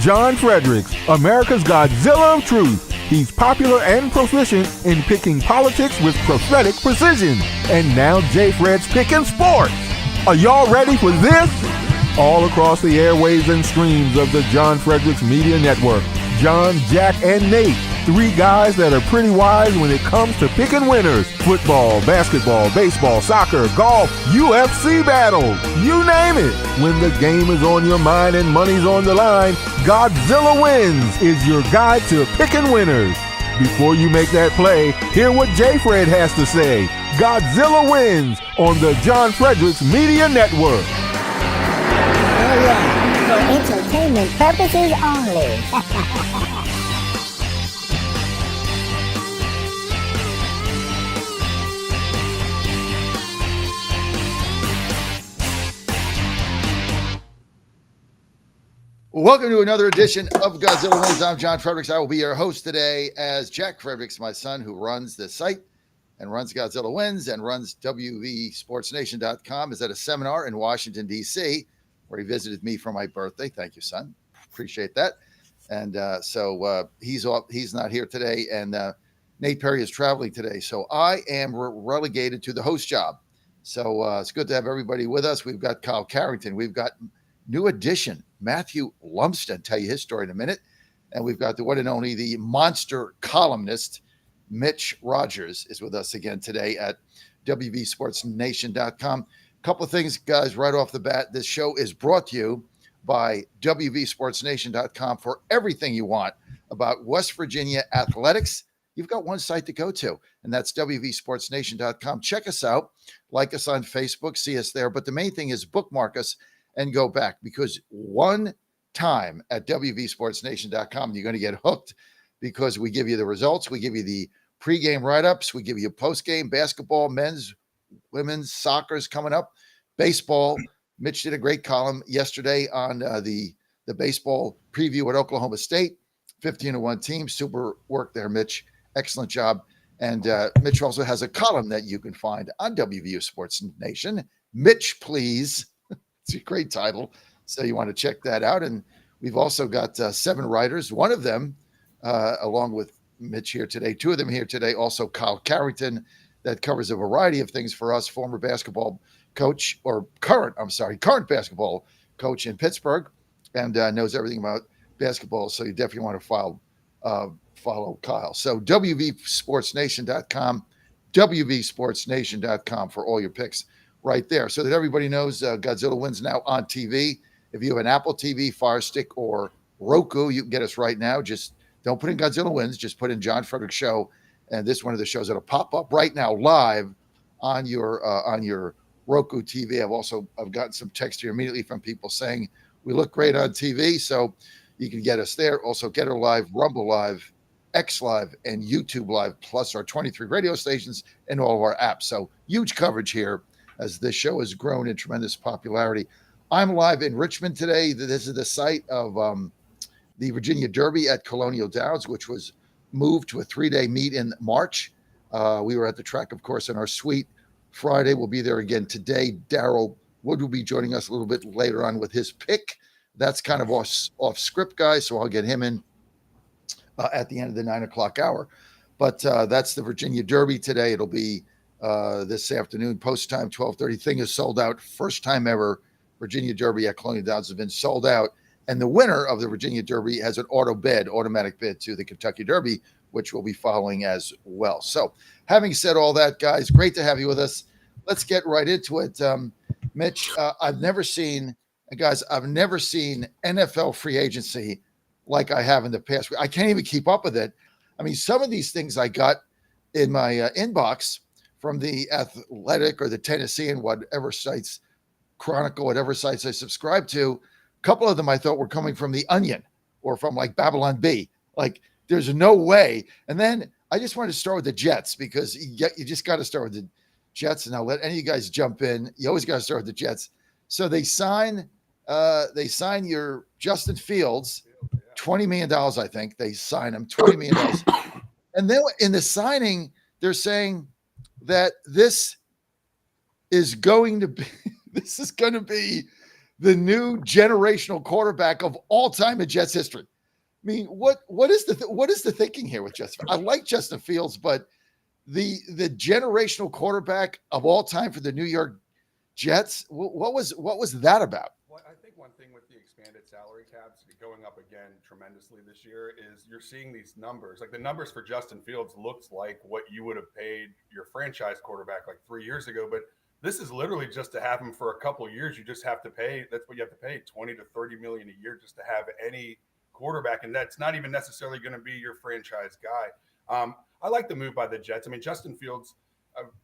John Fredericks, America's Godzilla of Truth. He's popular and proficient in picking politics with prophetic precision. And now Jay Fred's picking sports. Are y'all ready for this? All across the airwaves and streams of the John Fredericks Media Network, John, Jack, and Nate, three guys that are pretty wise when it comes to picking winners. Football, basketball, baseball, soccer, golf, UFC battles, you name it. When the game is on your mind and money's on the line, Godzilla Wins is your guide to picking winners. Before you make that play, hear what J. Fred has to say. Godzilla Wins on the John Fredericks Media Network. Oh yeah, for entertainment purposes only. Welcome to another edition of Godzilla Wins. I'm John Fredericks. I will be your host today as Jack Fredericks, my son, who runs the site and runs Godzilla Wins and runs WVSportsNation.com, is at a seminar in Washington, D.C., where he visited me for my birthday. Thank you, son. Appreciate that. And so he's not here today, and Nate Perry is traveling today. So I am relegated to the host job. So it's good to have everybody with us. We've got Kyle Carrington. We've got new addition, Matthew Lumsden, tell you his story in a minute. And we've got the one and only, the monster columnist, Mitch Rogers, is with us again today at WVSportsNation.com. Couple of things, guys, right off the bat. This show is brought to you by WVSportsNation.com for everything you want about West Virginia athletics. You've got one site to go to, and that's WVSportsNation.com. Check us out, like us on Facebook, see us there. But the main thing is bookmark us and go back, because one time at WVSportsNation.com, you're going to get hooked, because we give you the results. We give you the pregame write-ups. We give you postgame basketball, men's, women's, soccer's coming up, baseball. Mitch did a great column yesterday on the baseball preview at Oklahoma State, 15-1 team. Super work there, Mitch. Excellent job. And Mitch also has a column that you can find on WVU Sports Nation. Mitch, please. It's a great title. So you want to check that out. And we've also got 7 writers. One of them, along with Mitch here today, 2 of them here today, also Kyle Carrington, that covers a variety of things for us, former basketball coach, or current basketball coach in Pittsburgh, and knows everything about basketball. So you definitely want to follow Kyle. So WVSportsNation.com, WVSportsNation.com for all your picks right there, so that everybody knows Godzilla Wins now on TV. If you have an Apple TV, Fire Stick, or Roku, you can get us right now. Just don't put in Godzilla Wins, just put in John Fredericks Show, and this is one of the shows that'll pop up right now live on your Roku TV. I've gotten some text here immediately from people saying we look great on TV, so you can get us there. Also, Getter Live, Rumble Live, X Live, and YouTube Live, plus our 23 radio stations and all of our apps. So huge coverage here, as this show has grown in tremendous popularity. I'm live in Richmond today. This is the site of the Virginia Derby at Colonial Downs, which was moved to a 3-day meet in March. We were at the track, of course, in our suite Friday. We'll be there again today. Daryl Wood will be joining us a little bit later on with his pick. That's kind of off script, guys, so I'll get him in at the end of the 9 o'clock hour. But that's the Virginia Derby today. It'll be this afternoon, post time, 12:30. Thing is sold out. First time ever Virginia Derby at Colonial Downs has been sold out. And the winner of the Virginia Derby has an automatic bid to the Kentucky Derby, which we'll be following as well. So having said all that, guys, great to have you with us. Let's get right into it. Mitch, I've never seen NFL free agency like I have in the past. I can't even keep up with it. I mean, some of these things I got in my inbox from the Athletic or the Tennessean, whatever sites, Chronicle, whatever sites I subscribe to. A couple of them I thought were coming from the Onion or from like Babylon Bee. Like, there's no way. And then I just wanted to start with the Jets because you just got to start with the Jets, and I'll let any of you guys jump in. You always got to start with the Jets. So they sign your Justin Fields, $20 million, I think. They sign him $20 million. And then in the signing, they're saying that this is going to be the new generational quarterback of all time in Jets history. I mean, what is the thinking here with Justin? I like Justin Fields, but the generational quarterback of all time for the New York Jets, what was that about? Well, I think one thing with the expanded salary caps going up again tremendously this year is you're seeing these numbers. Like the numbers for Justin Fields looks like what you would have paid your franchise quarterback like 3 years ago, but this is literally just to have him for a couple of years. You just have to pay. That's what you have to pay, 20 to 30 million a year just to have any quarterback, and that's not even necessarily going to be your franchise guy. I like the move by the Jets. I mean, Justin Fields,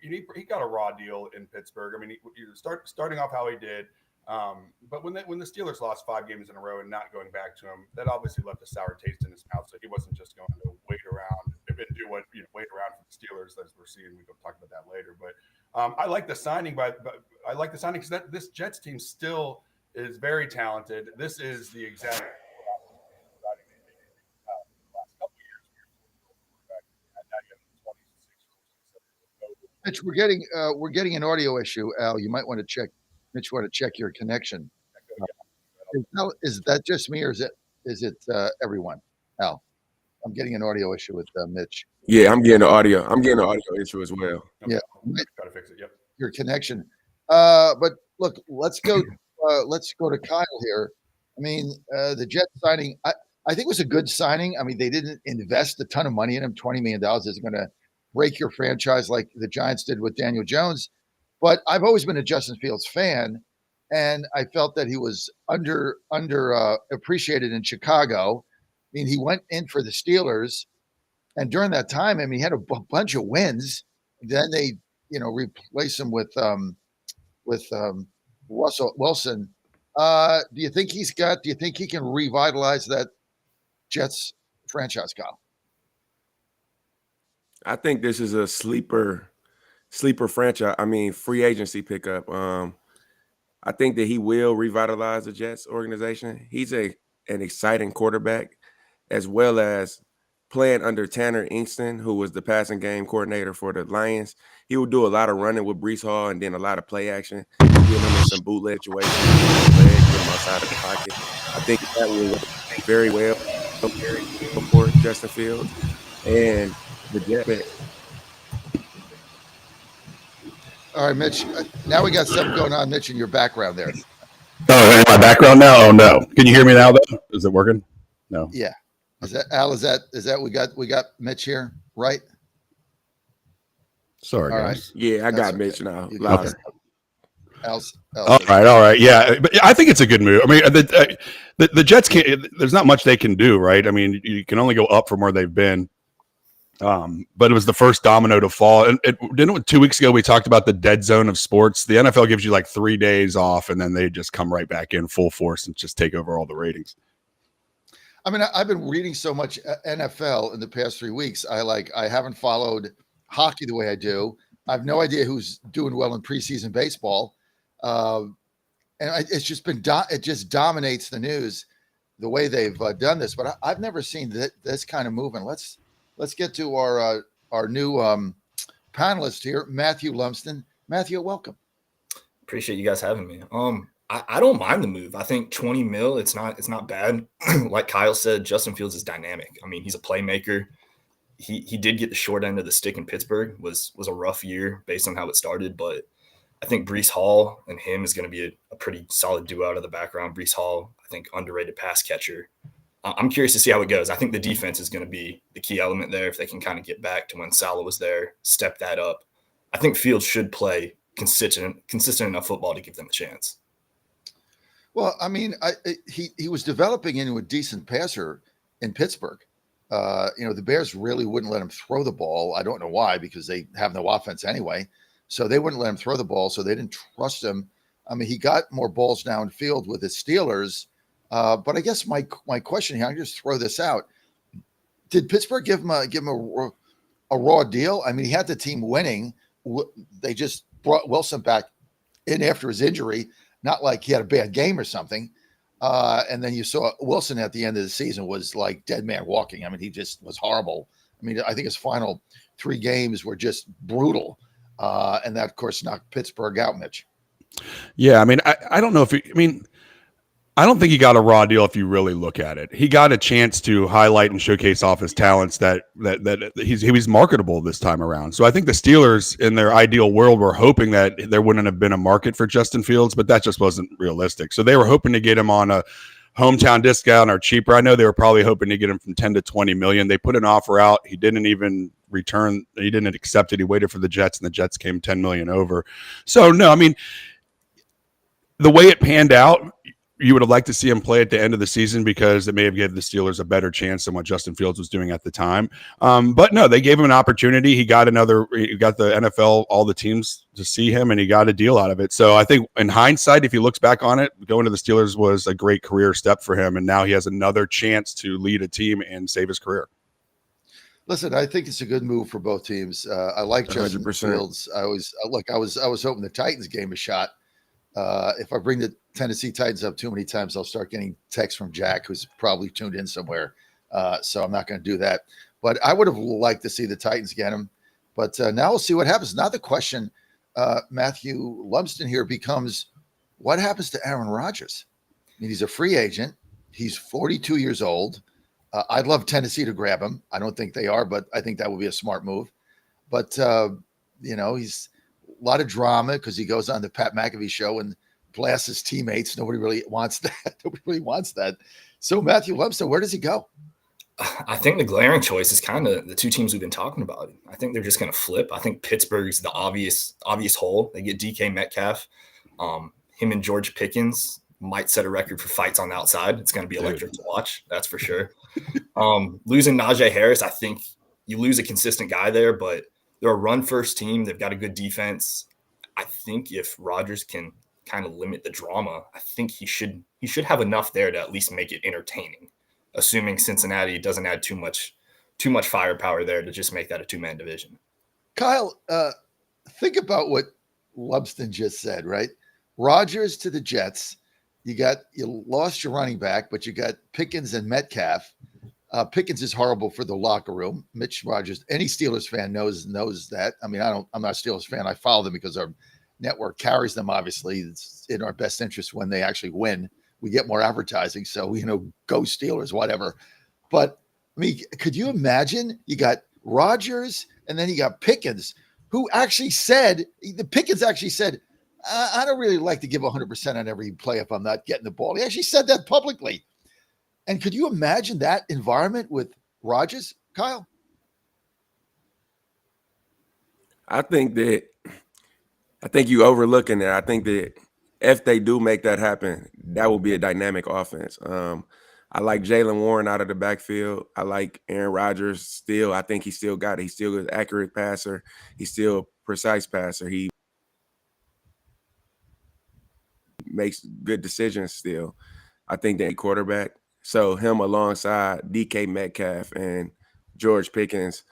he got a raw deal in Pittsburgh. I mean, starting off how he did, but when the Steelers lost 5 games in a row and not going back to him, that obviously left a sour taste in his mouth. So he wasn't just going to wait around and do what wait around for the Steelers as we're seeing. We can talk about that later, but I like the signing because this Jets team still is very talented. This is the exact. Mitch, we're getting an audio issue. Al, you might want to check. Mitch, want to check your connection. Is that just me, or is it everyone? Al, I'm getting an audio issue with Mitch. Yeah, I'm getting an audio issue as well. Yeah, gotta fix it. Yep, your connection. But look, let's go to Kyle here. I mean, the Jets signing, I think it was a good signing. I mean, they didn't invest a ton of money in him. $20 million isn't going to break your franchise like the Giants did with Daniel Jones. But I've always been a Justin Fields fan, and I felt that he was under appreciated in Chicago. I mean, he went in for the Steelers, and during that time, I mean, he had a bunch of wins. Then they, replaced him with Russell Wilson. Do you think he can revitalize that Jets franchise, Kyle? I think this is a sleeper franchise. I mean, free agency pickup. I think that he will revitalize the Jets organization. He's an exciting quarterback, as well as playing under Tanner Inkson, who was the passing game coordinator for the Lions. He will do a lot of running with Breece Hall and then a lot of play action, get him in some bootleg situations, get him outside of the pocket. I think that will work very well for Justin Fields and the Jets. All right, Mitch. Now we got something going on, Mitch, in your background there. Oh, in my background now? Oh no. Can you hear me now though? Is it working? No. Yeah. Is that Al? Is that we got Mitch here, right? Sorry, all guys. right. Yeah, I got okay. Mitch now. Okay. Al's All right. Yeah, but I think it's a good move. I mean, the Jets can't. There's not much they can do, right? I mean, you can only go up from where they've been. But it was the first domino to fall. And didn't 2 weeks ago we talked about the dead zone of sports. The NFL gives you like 3 days off, and then they just come right back in full force and just take over all the ratings. I mean, I've been reading so much NFL in the past 3 weeks. I haven't followed hockey the way I do. I have no idea who's doing well in preseason baseball. It's just it just dominates the news the way they've done this. But I've never seen this kind of movement. Let's get to our new panelist here, Matthew Lumsden. Matthew, welcome. Appreciate you guys having me. I don't mind the move. I think 20 mil, it's not bad. Like Kyle said, Justin Fields is dynamic. I mean, he's a playmaker. He did get the short end of the stick in Pittsburgh. Was a rough year based on how it started, but I think Breece Hall and him is going to be a pretty solid duo out of the background. Breece Hall, I think, underrated pass catcher. I'm curious to see how it goes. I think the defense is going to be the key element there if they can kind of get back to when Salah was there, step that up. I think Fields should play consistent enough football to give them a chance. Well, I mean, he was developing into a decent passer in Pittsburgh. The Bears really wouldn't let him throw the ball. I don't know why, because they have no offense anyway. So they wouldn't let him throw the ball. So they didn't trust him. I mean, he got more balls downfield with the Steelers. But I guess my question here, I can just throw this out. Did Pittsburgh give him a raw deal? I mean, he had the team winning. They just brought Wilson back in after his injury, not like he had a bad game or something. And then you saw Wilson at the end of the season was like dead man walking. I mean, he just was horrible. I mean, I think his final 3 games were just brutal. And that, of course, knocked Pittsburgh out, Mitch. Yeah, I mean, I don't know if I don't think he got a raw deal if you really look at it. He got a chance to highlight and showcase off his talents that he was marketable this time around. So I think the Steelers, in their ideal world, were hoping that there wouldn't have been a market for Justin Fields, but that just wasn't realistic. So they were hoping to get him on a hometown discount or cheaper. I know they were probably hoping to get him from 10 to 20 million. They put an offer out. He didn't even return. He didn't accept it. He waited for the Jets, and the Jets came 10 million over. So no, I mean, the way it panned out, you would have liked to see him play at the end of the season because it may have given the Steelers a better chance than what Justin Fields was doing at the time. But no, they gave him an opportunity. He got the NFL, all the teams to see him, and he got a deal out of it. So I think in hindsight, if he looks back on it, going to the Steelers was a great career step for him. And now he has another chance to lead a team and save his career. Listen, I think it's a good move for both teams. I like Justin 100%. Fields. I was hoping the Titans gave him a shot. If I bring the Tennessee Titans up too many times, I'll start getting texts from Jack, who's probably tuned in somewhere. So I'm not going to do that. But I would have liked to see the Titans get him. But now we'll see what happens. Now the question, Matthew Lumsden here becomes, what happens to Aaron Rodgers? I mean, he's a free agent. He's 42 years old. I'd love Tennessee to grab him. I don't think they are, but I think that would be a smart move. But, he's a lot of drama because he goes on the Pat McAfee show and blasts his teammates. Nobody really wants that. So Matthew Lumsden, where does he go? I think the glaring choice is kind of the 2 teams we've been talking about. I think they're just going to flip. I think Pittsburgh's the obvious hole. They get DK Metcalf. Him and George Pickens might set a record for fights on the outside. It's going to be electric to watch. That's for sure. Losing Najee Harris, I think you lose a consistent guy there, but they're a run-first team. They've got a good defense. I think if Rodgers can kind of limit the drama, I think he should have enough there to at least make it entertaining, assuming Cincinnati doesn't add too much firepower there to just make that a 2-man division. Kyle, think about what Lumsden just said, right? Rodgers to the Jets. You lost your running back, but you got Pickens and Metcalf. Pickens is horrible for the locker room. Mitch Rodgers, any Steelers fan knows that. I mean, I'm not a Steelers fan. I follow them because our network carries them. Obviously, it's in our best interest when they actually win. We get more advertising. So, go Steelers, whatever. But I mean, could you imagine you got Rodgers and then you got Pickens, who actually said, I don't really like to give 100% on every play if I'm not getting the ball. He actually said that publicly. And could you imagine that environment with Rodgers, Kyle? I think you overlooking it. I think that if they do make that happen, that will be a dynamic offense. I like Jalen Warren out of the backfield. I like Aaron Rodgers still. I think he still got it. He's still an accurate passer. He's still a precise passer. He makes good decisions still. I think that quarterback. So him alongside DK Metcalf and George Pickens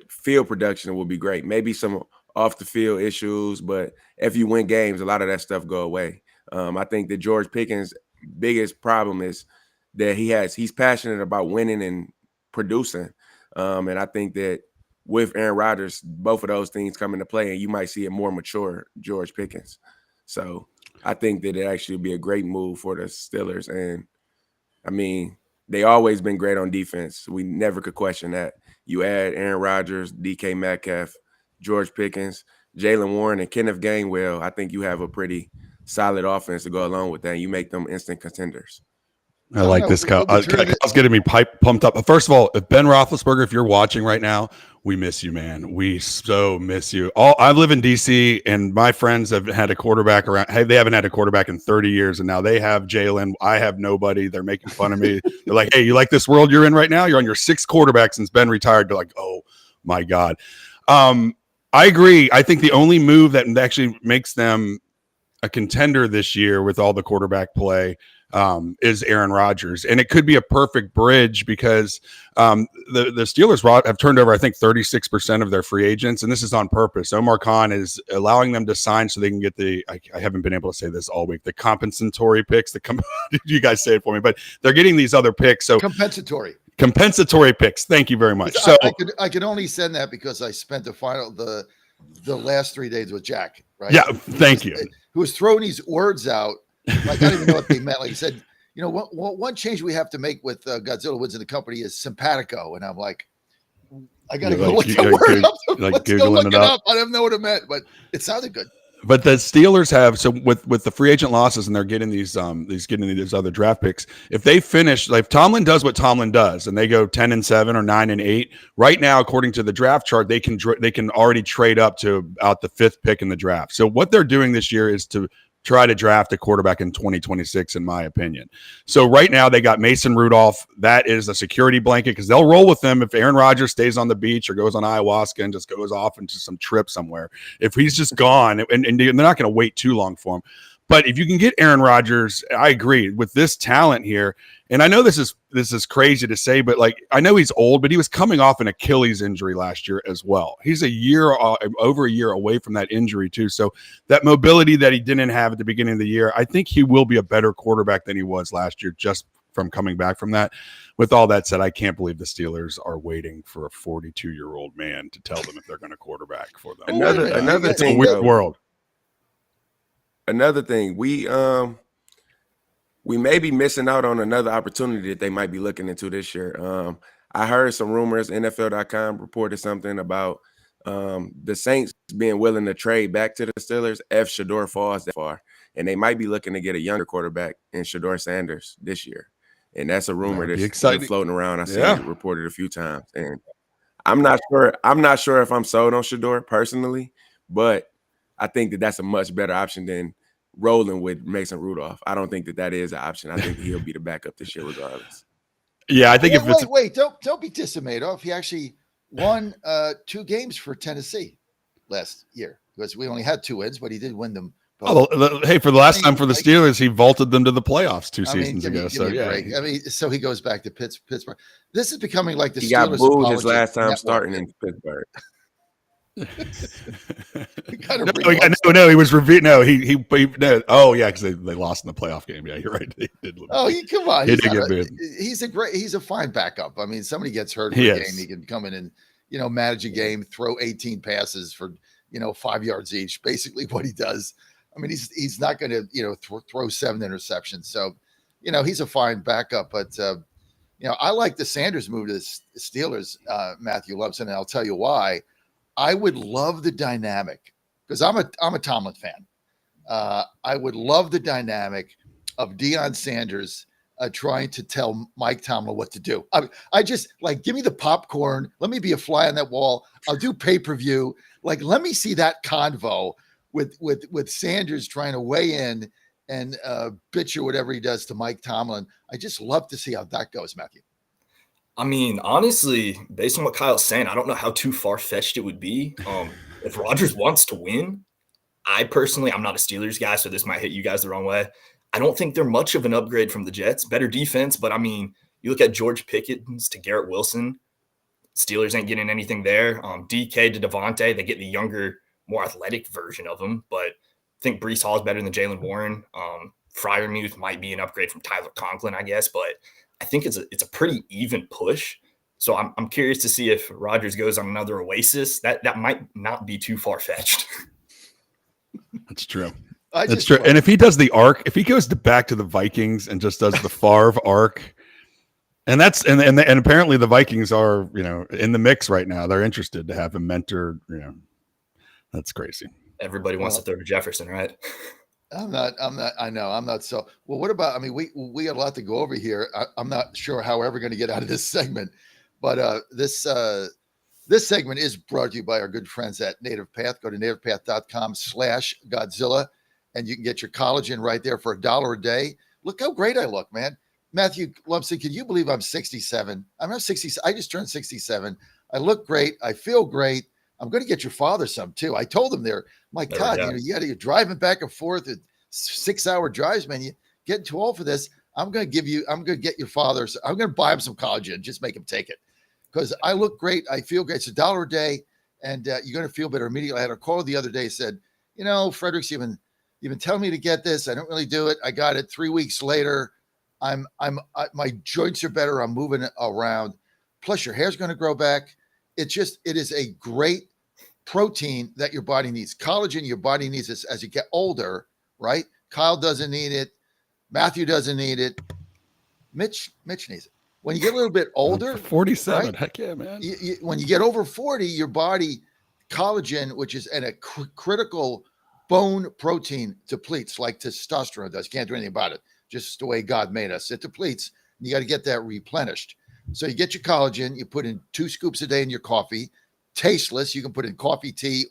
field production would be great. Maybe some off the field issues, but if you win games, a lot of that stuff go away. I think that George Pickens' biggest problem is that he's passionate about winning and producing. And I think that with Aaron Rodgers, both of those things come into play, and you might see a more mature George Pickens. So I think that it actually would be a great move for the Steelers. And I mean, they always been great on defense. We never could question that. You add Aaron Rodgers, DK Metcalf, George Pickens, Jalen Warren, and Kenneth Gainwell, I think you have a pretty solid offense to go along with that. And you make them instant contenders. I like this. Kyle's getting me pumped up. First of all, if Ben Roethlisberger, if you're watching right now, we miss you, man. We so miss you. I live in DC, and my friends have had a quarterback around. Hey, they haven't had a quarterback in 30 years, and now they have Jalen. I have nobody. They're making fun of me. They're like, "Hey, you like this world you're in right now? You're on your sixth quarterback since Ben retired." They're like, "Oh my God." I agree. I think the only move that actually makes them a contender this year with all the quarterback play is Aaron Rodgers. And it could be a perfect bridge because the Steelers have turned over, I think, 36% of their free agents. And this is on purpose. Omar Khan is allowing them to sign so they can get I haven't been able to say this all week, the compensatory picks. You guys say it for me, but they're getting these other picks. So compensatory picks. Thank you very much. So I could only send that because I spent the last 3 days with Jack, right? Yeah, thank you. Who was throwing these words out. Like, I don't even know what they meant. Like he said, one change we have to make with Godzilla Woods in the company is simpatico. And I'm like, I got to go look that word up. Let's go look it up. I don't know what it meant, but it sounded good. But the Steelers have, so with the free agent losses, and they're getting these other draft picks. If they finish, like, if Tomlin does what Tomlin does, and they go 10-7 or 9-8, right now, according to the draft chart, they can already trade up to out the 5th pick in the draft. So what they're doing this year is to try to draft a quarterback in 2026, in my opinion. So right now they got Mason Rudolph. That is a security blanket because they'll roll with him if Aaron Rodgers stays on the beach or goes on ayahuasca and just goes off into some trip somewhere. If he's just gone, and they're not going to wait too long for him. But if you can get Aaron Rodgers, I agree with this talent here. And I know this is crazy to say, but like, I know he's old, but he was coming off an Achilles injury last year as well. He's over a year away from that injury too. So that mobility that he didn't have at the beginning of the year, I think he will be a better quarterback than he was last year, just from coming back from that. With all that said, I can't believe the Steelers are waiting for a 42-year-old man to tell them if they're going to quarterback for them. Another thing, weird world. Another thing, we may be missing out on another opportunity that they might be looking into this year. I heard some rumors. NFL.com reported something about the Saints being willing to trade back to the Steelers if Shedeur falls that far, and they might be looking to get a younger quarterback in Shedeur Sanders this year. And that's a rumor that's been floating around. I see it reported a few times, and I'm not sure. I'm not sure if I'm sold on Shedeur personally, but I think that that's a much better option than rolling with Mason Rudolph. I don't think that is an option. I think he'll be the backup this year regardless. Yeah, I think wait, don't be Madoff. He actually won 2 games for Tennessee last year because we only had 2 wins, but he did win them. Hey, for the last time for the Steelers, he vaulted them to the playoffs 2 seasons ago. So yeah, I mean, so he goes back to Pittsburgh. This is becoming like the he Steelers. Got booed his last time starting in Pittsburgh. No, he was reviewed. No, he no. Oh yeah, because they lost in the playoff game. Yeah, you're right. They did. Come on. He's a fine backup. I mean, somebody gets hurt for a game, he can come in and manage a game, throw 18 passes for 5 yards each. Basically, what he does. I mean, he's not going to throw 7 interceptions. So, he's a fine backup. But I like the Sanders move to the Steelers. Matthew Lubson, and I'll tell you why. I would love the dynamic because I'm a Tomlin fan. I would love the dynamic of Deion Sanders trying to tell Mike Tomlin what to do. I just give me the popcorn. Let me be a fly on that wall. I'll do pay-per-view. Let me see that convo with Sanders trying to weigh in and bitch or whatever he does to Mike Tomlin. I just love to see how that goes, Matthew. I mean, honestly, based on what Kyle's saying, I don't know how too far-fetched it would be. If Rodgers wants to win, I'm not a Steelers guy, so this might hit you guys the wrong way. I don't think they're much of an upgrade from the Jets. Better defense, but I mean, you look at George Pickens to Garrett Wilson, Steelers ain't getting anything there. DK to Devontae, they get the younger, more athletic version of him, but I think Breece Hall is better than Jalen Warren. Freiermuth might be an upgrade from Tyler Conklin, I guess, but I think it's a pretty even push. So I'm curious to see if Rodgers goes on another Oasis. That might not be too far-fetched. That's true. That's true. And if he does the arc, if he goes back to the Vikings and just does the Favre arc, and apparently the Vikings are, in the mix right now. They're interested to have him mentor, that's crazy. Everybody wants to throw to Jefferson, right? I'm not. I know. I'm not. So, well, what about? I mean, we got a lot to go over here. I'm not sure how we're ever going to get out of this segment, but this This segment is brought to you by our good friends at Native Path. Go to nativepath.com/Godzilla, and you can get your collagen right there for $1 a day. Look how great I look, man. Matthew Lumpson, can you believe I'm 67? I'm not 60. I just turned 67. I look great. I feel great. I'm going to get your father some too. I told him there, my God, you're driving back and forth at 6-hour drives, man. You getting too old for this. I'm going to get your father's. I'm going to buy him some collagen. Just make him take it because I look great. I feel great. It's $1 a day, and you're going to feel better immediately. I had a call the other day. Said, Fredericks, you've been telling me to get this. I don't really do it. I got it 3 weeks later. My joints are better. I'm moving around. Plus, your hair's going to grow back. It is a great protein that your body needs. Collagen, your body needs this as you get older, right? Kyle doesn't need it. Matthew doesn't need it. Mitch needs it. When you get a little bit older, 47, right? Heck yeah, man. When you get over 40, your body collagen, which is a critical bone protein, depletes like testosterone does. Can't do anything about it. Just the way God made us. It depletes. And you got to get that replenished. So you get your collagen. You put in 2 scoops a day in your coffee. Tasteless. You can put in coffee, tea,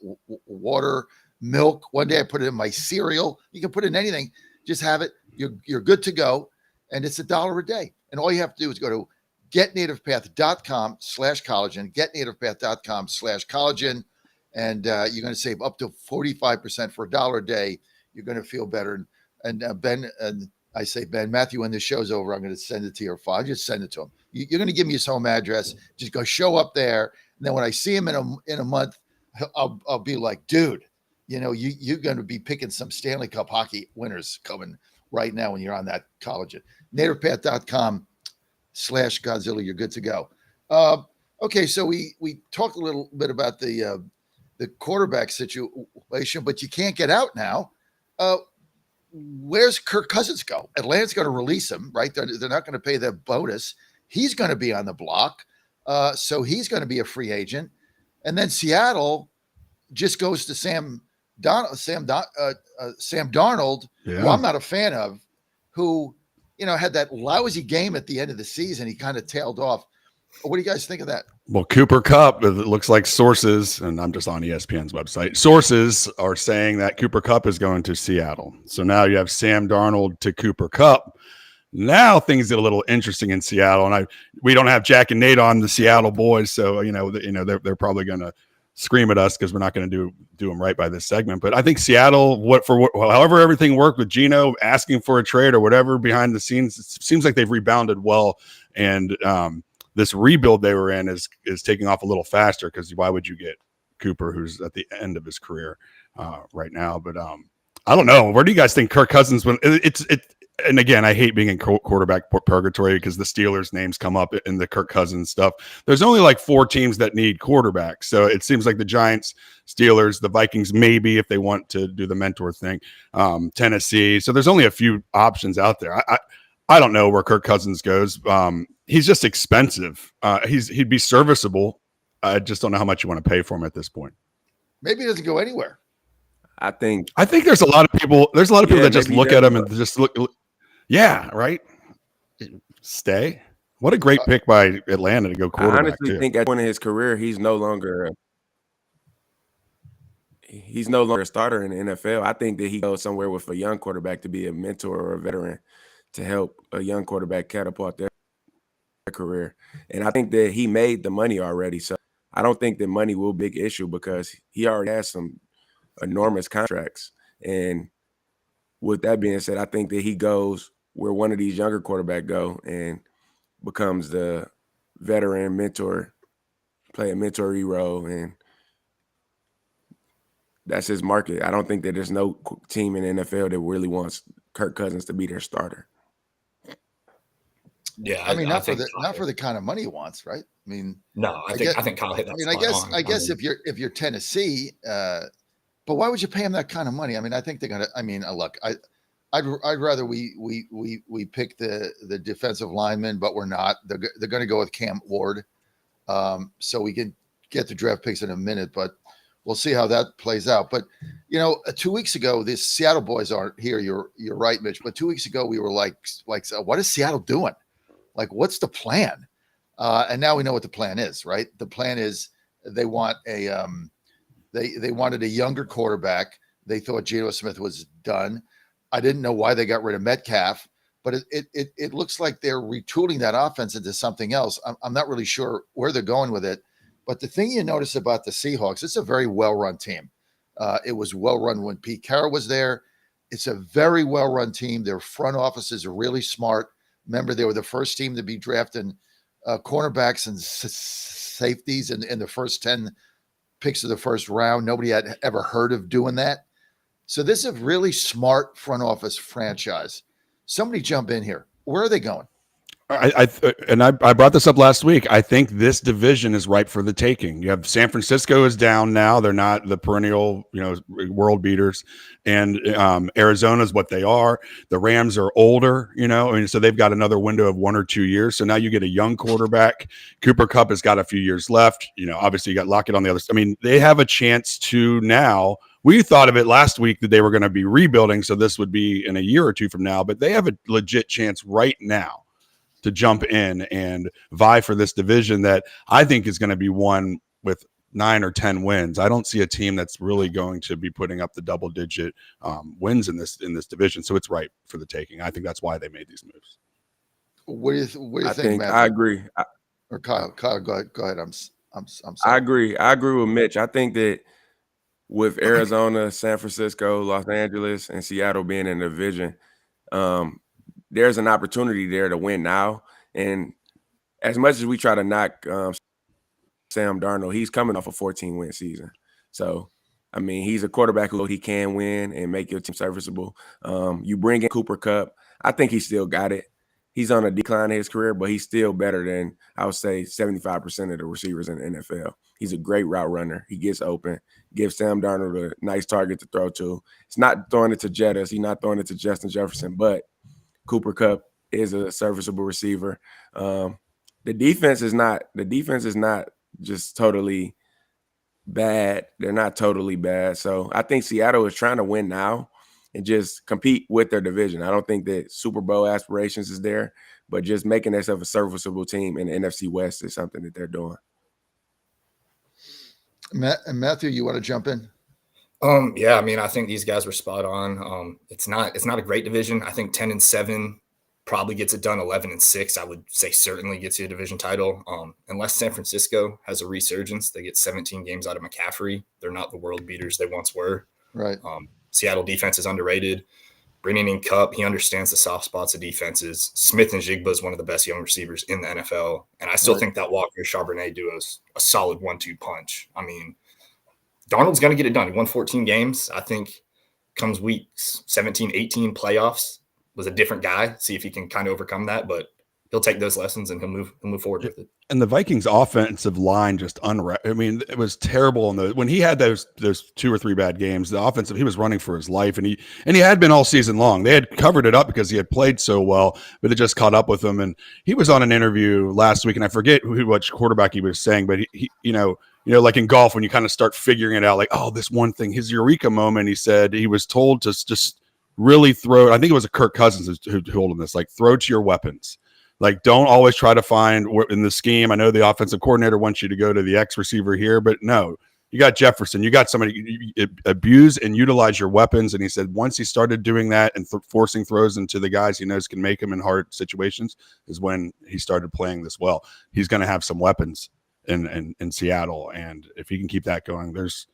water, milk. One day I put it in my cereal. You can put in anything. Just have it. You're good to go. And it's $1 a day. And all you have to do is go to getnativepath.com/collagen, getnativepath.com/collagen. And you're going to save up to 45% for $1 a day. You're going to feel better. And Ben, and I say, Ben, Matthew, when the show's over, I'm going to send it to your father. Just send it to him. You're going to give me his home address. Just go show up there. And then when I see him in a month, I'll be like, dude, you're going to be picking some Stanley Cup hockey winners coming right now when you're on that collagen. nativepath.com/Godzilla. You're good to go. Okay, so we talked a little bit about the quarterback situation, but you can't get out now. Where's Kirk Cousins go? Atlanta's going to release him, right? They're not going to pay the bonus. He's going to be on the block, so he's going to be a free agent. And then Seattle just goes to Sam Darnold, who I'm not a fan of, who had that lousy game at the end of the season. He kind of tailed off. What do you guys think of that? Well, Cooper Kupp, it looks like sources, and I'm just on ESPN's website. Sources are saying that Cooper Kupp is going to Seattle. So now you have Sam Darnold to Cooper Kupp. Now things get a little interesting in Seattle, and we don't have Jack and Nate on, the Seattle boys, so they're probably going to scream at us because we're not going to do them right by this segment. But I think Seattle, however everything worked with Geno asking for a trade or whatever behind the scenes, it seems like they've rebounded well, and this rebuild they were in is taking off a little faster because why would you get Cooper, who's at the end of his career right now? But I don't know. Where do you guys think Kirk Cousins went? And again, I hate being in quarterback purgatory because the Steelers' names come up in the Kirk Cousins stuff. There's only like 4 teams that need quarterbacks. So it seems like the Giants, Steelers, the Vikings, maybe if they want to do the mentor thing, Tennessee. So there's only a few options out there. I don't know where Kirk Cousins goes. He's just expensive. He'd be serviceable. I just don't know how much you want to pay for him at this point. Maybe he doesn't go anywhere. I think there's a lot of people. There's a lot of people that just look at him and just look. Yeah, right. Stay. What a great pick by Atlanta to go quarterback. I honestly think at the point in his career, he's no longer a starter in the NFL. I think that he goes somewhere with a young quarterback to be a mentor or a veteran to help a young quarterback catapult their career. And I think that he made the money already. So I don't think that money will be a big issue because he already has some enormous contracts. And with that being said, I think that he goes where one of these younger quarterbacks go and becomes the veteran mentor, play a mentoree role, and that's his market. I don't think that there's no team in the NFL that really wants Kirk Cousins to be their starter. Yeah, I mean, not for the kind of money he wants, right? I mean, no, I think Kyle hit that. I guess if you're Tennessee, but why would you pay him that kind of money? I mean, I think they're gonna. I mean, look, I'd rather we pick the defensive lineman, but we're not. They're going to go with Cam Ward, so we can get the draft picks in a minute, but we'll see how that plays out. But 2 weeks ago, the Seattle boys aren't here. You're right, Mitch. But 2 weeks ago, we were like, what is Seattle doing? Like, what's the plan? And now we know what the plan is, right? The plan is They want they wanted a younger quarterback. They thought Geno Smith was done. I didn't know why they got rid of Metcalf, but it looks like they're retooling that offense into something else. I'm not really sure where they're going with it. But the thing you notice about the Seahawks, it's a very well-run team. It was well-run when Pete Carroll was there. It's a very well-run team. Their front offices are really smart. Remember, they were the first team to be drafting cornerbacks and safeties in the first 10 picks of the first round. Nobody had ever heard of doing that. So this is a really smart front office franchise. Somebody jump in here. Where are they going? I brought this up last week. I think this division is ripe for the taking. You have San Francisco is down now; they're not the perennial, world beaters, and Arizona is what they are. The Rams are older, so they've got another window of 1 or 2 years. So now you get a young quarterback. Cooper Kupp has got a few years left. Obviously you got Lockett on the other side. I mean, they have a chance to now. We thought of it last week that they were going to be rebuilding, so this would be in a year or two from now. But they have a legit chance right now to jump in and vie for this division that I think is going to be won with 9 or 10 wins. I don't see a team that's really going to be putting up the double-digit wins in this division. So it's right for the taking. I think that's why they made these moves. What do you think, Matt? I agree. Or Kyle, go ahead. I'm sorry. I agree with Mitch. I think that with Arizona, San Francisco, Los Angeles, and Seattle being in the division, there's an opportunity there to win now. And as much as we try to knock Sam Darnold, he's coming off a 14-win season. So, I mean, he's a quarterback who he can win and make your team serviceable. You bring in Cooper Kupp. I think he still got it. He's on a decline in his career, but he's still better than, I would say, 75% of the receivers in the NFL. He's a great route runner. He gets open, gives Sam Darnold a nice target to throw to. He's not throwing it to Jettis. He's not throwing it to Justin Jefferson, but Cooper Kupp is a serviceable receiver. The defense is not just totally bad. They're not totally bad. So I think Seattle is trying to win now and just compete with their division. I don't think that Super Bowl aspirations is there, but just making themselves a serviceable team in the NFC West is something that they're doing. Matthew, you want to jump in? Yeah, I mean, I think these guys were spot on. It's not a great division. I think 10-7 probably gets it done. 11-6, I would say, certainly gets you a division title. Unless San Francisco has a resurgence, they get 17 games out of McCaffrey. They're not the world beaters they once were. Right. Seattle defense is underrated. Bringing in Kupp, he understands the soft spots of defenses. Smith and Jigba is one of the best young receivers in the NFL, and I still think that Walker Charbonnet duo is a solid 1-2 punch. I mean, Darnold's going to get it done. He won 14 games. I think comes weeks 17, 18 playoffs was a different guy. See if he can kind of overcome that, but he'll take those lessons and he'll move forward with it. And the Vikings offensive line just I mean, it was terrible. When he had those 2 or 3 bad games, the offensive, he was running for his life, and he had been all season long. They had covered it up because he had played so well, but it just caught up with him. And he was on an interview last week, and I forget which quarterback he was saying, but he like in golf, when you kind of start figuring it out, like, oh, this one thing, his eureka moment, he said he was told to just really throw. I think it was a Kirk Cousins who told him this, like, throw to your weapons. Like, don't always try to find in the scheme. I know the offensive coordinator wants you to go to the X receiver here, but no, you got Jefferson. You got somebody, you abuse and utilize your weapons. And he said once he started doing that and forcing throws into the guys he knows can make him in hard situations is when he started playing this well. He's going to have some weapons in Seattle. And if he can keep that going, this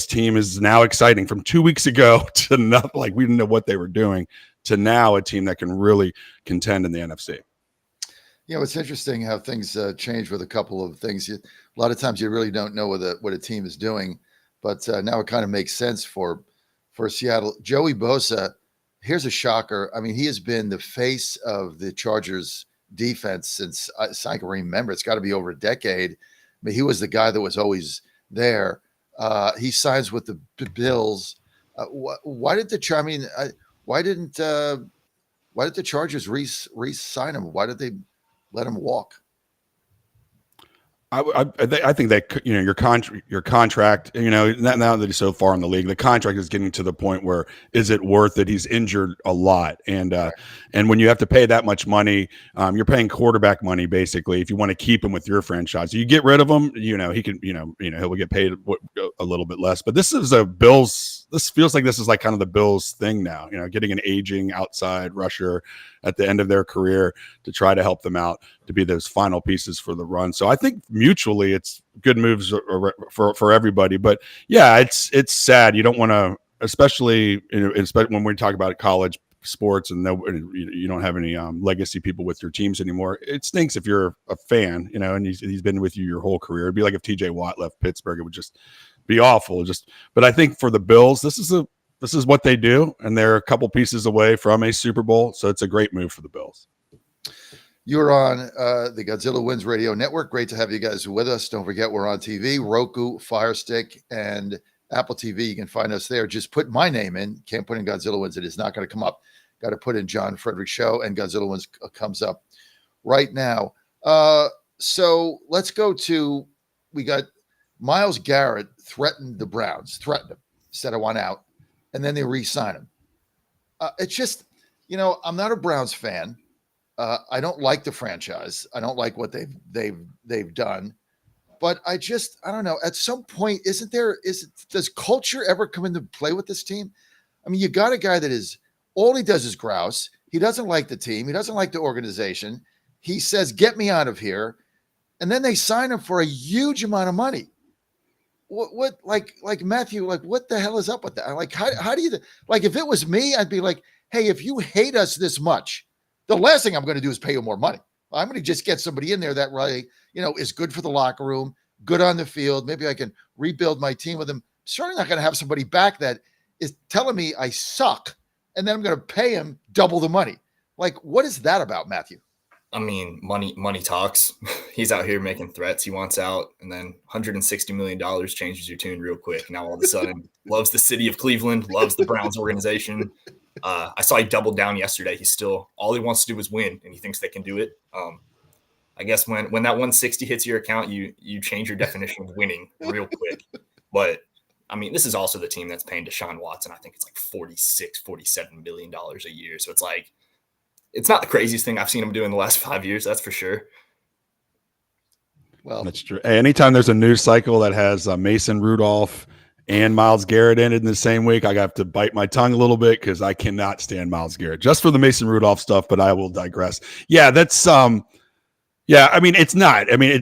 team is now exciting from 2 weeks ago to not like we didn't know what they were doing to now a team that can really contend in the NFC. It's interesting how things change with a couple of things. A lot of times you really don't know what a team is doing, but now it kind of makes sense for Seattle. Joey Bosa, here's a shocker. I mean, he has been the face of the Chargers defense since I can remember. It's got to be over a decade. I mean, he was the guy that was always there. He signs with the Bills. Why didn't the Chargers re-sign him? Why did they let him walk? I think that your contract, now that he's so far in the league, the contract is getting to the point where is it worth it? He's injured a lot, and when you have to pay that much money, you're paying quarterback money basically. If you want to keep him with your franchise, you get rid of him, he can, he'll get paid a little bit less. But this is a Bills. This feels like this is like kind of the Bills thing now. Getting an aging outside rusher at the end of their career to try to help them out to be those final pieces for the run. So I think mutually it's good moves for everybody. But yeah, it's sad. You don't want to, especially when we talk about college sports and you don't have any legacy people with your teams anymore. It stinks if you're a fan, and he's been with you your whole career. It'd be like if TJ Watt left Pittsburgh, it would just be awful. But I think for the Bills, this is what they do, and they're a couple pieces away from a Super Bowl. So it's a great move for the Bills. You're on the Godzilla Wins Radio Network. Great to have you guys with us. Don't forget, we're on TV, Roku, Fire Stick, and Apple TV. You can find us there. Just put my name in. Can't put in Godzilla Wins. It is not going to come up. Got to put in John Frederick Show, and Godzilla Wins comes up right now. So let's go to, we got Myles Garrett threatened the Browns, said I want out, and then they re-sign him. It's just, I'm not a Browns fan. I don't like the franchise. I don't like what they've done, but I don't know. At some point, does culture ever come into play with this team? I mean, you got a guy that all he does is grouse. He doesn't like the team. He doesn't like the organization. He says, "Get me out of here," and then they sign him for a huge amount of money. What like Matthew? Like, what the hell is up with that? Like, how do you if it was me, I'd be like, "Hey, if you hate us this much, the last thing I'm going to do is pay you more money. I'm going to just get somebody in there that really, is good for the locker room, good on the field. Maybe I can rebuild my team with them. Certainly not going to have somebody back that is telling me I suck, and then I'm going to pay him double the money. Like, what is that about, Matthew? I mean, money talks. He's out here making threats. He wants out, and then $160 million changes your tune real quick. Now all of a sudden, loves the city of Cleveland, loves the Browns organization. I saw he doubled down yesterday. All he wants to do is win, and he thinks they can do it. I guess when that 160 hits your account, you change your definition of winning real quick. But I mean, this is also the team that's paying Deshaun Watson. I think it's like $47 million a year. So it's like, it's not the craziest thing I've seen him do in the last 5 years. That's for sure. Well, that's true. Hey, anytime there's a news cycle that has Mason Rudolph and Myles Garrett in the same week, I have to bite my tongue a little bit because I cannot stand Myles Garrett just for the Mason Rudolph stuff, but I will digress. Yeah, that's yeah, I mean, it's not. I mean,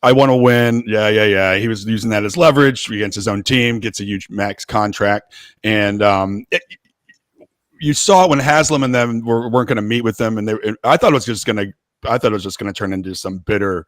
I want to win. Yeah. He was using that as leverage against his own team, gets a huge max contract. And you saw it when Haslam and them weren't going to meet with them. And I thought it was just going to turn into some bitter,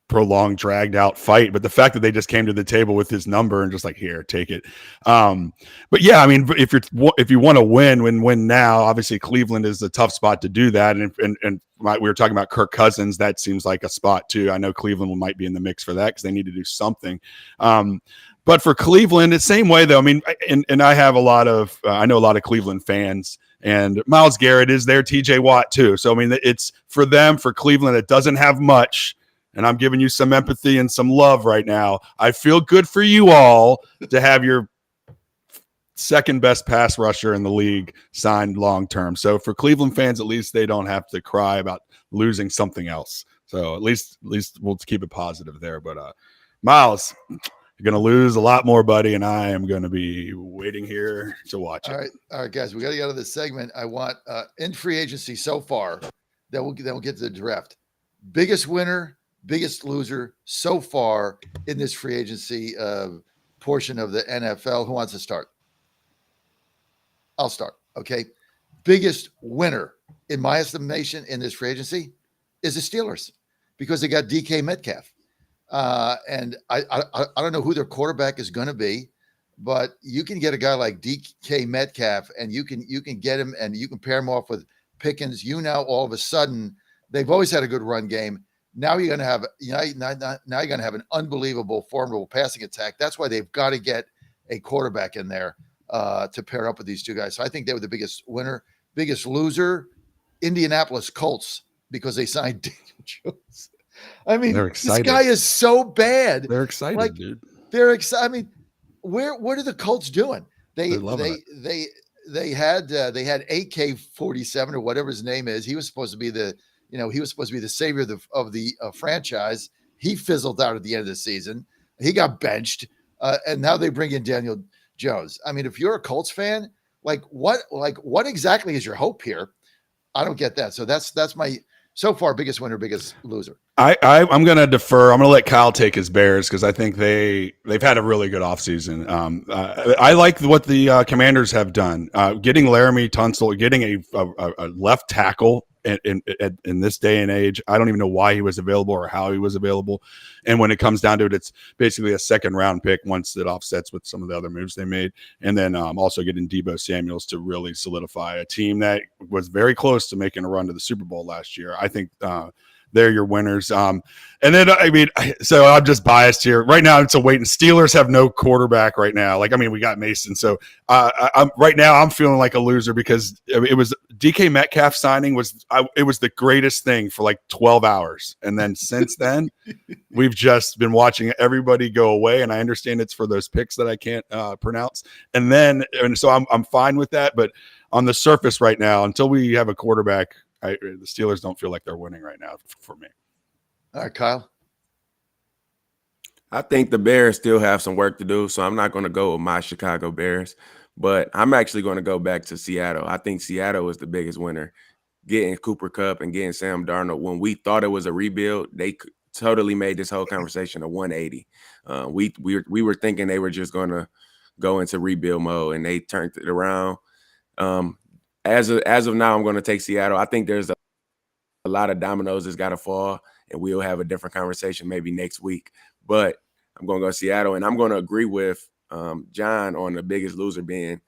prolonged, dragged out fight. But the fact that they just came to the table with his number and just like, here, take it. But yeah, I mean, if you want to win now, obviously Cleveland is a tough spot to do that. And we were talking about Kirk Cousins. That seems like a spot too. I know Cleveland might be in the mix for that because they need to do something. But for Cleveland, it's the same way though. I mean, and I have I know a lot of Cleveland fans, and Myles Garrett is their TJ Watt too. So, I mean, it's for them, for Cleveland, it doesn't have much. And I'm giving you some empathy and some love right now. I feel good for you all to have your second best pass rusher in the league signed long-term. So for Cleveland fans, at least they don't have to cry about losing something else. So at least we'll keep it positive there. But Myles, you're going to lose a lot more, buddy, and I am going to be waiting here to watch it. All right, guys, we got to get out of this segment. I want in free agency so far, then we'll get to the draft. Biggest winner, biggest loser so far in this free agency portion of the NFL. Who wants to start? I'll start. Okay. Biggest winner, in my estimation, in this free agency is the Steelers because they got DK Metcalf. And I don't know who their quarterback is going to be, but you can get a guy like DK Metcalf and you can get him and you can pair him off with Pickens. Now all of a sudden they've always had a good run game. Now you're going to have now you're going to have an unbelievable, formidable passing attack. That's why they've got to get a quarterback in there to pair up with these two guys. So I think they were the biggest winner. Biggest loser, Indianapolis Colts. because they signed Daniel Jones. I mean, They're this excited. guy is so bad. They're excited, Like, dude. they're excited. I mean, what are the Colts doing? They're loving They had AK-47 or whatever his name is. He was supposed to be the savior of the franchise. He fizzled out at the end of the season. He got benched, and now they bring in Daniel Jones. I mean, if you're a Colts fan, what exactly is your hope here? I don't get that. So that's my so far biggest winner, biggest loser. I'm going to defer. I'm going to let Kyle take his Bears because I think they've had a really good offseason. I like what the Commanders have done. Getting Laramie Tunsil, getting a left tackle in this day and age. I don't even know why he was available or how he was available. And when it comes down to it, it's basically a second round pick once it offsets with some of the other moves they made. And then also getting Deebo Samuels to really solidify a team that was very close to making a run to the Super Bowl last year. I think they're your winners. And then, I mean, so I'm just biased here. Right now, it's a wait. And Steelers have no quarterback right now. We got Mason. So I'm right now, I'm feeling like a loser because it was DK Metcalf signing it was the greatest thing for like 12 hours. And then since then, we've just been watching everybody go away. And I understand it's for those picks that I can't pronounce. And so I'm fine with that. But on the surface right now, until we have a quarterback, the Steelers don't feel like they're winning right now for me. All right, Kyle. I think the Bears still have some work to do, so I'm not going to go with my Chicago Bears, but I'm actually going to go back to Seattle. I think Seattle is the biggest winner. Getting Cooper Kupp and getting Sam Darnold, when we thought it was a rebuild, they totally made this whole conversation a 180. We were thinking they were just going to go into rebuild mode, and they turned it around. As of now, I'm going to take Seattle. I think there's a lot of dominoes that's got to fall, and we'll have a different conversation maybe next week. But I'm going to go Seattle, and I'm going to agree with John on the biggest loser being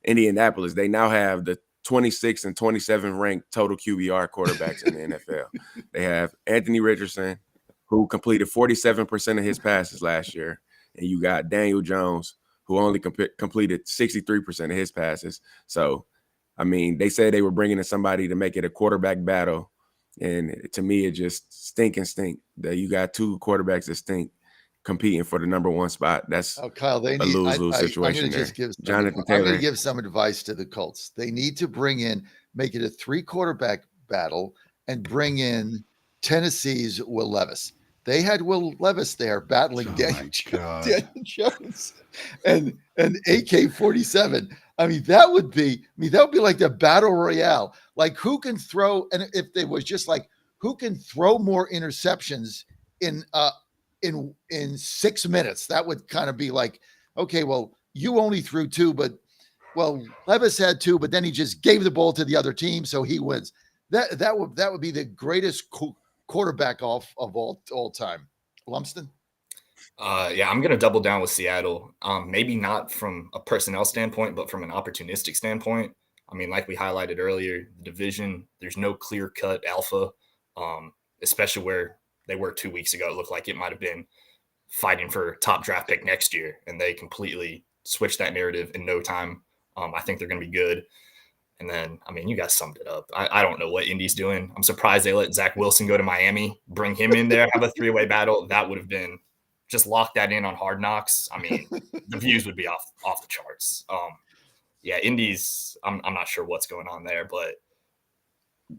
Indianapolis. They now have the 26 and 27 ranked total QBR quarterbacks in the NFL. They have Anthony Richardson, who completed 47% of his passes last year, and you got Daniel Jones, who only completed 63% of his passes. So, I mean, they said they were bringing in somebody to make it a quarterback battle. And to me, it just stink that you got two quarterbacks that stink competing for the number one spot. That's Kyle, a lose-lose situation there. I'm going to give some advice to the Colts. They need to make it a 3-quarterback battle and bring in Tennessee's Will Levis. They had Will Levis there battling Daniel Jones and AK-47. I mean, that would be like the battle royale. Like, who can throw? And if they was just like, who can throw more interceptions in 6 minutes? That would kind of be like, okay, well, you only threw 2, but Levis had 2, but then he just gave the ball to the other team, so he wins. That would be the greatest quarterback off of all time. Lumsden. Yeah, I'm going to double down with Seattle. Maybe not from a personnel standpoint, but from an opportunistic standpoint. I mean, like we highlighted earlier, the division, there's no clear-cut alpha, especially where they were 2 weeks ago. It looked like it might have been fighting for top draft pick next year, and they completely switched that narrative in no time. I think they're going to be good. And then, I mean, you guys summed it up. I don't know what Indy's doing. I'm surprised they let Zach Wilson go to Miami, bring him in there, have a 3-way battle. That would have been just lock that in on Hard Knocks. I mean, the views would be off the charts. Yeah, Indy's, I'm not sure what's going on there, but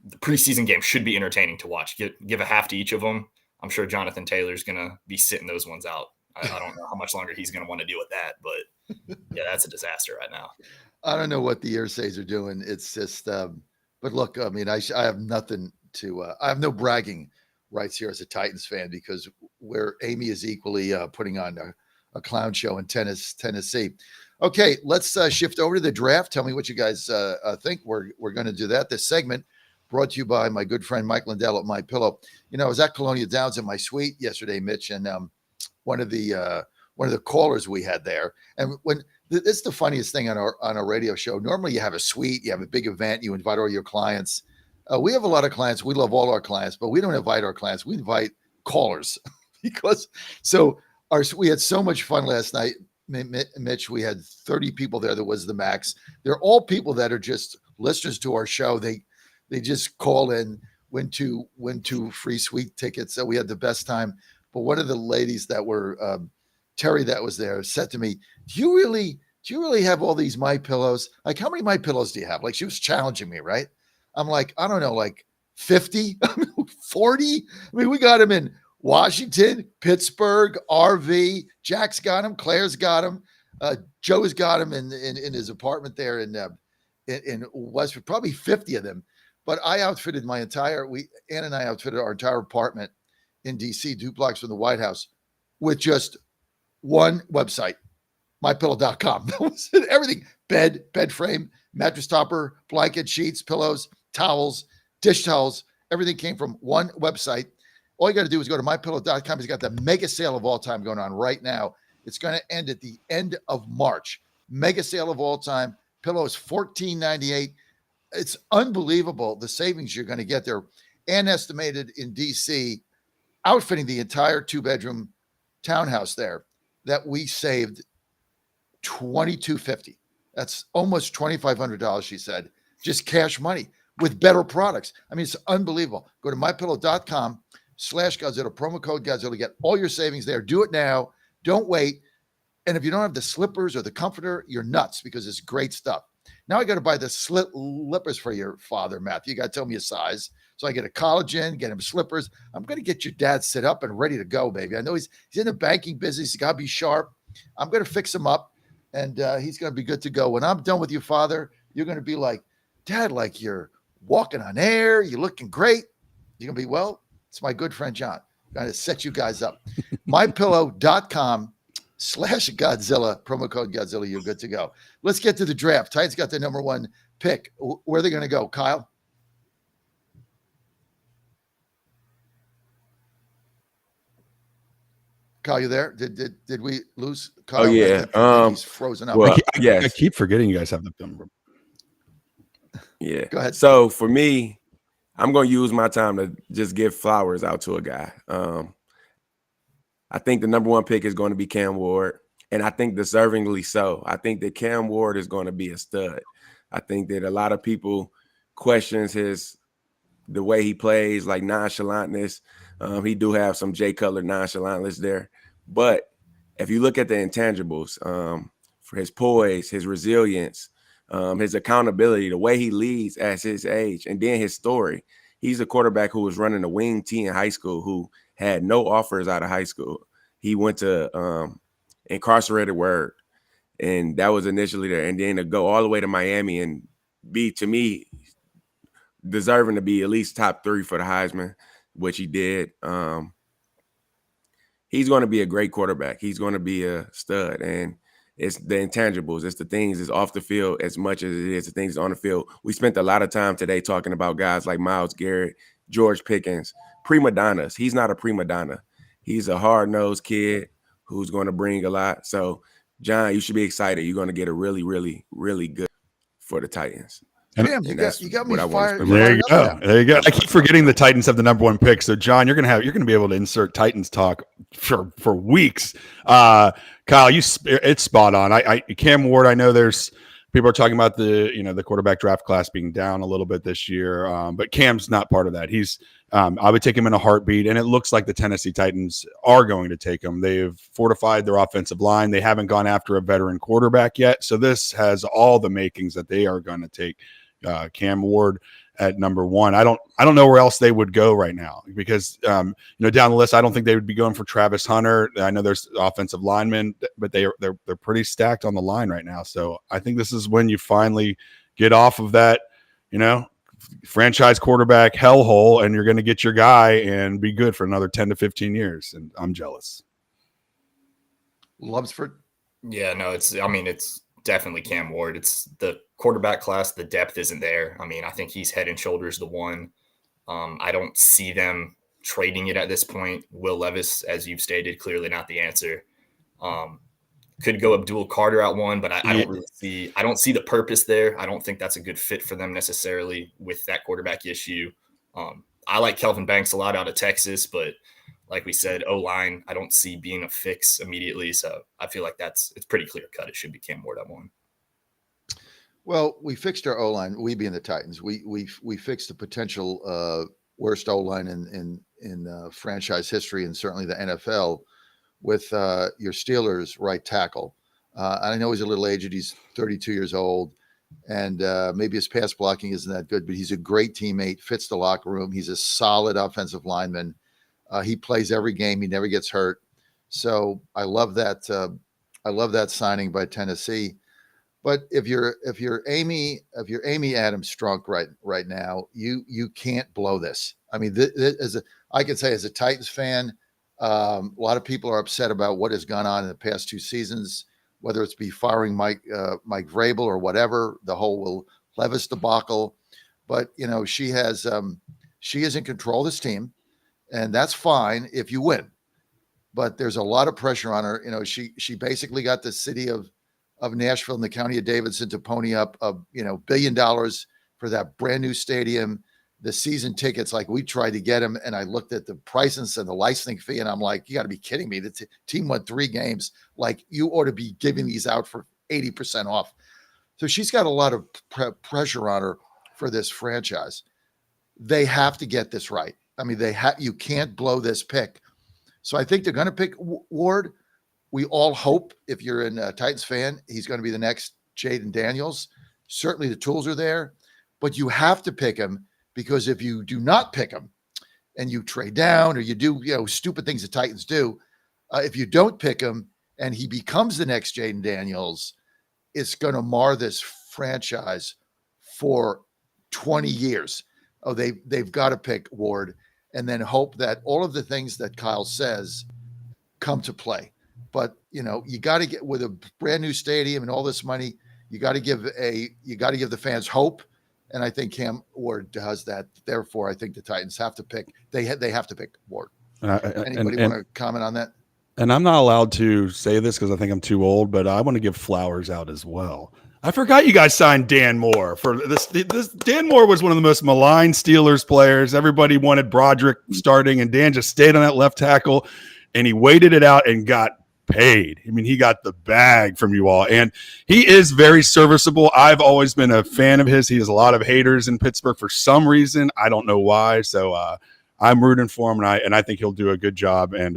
the preseason game should be entertaining to watch. Give a half to each of them. I'm sure Jonathan Taylor's going to be sitting those ones out. I don't know how much longer he's going to want to deal with that, but yeah, that's a disaster right now. I don't know what the Irsay's are doing. It's just, but look, I mean, I have nothing to, I have no bragging rights here as a Titans fan because where Amy is equally putting on a clown show in Tennessee. Okay, let's shift over to the draft. Tell me what you guys think. We're going to do that. This segment brought to you by my good friend Mike Lindell at My Pillow. You know, I was at Colonial Downs in my suite yesterday, Mitch, and one of the callers we had there, and when this is the funniest thing on a radio show. Normally, you have a suite, you have a big event, you invite all your clients. We have a lot of clients. We love all our clients, but we don't invite our clients. We invite callers because we had so much fun last night, Mitch. We had 30 people there. That was the max. They're all people that are just listeners to our show. They just call in. win two free suite tickets. So we had the best time. But one of the ladies that were Terry that was there said to me, do you really have all these My Pillows? Like, how many My Pillows do you have? Like, she was challenging me, right? I'm like, I don't know, like 50, 40. I mean, we got them in Washington, Pittsburgh, RV. Jack's got them. Claire's got them. Joe's got them in his apartment there in Westford. Probably 50 of them. But I outfitted Ann and I outfitted our entire apartment in DC, 2 blocks from the White House, with just one website, mypillow.com. That was it. Everything: bed frame, mattress topper, blanket, sheets, pillows, towels, dish towels. Everything came from one website. All you got to do is go to mypillow.com. He's got the mega sale of all time going on right now. It's going to end at the end of March. Mega sale of all time. Pillow is $14.98. It's unbelievable the savings you're going to get there. And estimated in DC, outfitting the entire 2-bedroom townhouse there, that we saved $2,250. That's almost $2,500, she said, just cash money with better products. I mean, it's unbelievable. Go to mypillow.com/Godzilla, promo code Godzilla, get all your savings there. Do it now. Don't wait. And if you don't have the slippers or the comforter, you're nuts, because it's great stuff. Now I got to buy the slippers for your father, Matthew. You got to tell me a size. So I get a collagen, get him slippers. I'm going to get your dad set up and ready to go, baby. I know he's in the banking business. He's got to be sharp. I'm going to fix him up, and he's going to be good to go. When I'm done with your father, you're going to be like, Dad, like you're walking on air. You're looking great. You're going to be, well, it's my good friend, John. I'm going to set you guys up. mypillow.com/Godzilla, promo code Godzilla. You're good to go. Let's get to the draft. Titans got the number 1 pick. Where are they going to go, Kyle? Kyle, you there? Did we lose Kyle? Oh yeah. I think he's frozen up. Well, I keep forgetting you guys have the number. Yeah. Go ahead. So for me, I'm going to use my time to just give flowers out to a guy. I think the number 1 pick is going to be Cam Ward, and I think deservingly so. I think that Cam Ward is going to be a stud. I think that a lot of people questions the way he plays, like nonchalantness. He do have some Jay Cutler nonchalantness there. But if you look at the intangibles, for his poise, his resilience, his accountability, the way he leads at his age, and then his story. He's a quarterback who was running a wing T in high school who had no offers out of high school. He went to Incarcerated Word, and that was initially there. And then to go all the way to Miami and be, to me, deserving to be at least top 3 for the Heisman, which he did. He's going to be a great quarterback. He's going to be a stud. And it's the intangibles. It's the things that's off the field as much as it is the things on the field. We spent a lot of time today talking about guys like Myles Garrett, George Pickens, prima donnas. He's not a prima donna. He's a hard-nosed kid who's going to bring a lot. So, John, you should be excited. You're going to get a really, really, really good for the Titans. Damn, you got me fired. There you go. There you go. I keep forgetting the Titans have the number 1 pick. So, John, you're gonna be able to insert Titans talk for weeks. Kyle, it's spot on. Cam Ward. I know there's people are talking about the quarterback draft class being down a little bit this year, but Cam's not part of that. I would take him in a heartbeat, and it looks like the Tennessee Titans are going to take him. They've fortified their offensive line. They haven't gone after a veteran quarterback yet, so this has all the makings that they are going to take Cam Ward at number 1. I don't know where else they would go right now, because down the list, I don't think they would be going for Travis Hunter. I know there's offensive linemen, but they're pretty stacked on the line right now. So I think this is when you finally get off of that, franchise quarterback hellhole, and you're going to get your guy and be good for another 10 to 15 years. And I'm jealous. Lumsford. Yeah, no, it's definitely Cam Ward. It's the quarterback class. The depth isn't there. I mean, I think he's head and shoulders the one. I don't see them trading it at this point. Will Levis, as you've stated, clearly not the answer. Could go Abdul Carter at 1, but I don't really see. I don't see the purpose there. I don't think that's a good fit for them necessarily with that quarterback issue. I like Kelvin Banks a lot out of Texas, but like we said, O-line, I don't see being a fix immediately. So I feel like it's pretty clear cut. It should be Cam Ward at 1. Well, we fixed our O-line, we being the Titans. We fixed the potential worst O-line in franchise history and certainly the NFL with your Steelers right tackle. I know he's a little aged. He's 32 years old, and maybe his pass blocking isn't that good, but he's a great teammate, fits the locker room. He's a solid offensive lineman. He plays every game. He never gets hurt. So I love that. I love that signing by Tennessee. But if you're Amy Adams Strunk right now, you can't blow this. I mean, I can say as a Titans fan, a lot of people are upset about what has gone on in the past 2 seasons, whether it's be firing Mike Vrabel or whatever, the whole Will Levis debacle. But she is in control of this team, and that's fine if you win. But there's a lot of pressure on her. She basically got the city of Nashville and the county of Davidson to pony up $1 billion for that brand new stadium. The season tickets, like we tried to get them, and I looked at the prices and the licensing fee, and I'm like, you got to be kidding me. The team won 3 games. Like, you ought to be giving these out for 80% off. So she's got a lot of pressure on her for this franchise. They have to get this right. I mean, you can't blow this pick. So I think they're going to pick Ward. We all hope, if you're a Titans fan, he's going to be the next Jaden Daniels. Certainly the tools are there, but you have to pick him, because if you do not pick him and you trade down or you do, stupid things the Titans do, if you don't pick him and he becomes the next Jaden Daniels, it's going to mar this franchise for 20 years. Oh, they've got to pick Ward and then hope that all of the things that Kyle says come to play. But you got to get, with a brand new stadium and all this money, you got to give the fans hope. And I think Cam Ward does that. Therefore, I think the Titans have to pick. They have to pick Ward. Anybody want to comment on that? And I'm not allowed to say this because I think I'm too old, but I want to give flowers out as well. I forgot you guys signed Dan Moore for this. Dan Moore was one of the most maligned Steelers players. Everybody wanted Broderick starting, and Dan just stayed on that left tackle, and he waited it out and got paid. I mean, he got the bag from you all, and he is very serviceable. I've always been a fan of his. He has a lot of haters in Pittsburgh for some reason. I don't know why. So I'm rooting for him, and I think he'll do a good job. And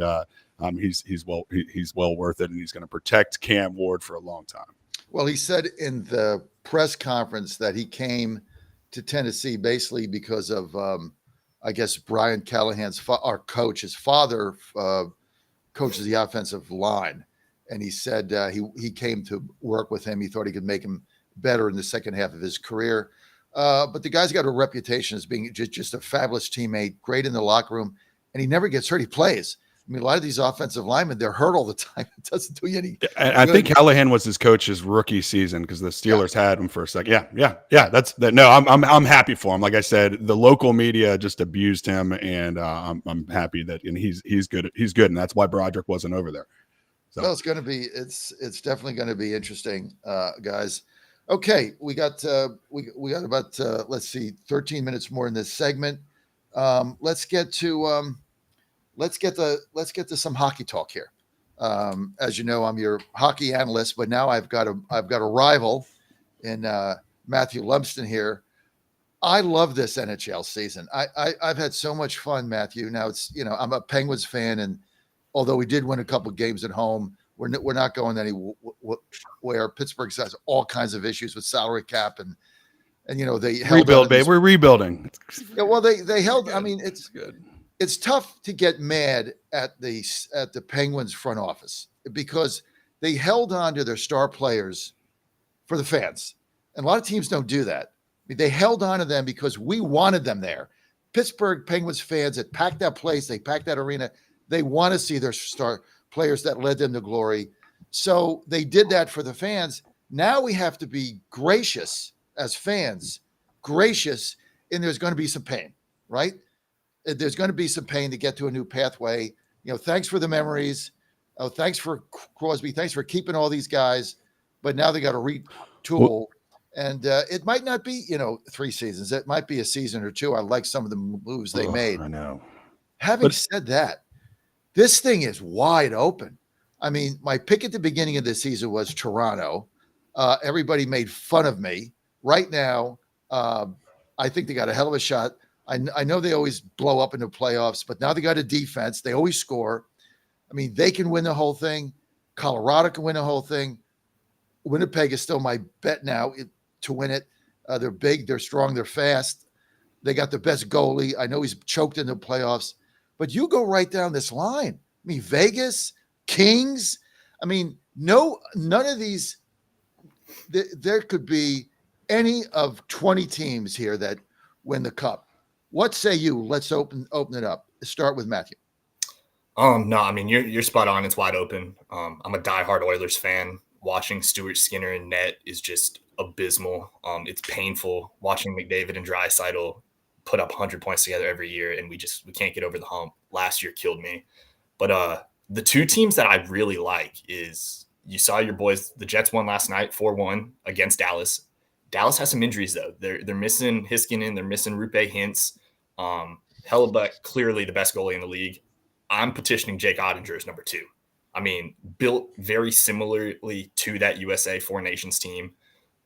he's well worth it, and he's going to protect Cam Ward for a long time. Well, he said in the press conference that he came to Tennessee basically because of, I guess, Brian Callahan's our coach. His father coaches the offensive line, and he said he came to work with him. He thought he could make him better in the second half of his career. But the guy's got a reputation as being just a fabulous teammate, great in the locker room, and he never gets hurt. He plays. I mean, a lot of these offensive linemen, they're hurt all the time. It doesn't do you any good. I think Callahan was his coach's rookie season because the Steelers had him for a second. Yeah. That's that. No, I'm happy for him. Like I said, the local media just abused him, and I'm happy that he's good. He's good, and that's why Broderick wasn't over there. So well, it's definitely going to be interesting, guys. Okay, we got about 13 minutes more in this segment. Let's get to some hockey talk here. As you know, I'm your hockey analyst, but now I've got a rival in Matthew Lumsden here. I love this NHL season. I've had so much fun, Matthew. Now it's I'm a Penguins fan, and although we did win a couple of games at home, we're not going anywhere. Pittsburgh has all kinds of issues with salary cap and they rebuild, babe. We're rebuilding. Yeah, well, they held. I mean, it's good. It's tough to get mad at the Penguins front office because they held on to their star players for the fans. And a lot of teams don't do that. I mean, they held on to them because we wanted them there. Pittsburgh Penguins fans that packed that place, they packed that arena. They want to see their star players that led them to glory. So they did that for the fans. Now we have to be gracious as fans, and there's going to be some pain, right? There's going to be some pain to get to a new pathway. Thanks for the memories. Oh, thanks for Crosby. Thanks for keeping all these guys. But now they got to retool. And it might not be, 3 seasons. It might be a season or 2. I like some of the moves they made. I know. Having said that, this thing is wide open. I mean, my pick at the beginning of the season was Toronto. Everybody made fun of me. Right now, I think they got a hell of a shot. I know they always blow up in the playoffs, but now they got a defense. They always score. I mean, they can win the whole thing. Colorado can win the whole thing. Winnipeg is still my bet now to win it. They're big, they're strong, they're fast. They got the best goalie. I know he's choked in the playoffs, but you go right down this line. I mean, Vegas, Kings. I mean, none of these. There could be any of 20 teams here that win the cup. What say you? Let's open it up. Start with Matthew. No, I mean you're spot on. It's wide open. I'm a diehard Oilers fan. Watching Stuart Skinner in net is just abysmal. It's painful watching McDavid and Draisaitl put up 100 points together every year, and we can't get over the hump. Last year killed me. But the two teams that I really like is you saw your boys. The Jets won last night 4-1 against Dallas. Dallas has some injuries though. They're missing Heiskanen. They're missing Rupe Hintz. Hellebuck, clearly the best goalie in the league. I'm petitioning Jake Ottinger as number 2. I mean, built very similarly to that USA Four Nations team.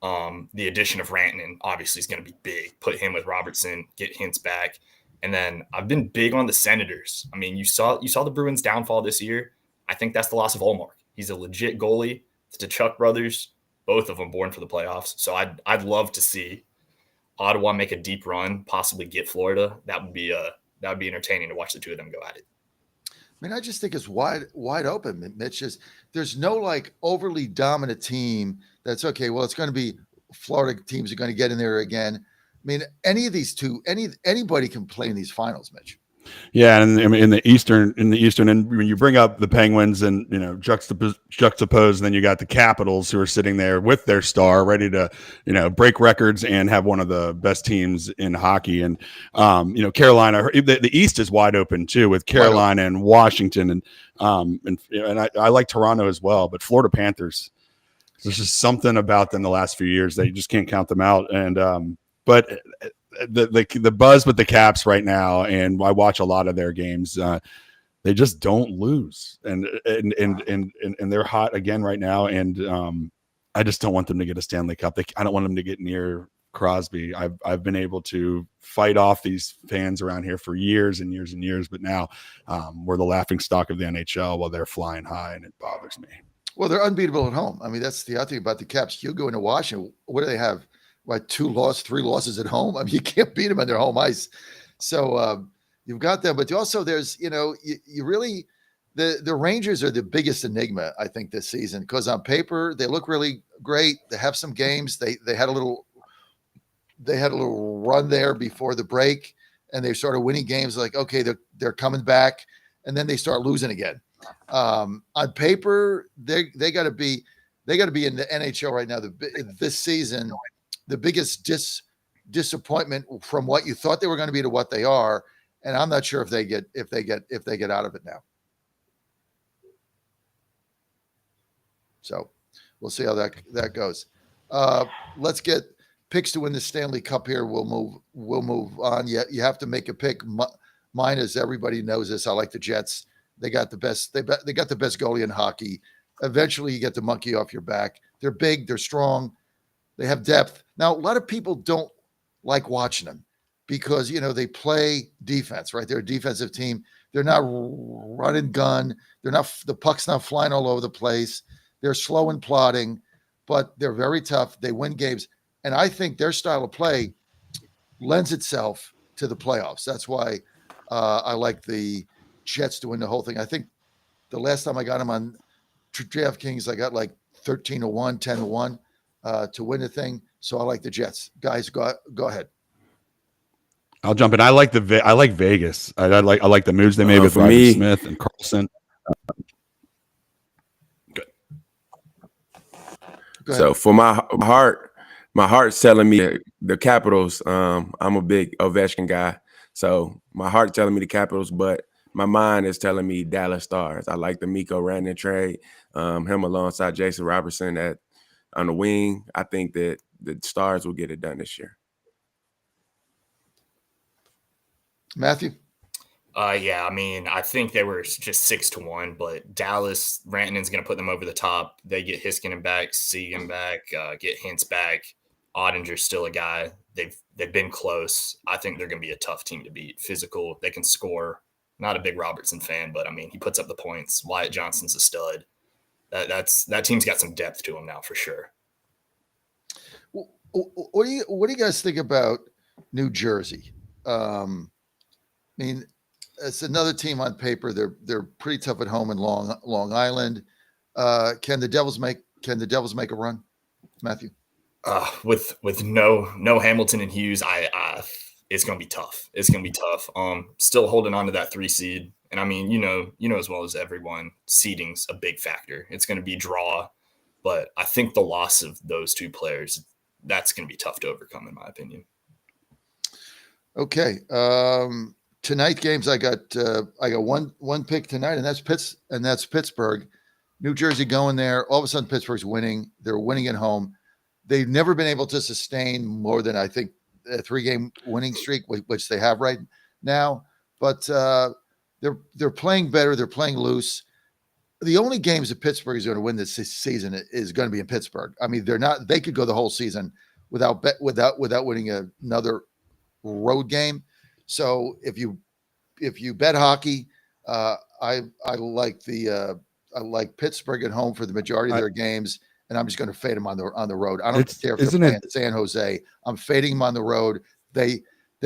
The addition of Rantanen obviously is going to be big. Put him with Robertson, get Hintz back. And then I've been big on the Senators. I mean, you saw the Bruins' downfall this year. I think that's the loss of Ullmark. He's a legit goalie. It's the Chuck brothers, both of them born for the playoffs. So I'd love to see Ottawa make a deep run, possibly get Florida. That would be entertaining to watch the two of them go at it. I mean, I just think it's wide open, Mitch. There's no like overly dominant team that's okay. Well, it's going to be Florida teams are going to get in there again. I mean, any of these two, anybody can play in these finals, Mitch. Yeah, and in the Eastern, and when you bring up the Penguins and juxtapose, and then you got the Capitals who are sitting there with their star, ready to break records and have one of the best teams in hockey. And Carolina, the East is wide open too with Carolina and Washington, and I like Toronto as well. But Florida Panthers, there's just something about them the last few years that you just can't count them out. And but the buzz with the Caps right now, and I watch a lot of their games. They just don't lose, and they're hot again right now. And I just don't want them to get a Stanley Cup. I don't want them to get near Crosby. I've been able to fight off these fans around here for years and years and years, but now we're the laughing stock of the NHL while they're flying high, and it bothers me. Well, they're unbeatable at home. I mean, that's the other thing about the Caps. You go into Washington, what do they have? Like 3 losses at home. I mean, you can't beat them on their home ice. So you've got them, but also there's, you really, the Rangers are the biggest enigma, I think, this season, because on paper they look really great. They have some games. They had a little run there before the break, and they started winning games. Like, okay, they're coming back, and then they start losing again. On paper, they got to be in the NHL right now. This season. The biggest disappointment from what you thought they were going to be to what they are, and I'm not sure if they get out of it now. So we'll see how that goes. Let's get picks to win the Stanley Cup here. We'll move on. You have to make a pick. Mine is, everybody knows this. I like the Jets. They got the best. They got the best goalie in hockey. Eventually, you get the monkey off your back. They're big. They're strong. They have depth. Now, a lot of people don't like watching them because, they play defense, right? They're a defensive team. They're not run and gun. The puck's not flying all over the place. They're slow and plodding, but they're very tough. They win games. And I think their style of play lends itself to the playoffs. That's why I like the Jets to win the whole thing. I think the last time I got them on DraftKings, I got like 13-1, 10-1. To win the thing, so I like the Jets. Guys, go ahead. I'll jump in. I like Vegas. I like the moves they made with Ryder Smith and Carlson. Good. So for my heart's telling me the Capitals. I'm a big Ovechkin guy, so my heart's telling me the Capitals, but my mind is telling me Dallas Stars. I like the Mikko Rantanen trade. Him alongside Jason Robertson on the wing. I think that the Stars will get it done this year. Matthew? Yeah, I mean, I think they were just 6-1, but Dallas, Rantanen's going to put them over the top. They get Heiskanen back, Seguin back, get Hintz back. Ottinger's still a guy they've been close. I think they're going to be a tough team to beat. Physical, they can score. Not a big Robertson fan, but I mean, he puts up the points. Wyatt Johnson's a stud. That team's got some depth to him now for sure. What do you guys think about New Jersey? I mean, it's another team on paper. They're pretty tough at home in Long Island. Can the Devils make a run, Matthew? With no Hamilton and Hughes, it's gonna be tough. It's gonna be tough. Still holding on to that 3 seed, and I mean, you know as well as everyone, seeding's a big factor. It's gonna be draw, but I think the loss of those 2 players, that's gonna be tough to overcome, in my opinion. Okay. Tonight games, I got one pick tonight, and that's Pittsburgh. New Jersey going there. All of a sudden, Pittsburgh's winning. They're winning at home. They've never been able to sustain more than, I think, a 3-game winning streak, which they have right now. But they're playing better. They're playing loose. The only games that Pittsburgh is going to win this season is going to be in Pittsburgh. I mean, they're not. They could go the whole season without winning another road game. So if you bet hockey, I like Pittsburgh at home for the majority of their games, and I'm just going to fade them on the road. I don't care if they're playing San Jose. I'm fading them on the road. They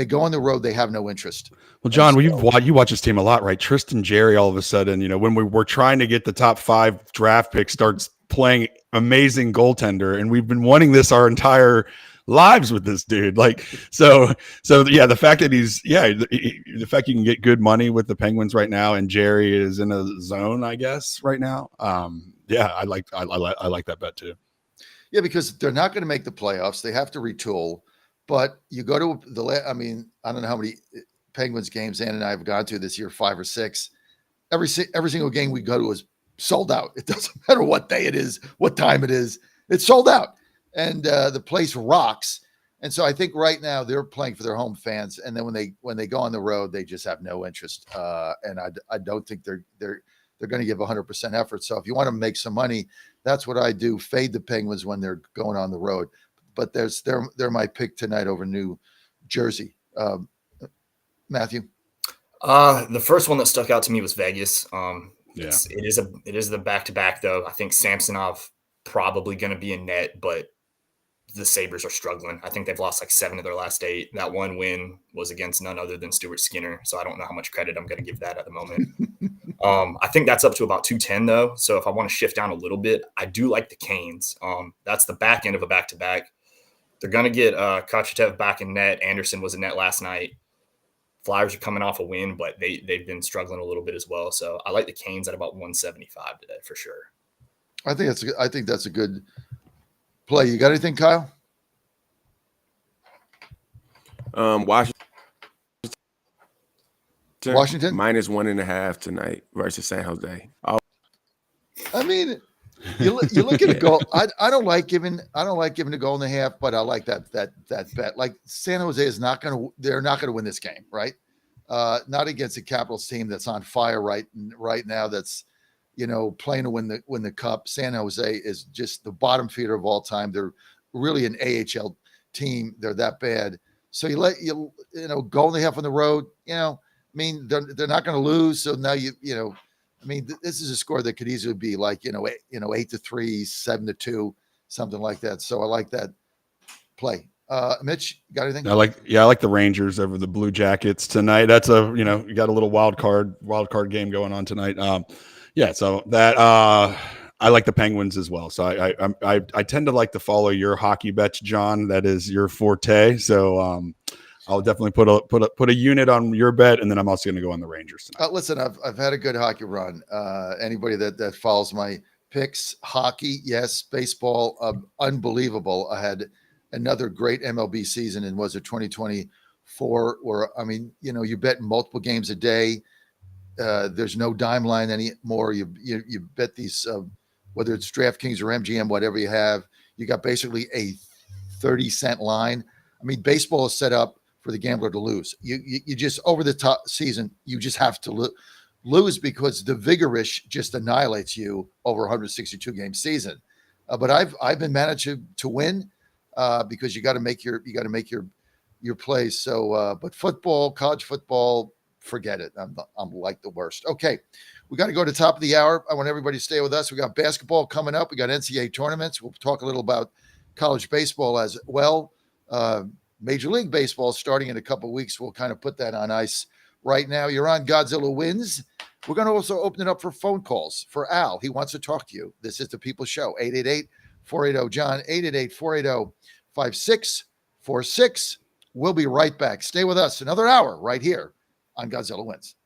go on the road. They have no interest. Well, John, you watch this team a lot, right? Tristan Jerry, all of a sudden, when we were trying to get the top 5 draft pick, starts playing amazing goaltender, and we've been wanting this our entire lives with this dude. So yeah, the fact that the fact you can get good money with the Penguins right now, and Jerry is in a zone, I guess, right now. Yeah, I like that bet too. Yeah, because they're not going to make the playoffs. They have to retool. But you go to I don't know how many Penguins games Ann and I have gone to this year, 5 or 6. Every single game we go to is sold out. It doesn't matter what day it is, what time it is. It's sold out. And the place rocks. And so I think right now they're playing for their home fans. And then when they go on the road, they just have no interest. And I don't think they're going to give 100% effort. So if you want to make some money, that's what I do. Fade the Penguins when they're going on the road. But they're my pick tonight over New Jersey. Matthew? The first one that stuck out to me was Vegas. Yeah. It is the back-to-back, though. I think Samsonov probably going to be in net, but the Sabres are struggling. I think they've lost 7 of their last 8. That one win was against none other than Stuart Skinner, so I don't know how much credit I'm going to give that at the moment. I think that's up to about 210, though. So if I want to shift down a little bit, I do like the Canes. That's the back end of a back-to-back. They're going to get Kochetev back in net. Anderson was in net last night. Flyers are coming off a win, but they've been struggling a little bit as well. So I like the Canes at about 175 today for sure. I think that's a good play. You got anything, Kyle? Washington -1.5 tonight versus San Jose. I mean, you look at a goal. I don't like giving a goal and a half, but I like that bet. Like San Jose is they're not gonna win this game, right? Not against a Capitals team that's on fire right now. That's playing to win the cup. San Jose is just the bottom feeder of all time. They're really an AHL team. They're that bad. So you goal and a half on the road. I mean, they're not going to lose. So now this is a score that could easily be 8-3, 7-2, something like that. So I like that play. Mitch, you got anything? I like the Rangers over the Blue Jackets tonight. That's you got a little wild card game going on tonight. Yeah, so that I like the Penguins as well. So I tend to like to follow your hockey bets, John. That is your forte. So I'll definitely put a unit on your bet, and then I'm also going to go on the Rangers tonight. Listen, I've had a good hockey run. Anybody that follows my picks, hockey, yes, baseball, unbelievable. I had another great MLB season, and was it 2024? Where you bet multiple games a day. There's no dime line anymore. You bet these, whether it's DraftKings or MGM, whatever you have, you got basically a 30-cent line. I mean, baseball is set up for the gambler to lose. You just over the top season, you just have to lose because the vigorish just annihilates you over 162 game season. But I've been managed to win. because you got to make your plays. So, but football, college football, forget it. I'm like the worst. Okay, we got to go to the top of the hour. I want everybody to stay with us. We got basketball coming up. We got NCAA tournaments. We'll talk a little about college baseball as well. Major League Baseball starting in a couple of weeks. We'll kind of put that on ice right now. You're on Godzilla Wins. We're going to also open it up for phone calls for Al. He wants to talk to you. This is the People's Show. 888-480-JOHN, 888-480-5646. We'll be right back. Stay with us another hour right here on Godzilla Wins.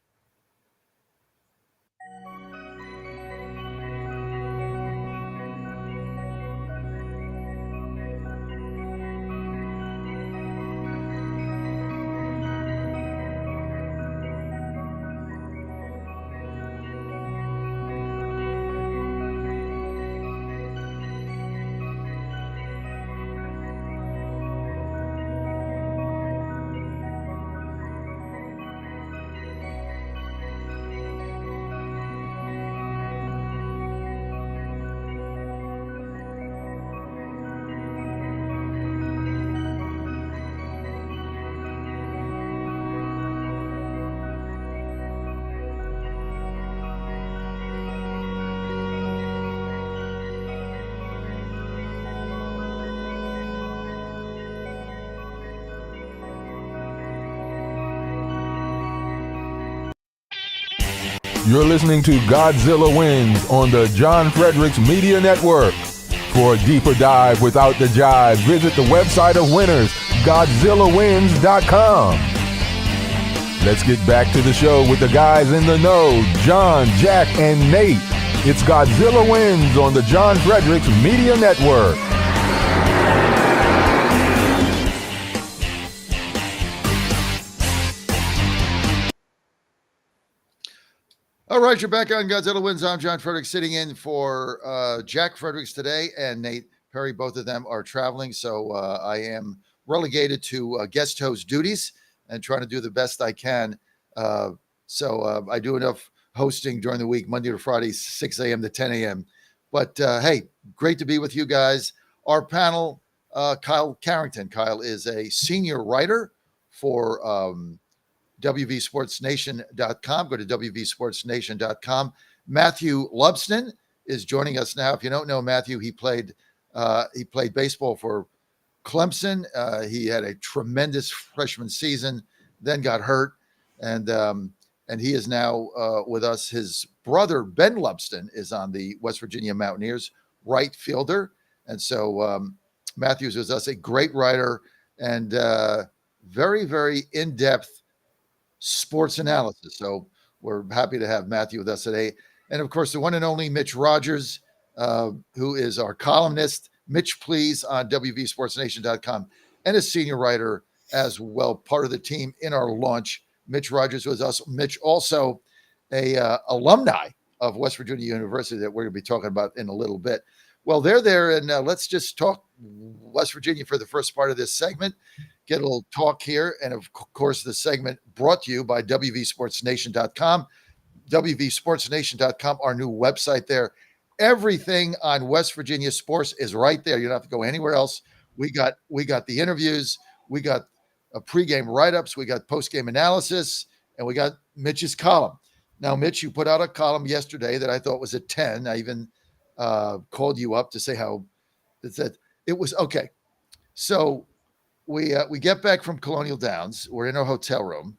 You're listening to Godzilla Wins on the John Fredericks Media Network. For a deeper dive without the jive, visit the website of winners, GodzillaWins.com. Let's get back to the show with the guys in the know, John, Jack, and Nate. It's Godzilla Wins on the John Fredericks Media Network. All right, you're back on Godzilla Wins. I'm John Fredericks, sitting in for Jack Fredericks today, and Nate Perry. Both of them are traveling, so I am relegated to guest host duties and trying to do the best I can. So I do enough hosting during the week, Monday to Friday, 6 a.m. to 10 a.m. But hey, great to be with you guys. Our panel, Kyle Carrington. Kyle is a senior writer for WVSportsNation.com. Go to WVSportsNation.com. Matthew Lubston is joining us now. If you don't know Matthew, he played baseball for Clemson. He had a tremendous freshman season, then got hurt, and he is now with us. His brother Ben Lubston is on the West Virginia Mountaineers, right fielder, and so Matthew's with us, a great writer and very, very in-depth sports analysis. So we're happy to have Matthew with us today. And of course, the one and only Mitch Rogers, who is our columnist. Mitch, please, on WVSportsNation.com, and a senior writer as well, part of the team in our launch. Mitch Rogers was us. Mitch, also a alumni of West Virginia University that we're going to be talking about in a little bit. Well, they're there, and let's just talk West Virginia for the first part of this segment. Get a little talk here. And of course, the segment brought to you by WVSportsNation.com. WVSportsNation.com, our new website there. Everything on West Virginia sports is right there. You don't have to go anywhere else. We got the interviews, we got pregame write-ups, we got postgame analysis, and we got Mitch's column. Now, Mitch, you put out a column yesterday that I thought was a 10. I even called you up to say how it was okay. So we get back from Colonial Downs. We're in our hotel room,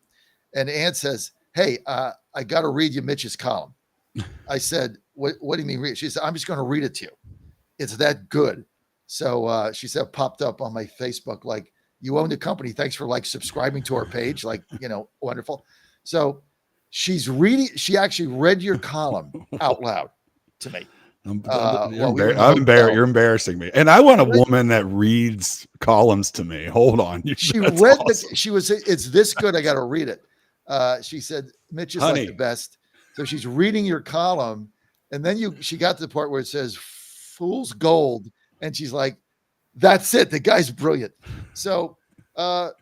and Ann says, "Hey, I got to read you Mitch's column." I said, "What do you mean read?" She said, "I'm just going to read it to you. It's that good." So she said, popped up on my Facebook, like, "You own the company. Thanks for subscribing to our page." Wonderful. So she actually read your column out loud to me. You're embarrassing me. And I want a woman that reads columns to me. Hold on. She read awesome. It's this good. I got to read it. She said, "Mitch is like the best." So she's reading your column, and then she got to the part where it says "fool's gold," and she's like, "That's it. The guy's brilliant." So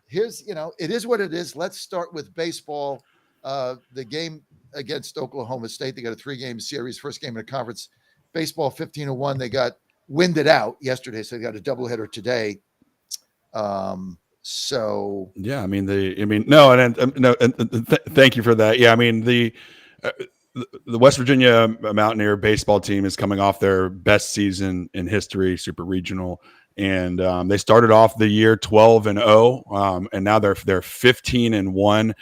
here's, it is what it is. Let's start with baseball. The game against Oklahoma State. They got a 3-game series, first game in the conference. Baseball 15-1. They got winded out yesterday, so they got a doubleheader today. So Yeah, I mean no, thank you for that. Yeah, I mean uh, the West Virginia Mountaineer baseball team is coming off their best season in history, super regional, and they started off the year 12-0, and now they're 15-1.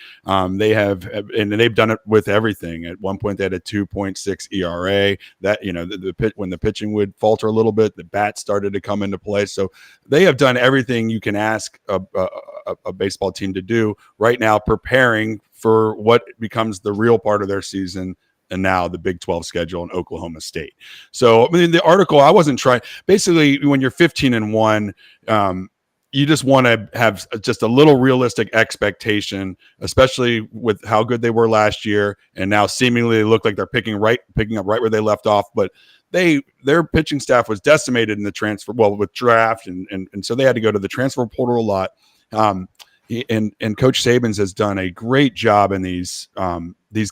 They've done it with everything. At one point, they had a 2.6 ERA. That when the pitching would falter a little bit, the bats started to come into play. So they have done everything you can ask a baseball team to do right now, preparing for what becomes the real part of their season, and now the Big 12 schedule in Oklahoma State. So, I mean, the article, I wasn't trying. Basically, when you're 15-1, you just want to have just a little realistic expectation, especially with how good they were last year, and now seemingly they look like they're picking up right where they left off. But their pitching staff was decimated in the transfer, with draft, and so they had to go to the transfer portal a lot. And Coach Sabins has done a great job in these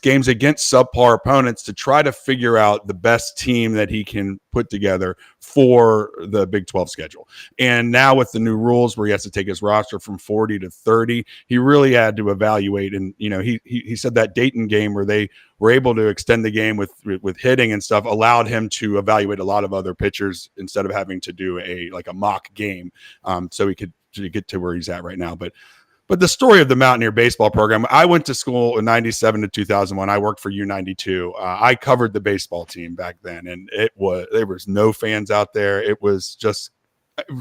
games against subpar opponents to try to figure out the best team that he can put together for the Big 12 schedule. And now with the new rules where he has to take his roster from 40 to 30, he really had to evaluate. And he said that Dayton game where they were able to extend the game with hitting and stuff allowed him to evaluate a lot of other pitchers instead of having to do a mock game, so he could get to where he's at right now. But the story of the Mountaineer baseball program, I went to school in 97 to 2001. I worked for U92. I covered the baseball team back then, and there was no fans out there. It was just,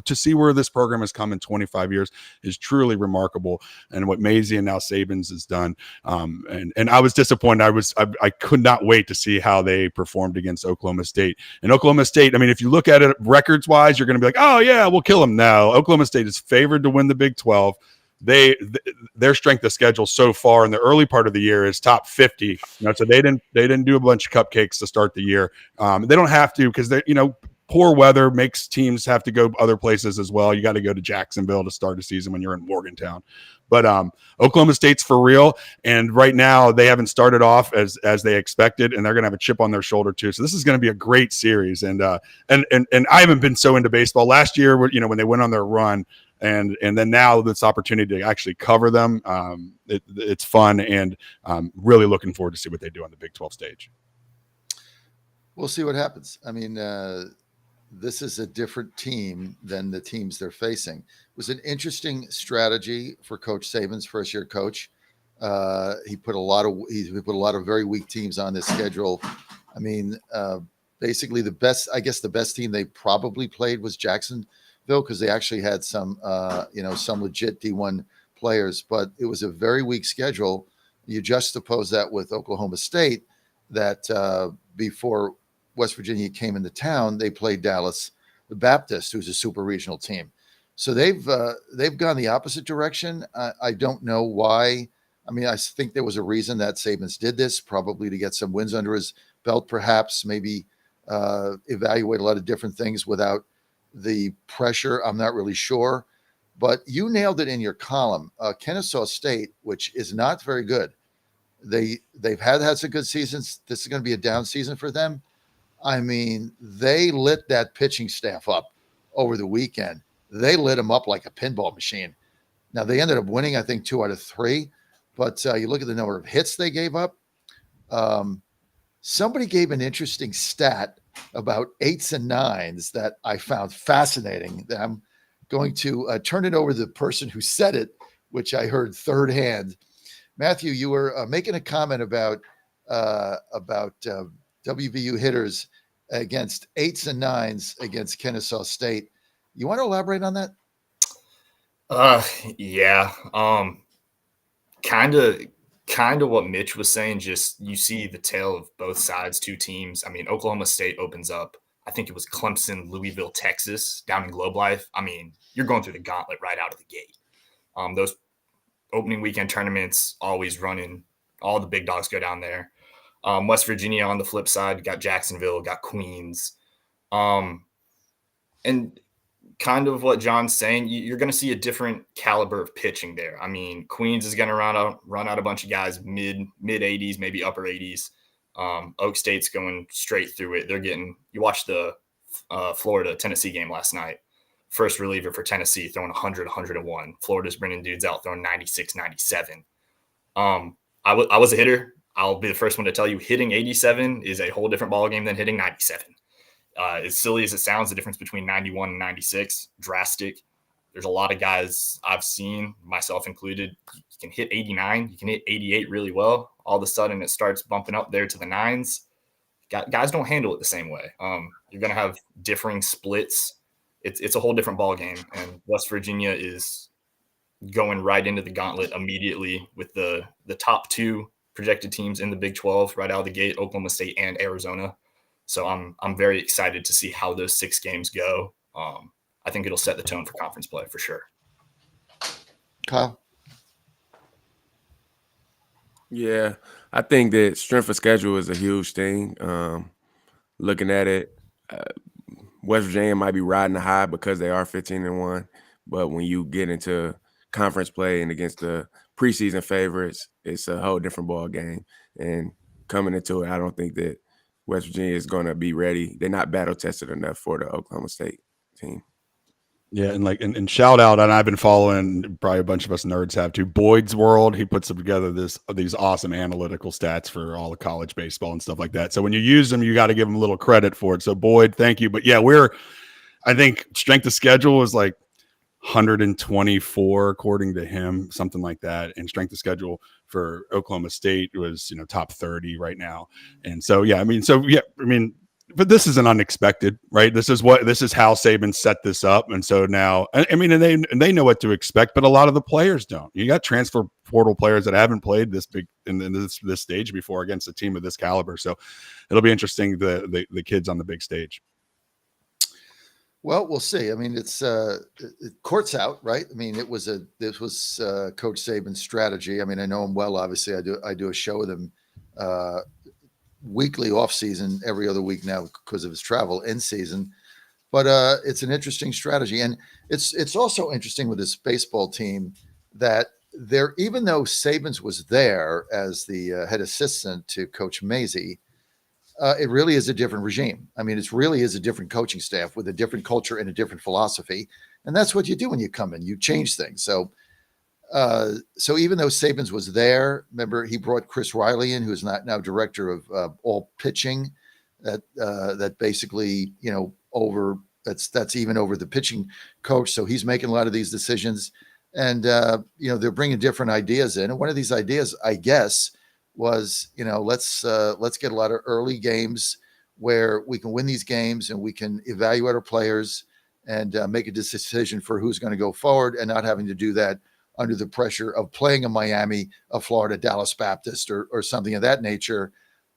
to see where this program has come in 25 years is truly remarkable, and what Maisie and now Sabins has done. And I was disappointed. I could not wait to see how they performed against Oklahoma State. And Oklahoma State, I mean, if you look at it records wise, you're going to be like, oh yeah, we'll kill them. No, Oklahoma State is favored to win the Big 12. Their strength of schedule so far in the early part of the year is top 50. So they didn't do a bunch of cupcakes to start the year. They don't have to, because poor weather makes teams have to go other places as well. You got to go to Jacksonville to start a season when you're in Morgantown. But Oklahoma State's for real, and right now they haven't started off as they expected, and they're going to have a chip on their shoulder too. So this is going to be a great series. And I haven't been so into baseball. Last year, when they went on their run, and then now this opportunity to actually cover them, it's fun, and really looking forward to see what they do on the Big 12 stage. We'll see what happens. I mean, this is a different team than the teams they're facing. It was an interesting strategy for Coach Sabins, first-year coach. He put a lot of very weak teams on this schedule. I mean, basically the best team they probably played was Jacksonville, because they actually had some legit D1 players, but it was a very weak schedule. You juxtapose that with Oklahoma State, that before West Virginia came into town, they played Dallas the Baptist, who's a super regional team. So they've gone the opposite direction. I don't know why. I mean, I think there was a reason that Sabins did this, probably to get some wins under his belt, perhaps, maybe evaluate a lot of different things without the pressure. I'm not really sure. But you nailed it in your column. Kennesaw State, which is not very good. They've had some good seasons. This is going to be a down season for them. I mean, they lit that pitching staff up over the weekend. They lit them up like a pinball machine. Now, they ended up winning, I think, 2 out of 3. But you look at the number of hits they gave up. Somebody gave an interesting stat about 8s and 9s that I found fascinating. I'm going to turn it over to the person who said it, which I heard third hand. Matthew, you were making a comment about WVU hitters against 8s and 9s against Kennesaw State. You want to elaborate on that? Yeah. Kind of what Mitch was saying. Just, you see the tale of both sides, two teams. I mean, Oklahoma State opens up, I think it was Clemson, Louisville, Texas, down in Globe Life. I mean, you're going through the gauntlet right out of the gate. Those opening weekend tournaments always running. All the big dogs go down there. West Virginia on the flip side, got Jacksonville, got Queens. And kind of what John's saying, you're going to see a different caliber of pitching there. I mean, Queens is going to run out a bunch of guys mid 80s, maybe upper 80s. Oak State's going straight through it. You watched the Florida Tennessee game last night. first reliever for Tennessee, throwing 100, 101. Florida's bringing dudes out throwing 96, 97. I was a hitter. I'll be the first one to tell you, hitting 87 is a whole different ballgame than hitting 97. As silly as it sounds, the difference between 91 and 96, drastic. There's a lot of guys I've seen, myself included, you can hit 89, you can hit 88 really well. All of a sudden, it starts bumping up there to the nines. Guys don't handle it the same way. You're going to have differing splits. It's a whole different ball game, and West Virginia is going right into the gauntlet immediately with the top two projected teams in the Big 12 right out of the gate, Oklahoma State and Arizona. So I'm very excited to see how those 6 games go. I think it'll set the tone for conference play for sure. Kyle? Yeah, I think that strength of schedule is a huge thing. Looking at it, West Virginia might be riding the high because they are 15-1, but when you get into conference play and against the preseason favorites, it's a whole different ball game. And coming into it, I don't think that West Virginia is going to be ready. They're not battle tested enough for the Oklahoma State team. Yeah, and shout out, and I've been following, probably a bunch of us nerds have too, Boyd's World. He puts together these awesome analytical stats for all the college baseball and stuff like that. So when you use them, you got to give them a little credit for it. So Boyd, thank you. But yeah, I think strength of schedule is like 124 according to him, something like that. And strength of schedule for Oklahoma State was, top 30 right now. And so, but this isn't unexpected, right? This is how Saban set this up. And so now, and they know what to expect, but a lot of the players don't. You got transfer portal players that haven't played this big in this stage before against a team of this caliber. So it'll be interesting, the kids on the big stage. Well, we'll see. I mean, it's court's out, right? I mean, this was Coach Saban's strategy. I mean, I know him well. Obviously, I do a show with him weekly off season, every other week now because of his travel in season. But it's an interesting strategy, and it's also interesting with this baseball team that even though Saban's was there as the head assistant to Coach Mazey, it really is a different regime. I mean, it really is a different coaching staff with a different culture and a different philosophy. And that's what you do when you come in, you change things. So even though Saban's was there, remember he brought Chris Riley in, who's now director of all pitching, that basically, that's even over the pitching coach. So he's making a lot of these decisions, and they're bringing different ideas in. And one of these ideas, I guess, was, let's get a lot of early games where we can win these games and we can evaluate our players and make a decision for who's going to go forward, and not having to do that under the pressure of playing in Miami, a Florida, Dallas Baptist, or something of that nature.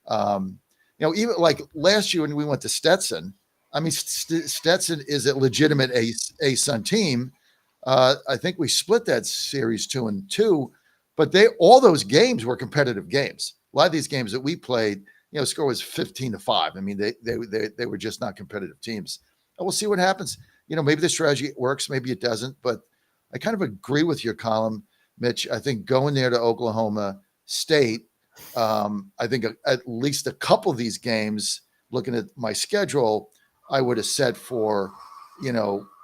Even like last year when we went to Stetson, I mean, Stetson is a legitimate A-Sun team. I think we split that series 2-2. But all those games were competitive games. A lot of these games that we played, the score was 15-5. I mean, they were just not competitive teams. And we'll see what happens. Maybe the strategy works, maybe it doesn't. But I kind of agree with your column, Mitch. I think going there to Oklahoma State, I think at least a couple of these games, looking at my schedule, I would have set for,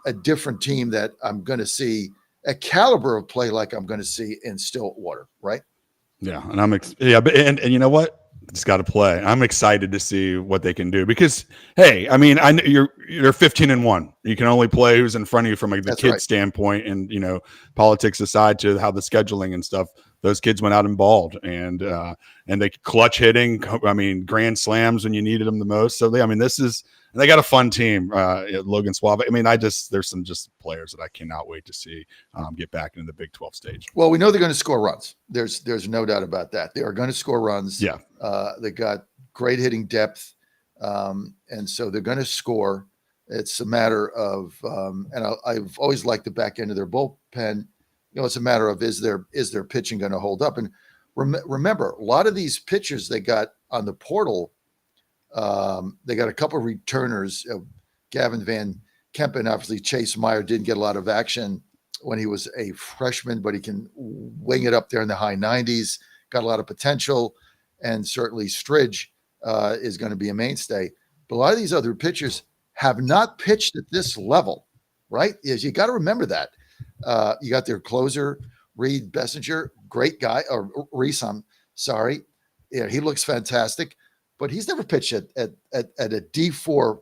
a different team that I'm going to see a caliber of play like I'm going to see in Stillwater, right? Yeah, and and you know what? Just got to play. I'm excited to see what they can do because, hey, I mean, I know you're 15-1. You can only play who's in front of you from the kid standpoint, and politics aside to how the scheduling and stuff. Those kids went out and balled, and they clutch hitting. I mean, grand slams when you needed them the most. So they got a fun team. Logan Suave. I mean, there's some players that I cannot wait to see get back into the Big 12 stage. Well, we know they're going to score runs. There's no doubt about that. They are going to score runs. Yeah. They got great hitting depth, and so they're going to score. It's a matter of, and I've always liked the back end of their bullpen. It's a matter of is their pitching going to hold up? And remember, a lot of these pitchers they got on the portal. They got a couple of returners, Gavin Van Kempen. Obviously, Chase Meyer didn't get a lot of action when he was a freshman, but he can wing it up there in the high 90s, got a lot of potential. And certainly Stridge is going to be a mainstay. But a lot of these other pitchers have not pitched at this level, right? Is you got to remember that. You got their closer, Reed Bessinger, great guy, or Reese, I'm sorry. Yeah, he looks fantastic, but he's never pitched at a D4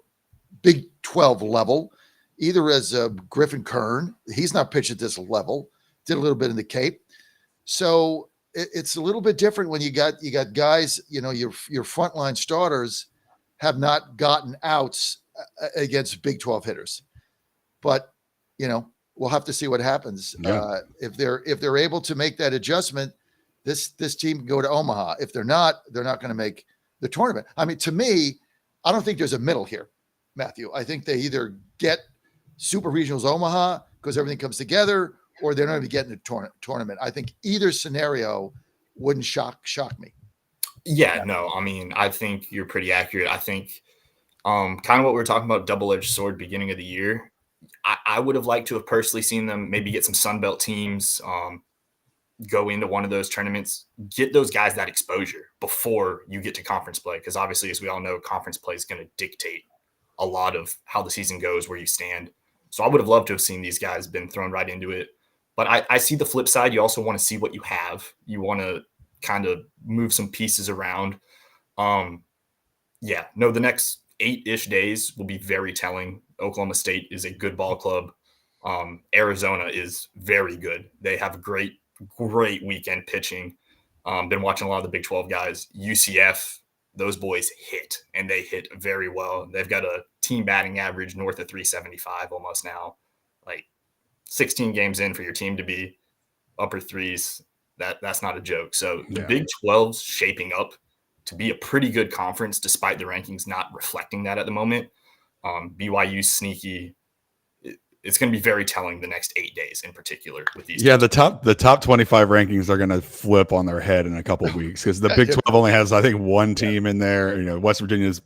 Big 12 level, either as Griffin Kern. He's not pitched at this level. Did a little bit in the Cape. So it's a little bit different when you got guys, your frontline starters have not gotten outs against Big 12 hitters. But, we'll have to see what happens. Yeah. If they're able to make that adjustment, this team can go to Omaha. If they're not going to make the tournament. I mean, to me, I don't think there's a middle here, Matthew. I think they either get Super Regionals Omaha because everything comes together, or they're not going to get in the tournament. I think either scenario wouldn't shock me. Yeah, no, I mean, I think you're pretty accurate. I think kind of what we were talking about, double-edged sword beginning of the year. I would have liked to have personally seen them maybe get some Sun Belt teams, go into one of those tournaments, get those guys that exposure before you get to conference play. Because obviously, as we all know, conference play is going to dictate a lot of how the season goes, where you stand. So I would have loved to have seen these guys been thrown right into it. But I see the flip side. You also want to see what you have. You want to kind of move some pieces around. The next 8-ish days will be very telling. Oklahoma State is a good ball club. Arizona is very good. They have great weekend pitching. Been watching a lot of the Big 12 guys. UCF, those boys hit, and they hit very well. They've got a team batting average north of 375 almost now. Like 16 games in for your team to be upper threes, that's not a joke. So the Big 12's shaping up to be a pretty good conference, despite the rankings not reflecting that at the moment. BYU sneaky. It's going to be very telling the next 8 days in particular with these. Yeah, the top 25 rankings are going to flip on their head in a couple of weeks because the Big 12 only has, I think, one team in there. West Virginia is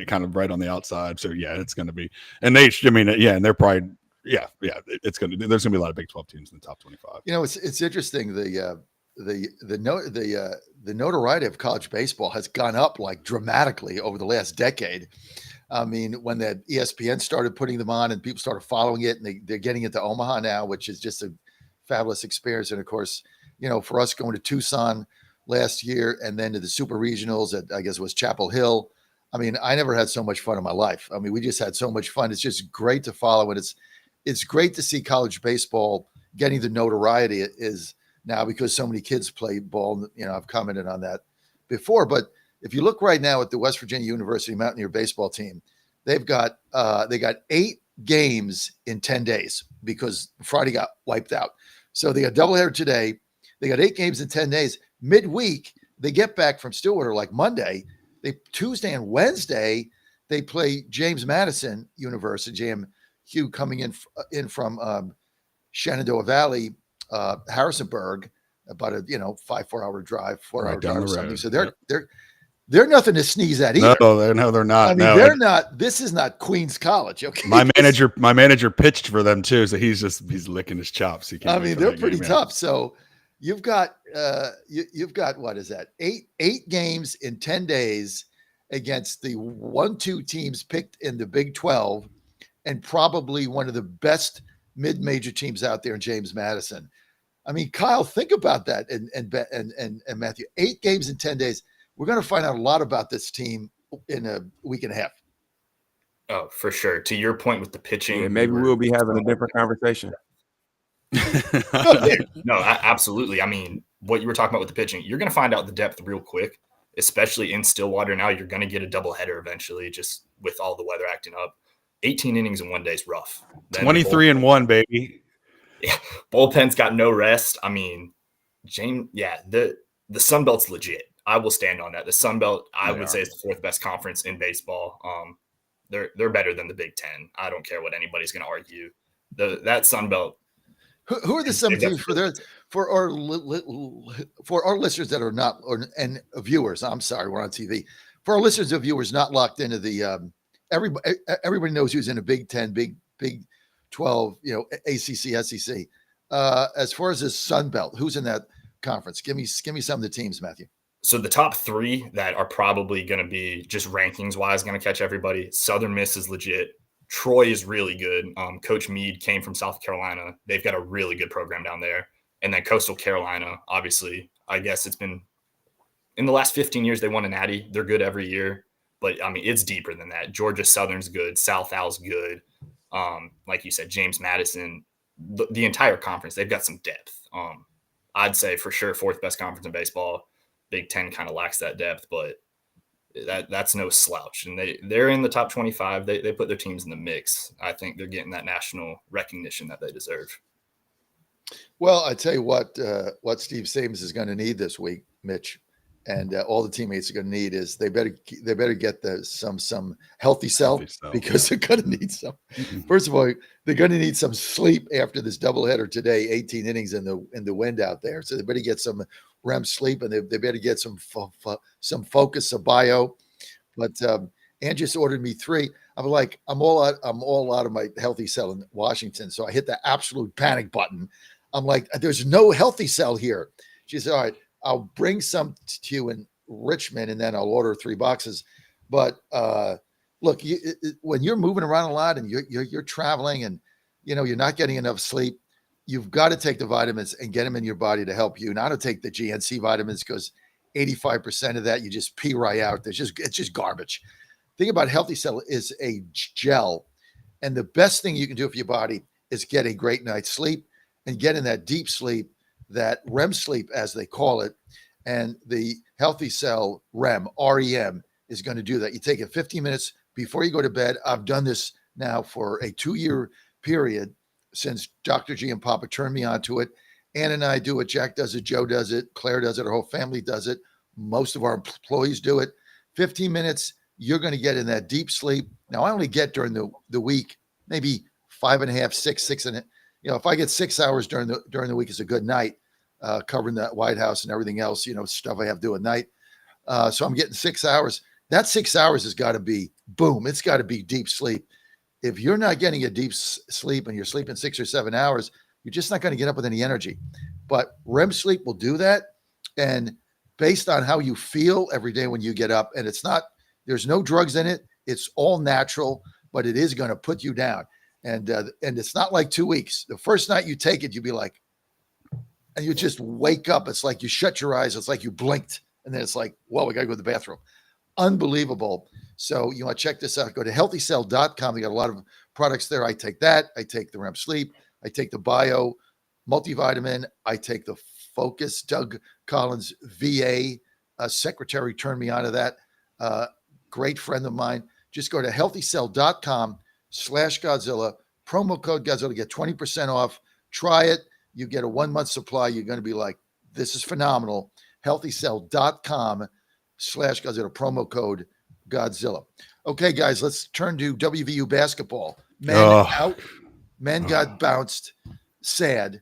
kind of right on the outside. So yeah, it's going to be, and and they're probably, it's going to, there's going to be a lot of Big 12 teams in the top 25. It's interesting. The notoriety of college baseball has gone up like dramatically over the last decade. I mean, when that ESPN started putting them on and people started following it, and they're getting into Omaha now, which is just a fabulous experience. And of course, for us going to Tucson last year and then to the Super Regionals at, I guess it was Chapel Hill. I mean, I never had so much fun in my life. I mean, we just had so much fun. It's just great to follow. And it's great to see college baseball getting the notoriety it is now because so many kids play ball. I've commented on that before, but if you look right now at the West Virginia University Mountaineer baseball team, they got 8 games in 10 days because Friday got wiped out. So they got doubleheader today. They got 8 games in 10 days. Midweek, they get back from Stillwater like Monday. Tuesday and Wednesday, they play James Madison University, JMU coming in from Shenandoah Valley, Harrisonburg, about a 4 hour drive, 4 hour drive or something. So they're nothing to sneeze at either. No, they're not. I mean, they're not. This is not Queens College. Okay. My manager pitched for them too, so he's licking his chops. They're pretty tough. So you've got what is that? 8 games in 10 days against the 1-2 teams picked in the Big 12, and probably one of the best mid-major teams out there in James Madison. I mean, Kyle, think about that, and Matthew. 8 games in 10 days. We're going to find out a lot about this team in a week and a half. Oh, for sure. To your point with the pitching. Maybe we'll be having a different conversation. No, absolutely. I mean, what you were talking about with the pitching, you're going to find out the depth real quick, especially in Stillwater. Now you're going to get a doubleheader eventually, just with all the weather acting up. 18 innings in 1 day is rough. 23-1, baby. Yeah, bullpen's got no rest. I mean, James, the Sun Belt's legit. I will stand on that. The Sun Belt, I would say, is the 4th best conference in baseball. They're better than the Big 10. I don't care what anybody's going to argue. That Sun Belt. Who are the some teams for our listeners that are not and viewers? I'm sorry, we're on TV. For our listeners and viewers not locked into the everybody knows who's in a Big 10, Big 12, ACC, SEC. As far as the Sun Belt, who's in that conference? Give me some of the teams, Matthew. So the top 3 that are probably going to be just rankings wise going to catch everybody. Southern Miss is legit. Troy is really good. Coach Meade came from South Carolina. They've got a really good program down there. And then Coastal Carolina, obviously, I guess it's been in the last 15 years, they won a natty. They're good every year. But, I mean, it's deeper than that. Georgia Southern's good. South Al's good. Like you said, James Madison, the entire conference, they've got some depth. I'd say for sure fourth best conference in baseball. Big Ten kind of lacks that depth, but that's no slouch. And they're in the top 25. They put their teams in the mix. I think they're getting that national recognition that they deserve. Well, I tell you what Steve Sabins is going to need this week, Mitch, and all the teammates are going to need is they better get some healthy cell because they're going to need some. First of all, they're going to need some sleep after this doubleheader today, 18 innings in the wind out there. So they better get some REM sleep, and they better get some focus, some bio. But Ann just ordered me 3. I'm like, I'm all out of my healthy cell in Washington, so I hit the absolute panic button. I'm like, there's no healthy cell here. She said, all right, I'll bring some to you in Richmond, and then I'll order 3 boxes. But look, when you're moving around a lot and you're traveling and you're not getting enough sleep, you've got to take the vitamins and get them in your body to help you. Not to take the GNC vitamins because 85% of that you just pee right out. It's just garbage. Thing about Healthy Cell is a gel, and the best thing you can do for your body is get a great night's sleep and get in that deep sleep, that REM sleep, as they call it. And the Healthy Cell REM, REM, is going to do that. You take it 15 minutes before you go to bed. I've done this now for a 2-year period since Dr. G and Papa turned me on to it. Ann and I do it. Jack does it. Joe does it. Claire does it. Our whole family does it. Most of our employees do it. 15 minutes, you're going to get in that deep sleep. Now, I only get during the week, maybe 5.5, 6 and if I get 6 hours during the week, it's a good night, covering that White House and everything else, stuff I have to do at night. So I'm getting 6 hours. That 6 hours has got to be boom. It's got to be deep sleep. If you're not getting a deep sleep and you're sleeping 6 or 7 hours, you're just not going to get up with any energy. But REM sleep will do that. And based on how you feel every day when you get up, and there's no drugs in it. It's all natural, but it is going to put you down. And it's not like 2 weeks. The first night you take it, you'll be like, and you just wake up. It's like you shut your eyes. It's like you blinked. And then it's like, well, we got to go to the bathroom. Unbelievable. So you want to check this out. Go to healthycell.com. They got a lot of products there. I take that. I take the REM sleep. I take the bio multivitamin. I take the Focus. Doug Collins, VA secretary, turned me on to that. Great friend of mine. Just go to healthycell.com/Godzilla. Promo code Godzilla. Get 20% off. Try it. You get a 1-month supply. You're going to be like, this is phenomenal. Healthycell.com/Godzilla. Promo code Godzilla. Okay, guys, let's turn to WVU basketball. Men got bounced. Sad.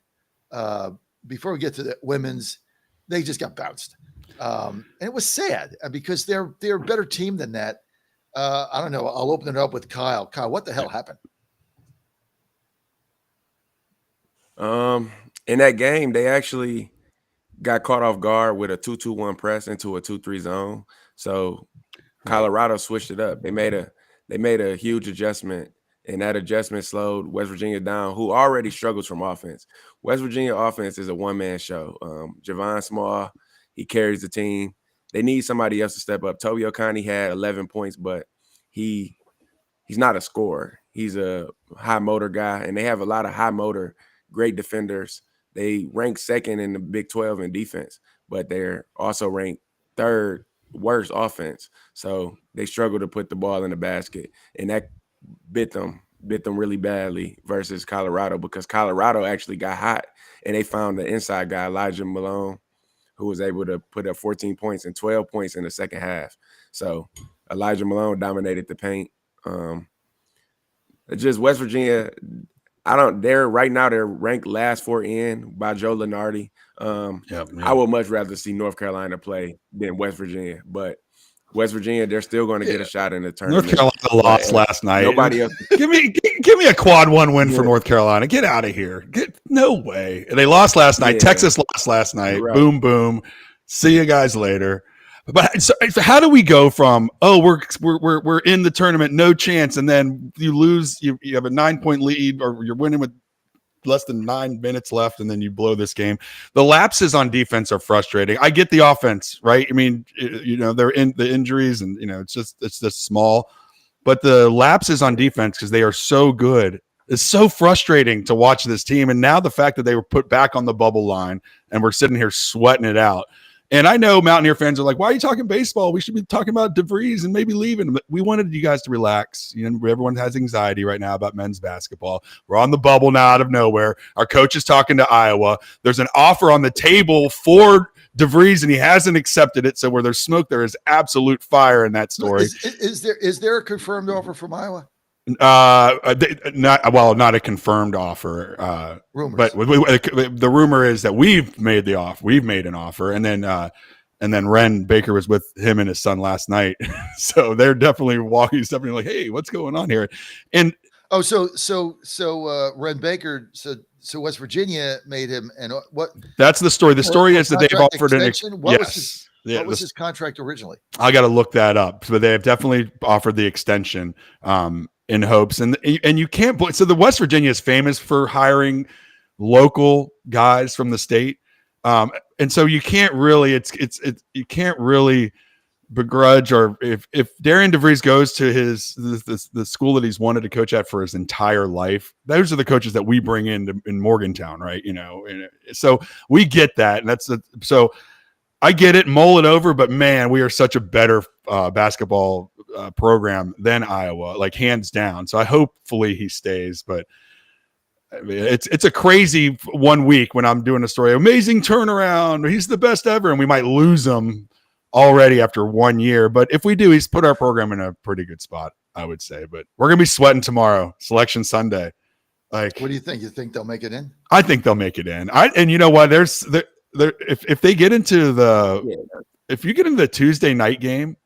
Before we get to the women's, they just got bounced. And it was sad because they're a better team than that. I don't know. I'll open it up with Kyle. Kyle, what the hell happened? In that game, they actually got caught off guard with a 2-2-1 press into a 2-3 zone. So Colorado switched it up. They made a huge adjustment, and that adjustment slowed West Virginia down, who already struggles from offense. West Virginia offense is a one-man show. Javon Small, he carries the team. They need somebody else to step up. Toby Oconee had 11 points, but he's not a scorer. He's a high motor guy, and they have a lot of high motor, great defenders. They rank second in the Big 12 in defense, but they're also ranked third worst offense. So they struggle to put the ball in the basket, and that bit them really badly versus Colorado, because Colorado actually got hot, and they found the inside guy, Elijah Malone, who was able to put up 14 points and 12 points in the second half. So Elijah Malone dominated the paint. Just West Virginia, they're ranked last 4 in by Joe Lunardi. I would much rather see North Carolina play than West Virginia, but West Virginia, they're still going to get a shot in the tournament. North Carolina lost last night. Nobody else. Give me a quad 1 win for North Carolina. Get out of here. No way. They lost last night. Texas lost last night. Right. Boom, boom. See you guys later. But so how do we go from we're in the tournament, no chance, and then you lose, you have a 9-point lead, or you're winning with less than 9 minutes left, and then you blow this game? The lapses on defense are frustrating. I get the offense, right? I mean, they're in the injuries, and it's just small, but the lapses on defense, because they are so good, it's so frustrating to watch this team. And now the fact that they were put back on the bubble line and we're sitting here sweating it out. And I know Mountaineer fans are like, why are you talking baseball? We should be talking about DeVries and maybe leaving. But we wanted you guys to relax. Everyone has anxiety right now about men's basketball. We're on the bubble now out of nowhere. Our coach is talking to Iowa. There's an offer on the table for DeVries, and he hasn't accepted it. So where there's smoke, there is absolute fire in that story. Is there a confirmed offer from Iowa? Not a confirmed offer. Rumors. But the rumor is that we've made the offer. We've made an offer, and then Ren Baker was with him and his son last night. So they're definitely walking. He's definitely like, hey, what's going on here? And Ren Baker. So West Virginia made him, and what? That's the story. The story is that they've offered an extension. What was his contract originally? I got to look that up, but they have definitely offered the extension. In hopes, and you can't. So the West Virginia is famous for hiring local guys from the state, and so you can't really. You can't really begrudge, or if Darian DeVries goes to the school that he's wanted to coach at for his entire life, those are the coaches that we bring in Morgantown, right? And so we get that, and so I get it, mull it over, but man, we are such a better basketball program than Iowa, like hands down. So hopefully he stays, but I mean, it's a crazy 1 week when I'm doing a story, amazing turnaround, he's the best ever, and we might lose him already after 1 year. But if we do, he's put our program in a pretty good spot, I would say. But we're gonna be sweating tomorrow, Selection Sunday. Like, what do you think? You think they'll make it in? I think they'll make it in. And you know what? If they get into if you get into the Tuesday night game,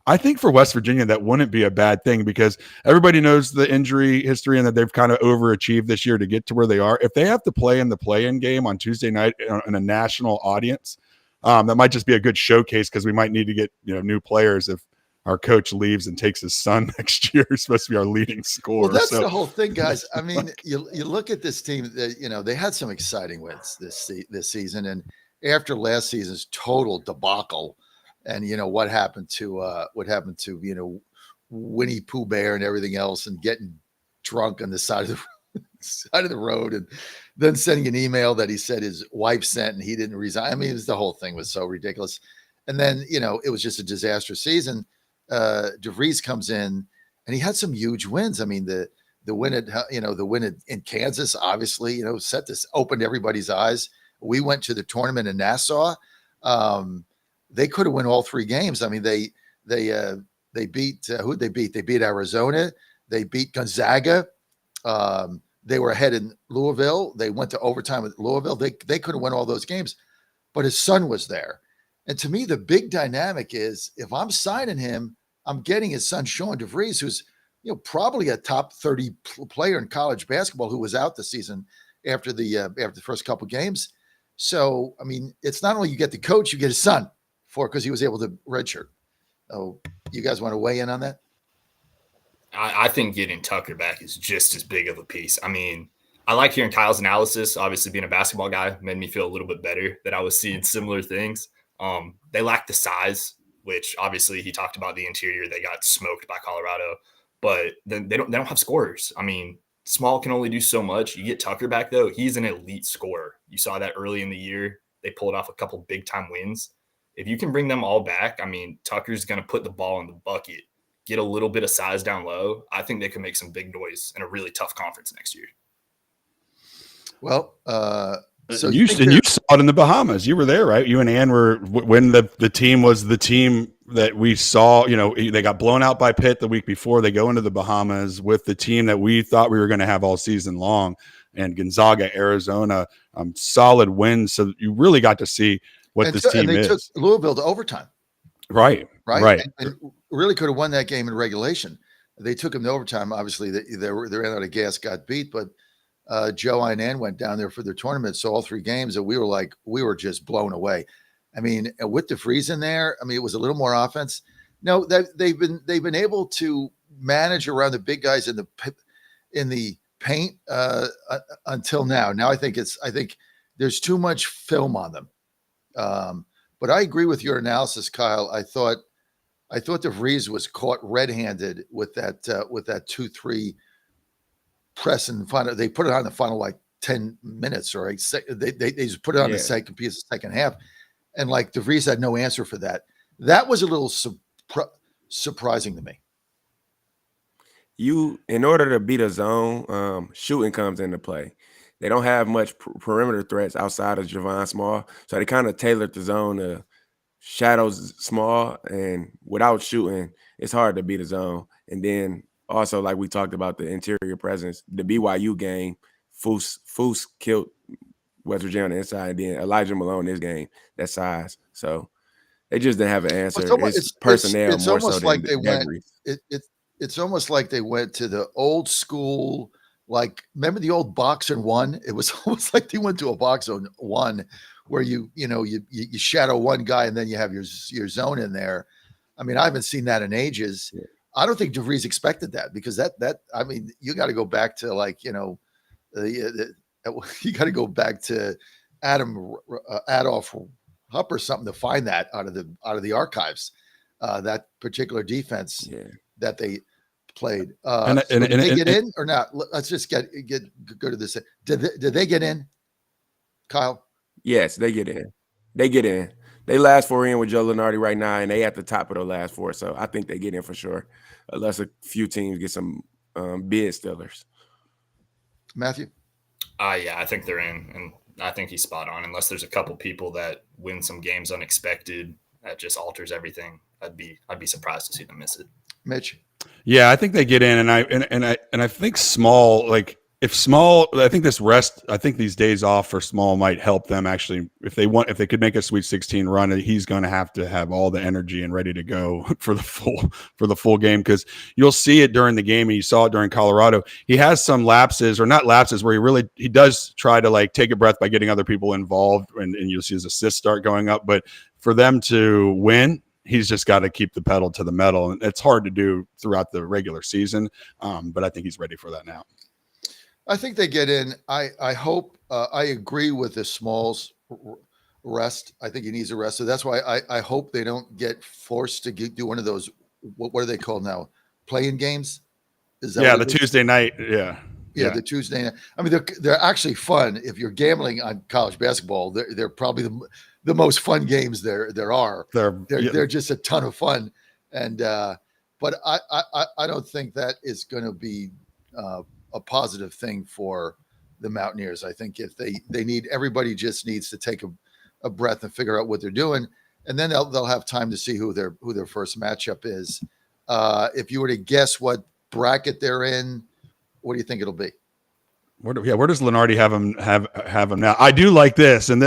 I think for West Virginia, that wouldn't be a bad thing, because everybody knows the injury history and that they've kind of overachieved this year to get to where they are. If they have to play in the play-in game on Tuesday night in a national audience, that might just be a good showcase, because we might need to get new players if our coach leaves and takes his son next year. He's supposed to be our leading scorer. Well, that's the whole thing, guys. I mean, you look at this team. They had some exciting wins this season, and after last season's total debacle. And what happened to Winnie Pooh Bear and everything else, and getting drunk on the side of the road, and then sending an email that he said his wife sent and he didn't resign. I mean, the whole thing was so ridiculous. And then it was just a disastrous season. DeVries comes in and he had some huge wins. I mean, the win in Kansas, obviously, opened everybody's eyes. We went to the tournament in Nassau. They could have won all 3 games. I mean, they beat who'd they beat? They beat Arizona. They beat Gonzaga. They were ahead in Louisville. They went to overtime with Louisville. They could have won all those games, but his son was there. And to me, the big dynamic is, if I'm signing him, I'm getting his son, Sean DeVries, who's probably a top 30 player in college basketball, who was out the season after the first couple games. So, I mean, it's not only you get the coach, you get his son because he was able to redshirt. Oh, you guys want to weigh in on that? I think getting Tucker back is just as big of a piece. I mean, I like hearing Kyle's analysis. Obviously, being a basketball guy made me feel a little bit better that I was seeing similar things. They lack the size, which obviously he talked about the interior. They got smoked by Colorado, but then they don't have scorers. I mean, Small can only do so much. You get Tucker back, though. He's an elite scorer. You saw that early in the year. They pulled off a couple big-time wins. If you can bring them all back, I mean, Tucker's going to put the ball in the bucket, get a little bit of size down low. I think they can make some big noise in a really tough conference next year. Well, so you saw it in the Bahamas. You were there, right? You and Ann were when the team was the team that we saw. They got blown out by Pitt the week before. They go into the Bahamas with the team that we thought we were going to have all season long, and Gonzaga, Arizona, solid wins. So you really got to see what this team is. They took Louisville to overtime. Right. And really could have won that game in regulation. They took them to overtime. Obviously, they ran out of gas, got beat, but Joe and Ann went down there for their tournament, so all 3 games, and we were just blown away. I mean, with DeVries in there, I mean, it was a little more offense. No, they've been able to manage around the big guys in the paint until now. Now I think there's too much film on them. But I agree with your analysis, Kyle. I thought DeVries was caught red-handed with that 2-3 press and final. They put it on the final like 10 minutes, or they just put it on the second piece of the second half, and like DeVries had no answer for that. That was a little surprising to me. In order to beat a zone, shooting comes into play. They don't have much perimeter threats outside of Javon Small, so they kind of tailored the zone to shadows Small, and without shooting, it's hard to beat a zone. And then also, like we talked about, the interior presence, the BYU game, Foose killed West Virginia on the inside, and then Elijah Malone in this game, that size. So they just didn't have an answer. It's personnel more so than degrees. It's almost like they went to the old school, like, remember the old box and one? It was almost like they went to a box on one where you shadow one guy and then you have your zone in there. I mean, I haven't seen that in ages. Yeah. I don't think DeVries expected that, because I mean, you got to go back to like, you got to go back to Adolph Hupp or something to find that out of the archives, that particular defense that they played. Did they get in or not? Let's just go to this. Did they get in, Kyle? Yes, they get in. They last four in with Joe Lunardi right now, and they at the top of the last four. So I think they get in for sure, unless a few teams get some bid stealers. Matthew? Yeah, I think they're in, and I think he's spot on. Unless there's a couple people that win some games unexpected, that just alters everything. I'd be surprised to see them miss it. Mitch? Yeah, I think they get in, and I think Small, like, if Small, I think these days off for Small might help them actually. If they could make a Sweet 16 run, he's going to have all the energy and ready to go for the full game, because you'll see it during the game, and you saw it during Colorado. He has some lapses, or not lapses, where he does try to like take a breath by getting other people involved, and you'll see his assists start going up. But for them to win, he's just got to keep the pedal to the metal, and it's hard to do throughout the regular season. But I think he's ready for that now. I think they get in. I hope. I agree with the Smalls rest. I think he needs a rest. So that's why I hope they don't get forced to do one of those. What are they called now? Play-in games? Is that the Tuesday night? Yeah, the Tuesday night. I mean, they're actually fun. If you're gambling on college basketball, they're probably the most fun games there are. They're just a ton of fun. And but I don't think that is going to be a positive thing for the Mountaineers. I think if they need, everybody just needs to take a breath and figure out what they're doing, and then they'll have time to see who their first matchup is. If you were to guess what bracket they're in, what do you think it'll be? Where does Lunardi have him now? I do like this, and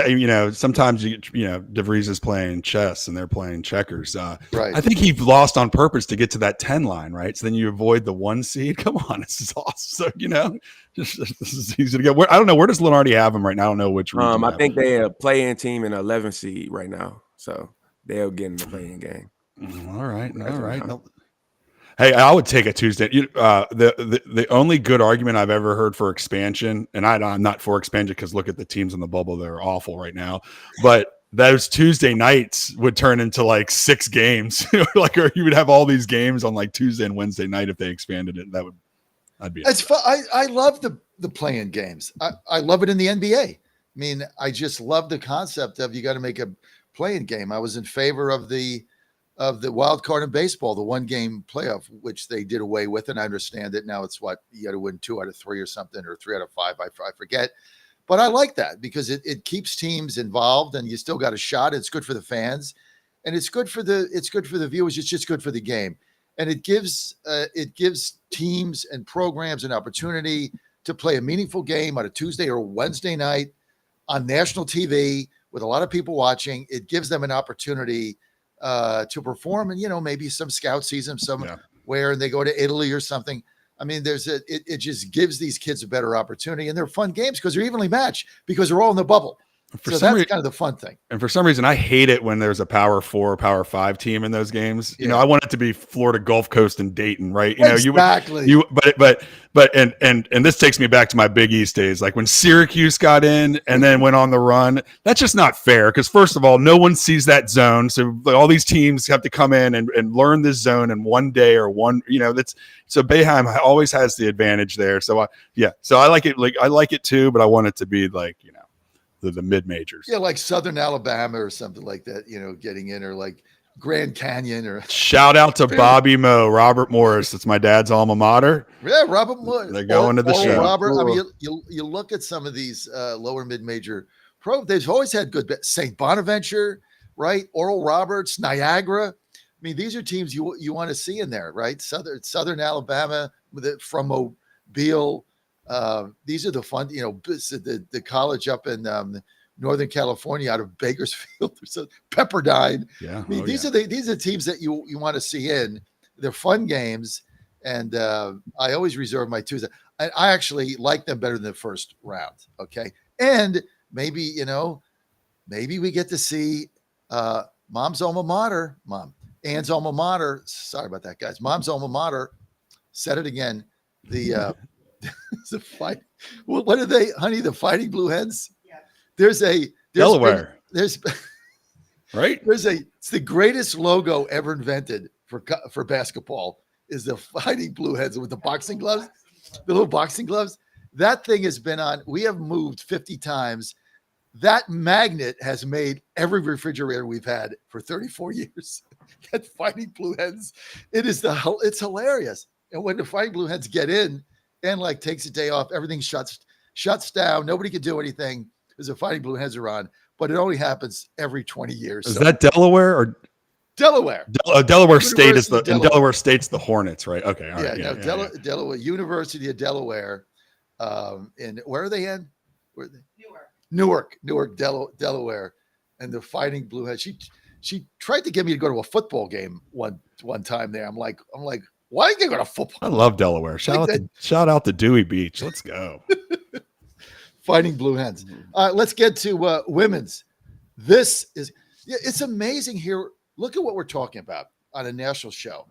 sometimes DeVries is playing chess and they're playing checkers. Right. I think he lost on purpose to get to that 10 line, right? So then you avoid the 1 seed. Come on, this is awesome. So this is easy to get. I don't know, where does Lunardi have him right now? I don't know which. I think they a play-in team in 11 seed right now, so they'll get in the play-in game. All right. Hey, I would take a Tuesday. The only good argument I've ever heard for expansion, and I'm not for expansion because look at the teams in the bubble; they're awful right now. But those Tuesday nights would turn into like 6 games, or you would have all these games on like Tuesday and Wednesday night if they expanded it. I'd be. It's fun. I love the play-in games. I love it in the NBA. I mean, I just love the concept of you got to make a play-in game. I was in favor of the wild card in baseball, the 1-game playoff, which they did away with. And I understand it now. It's you got to win 2 out of 3 or something, or 3 out of 5. I forget, but I like that because it keeps teams involved and you still got a shot. It's good for the fans and it's good for the viewers. It's just good for the game. And it gives teams and programs an opportunity to play a meaningful game on a Tuesday or Wednesday night on national TV with a lot of people watching. It gives them an opportunity to perform, and maybe some scout season somewhere, and they go to Italy or something. I mean, it just gives these kids a better opportunity, and they're fun games because they're evenly matched because they're all in the bubble. So that's kind of the fun thing. And for some reason, I hate it when there's a Power 4, Power 5 team in those games. You know, I want it to be Florida Gulf Coast and Dayton, right? You know, exactly. And this takes me back to my Big East days, like when Syracuse got in and then went on the run. That's just not fair because first of all, no one sees that zone, so all these teams have to come in and learn this zone in one day or one. You know, so Boeheim always has the advantage there. So I like it. Like I like it too, but I want it to be like the mid majors. Yeah, like Southern Alabama or something like that, getting in, or like Grand Canyon, or shout out to Bobby Moe, Robert Morris. It's my dad's alma mater. Yeah, Robert Moe. They're going to the show. Robert, I mean, you look at some of these lower mid major they've always had good St. Bonaventure, right? Oral Roberts, Niagara. I mean, these are teams you want to see in there, right? Southern Alabama from Mobile. These are the fun, the college up in Northern California out of Bakersfield, Pepperdine. Yeah, I mean, these are teams that you want to see in. They're fun games, and I always reserve my Tuesday. I actually like them better than the first round. Okay, and maybe we get to see Mom's alma mater, Ann's alma mater. Sorry about that, guys. Mom's alma mater. Said it again. The the fight. What are they, honey? The Fighting Blue Hens. Yeah. There's Delaware. Right. It's the greatest logo ever invented for basketball. Is the Fighting Blue Hens with the boxing gloves, the little boxing gloves. That thing has been on. We have moved 50 times. That magnet has made every refrigerator we've had for 34 years. That Fighting Blue Hens. It's hilarious. And when the Fighting Blue Hens get in, and like takes a day off, everything shuts down. Nobody can do anything because the Fighting Blue Hens are on, but it only happens every 20 years. Is that Delaware or Delaware? Delaware State is and Delaware State's the Hornets, right? Okay. All right. Delaware, University of Delaware. And where are they in? Where are they? Newark, Delaware. And the Fighting Blue Hens. She tried to get me to go to a football game one time there. I'm like, why did you go to football? I love Delaware. Shout out to Dewey Beach. Let's go. Fighting Blue Hens. Let's get to women's. It's amazing here. Look at what we're talking about on a national show.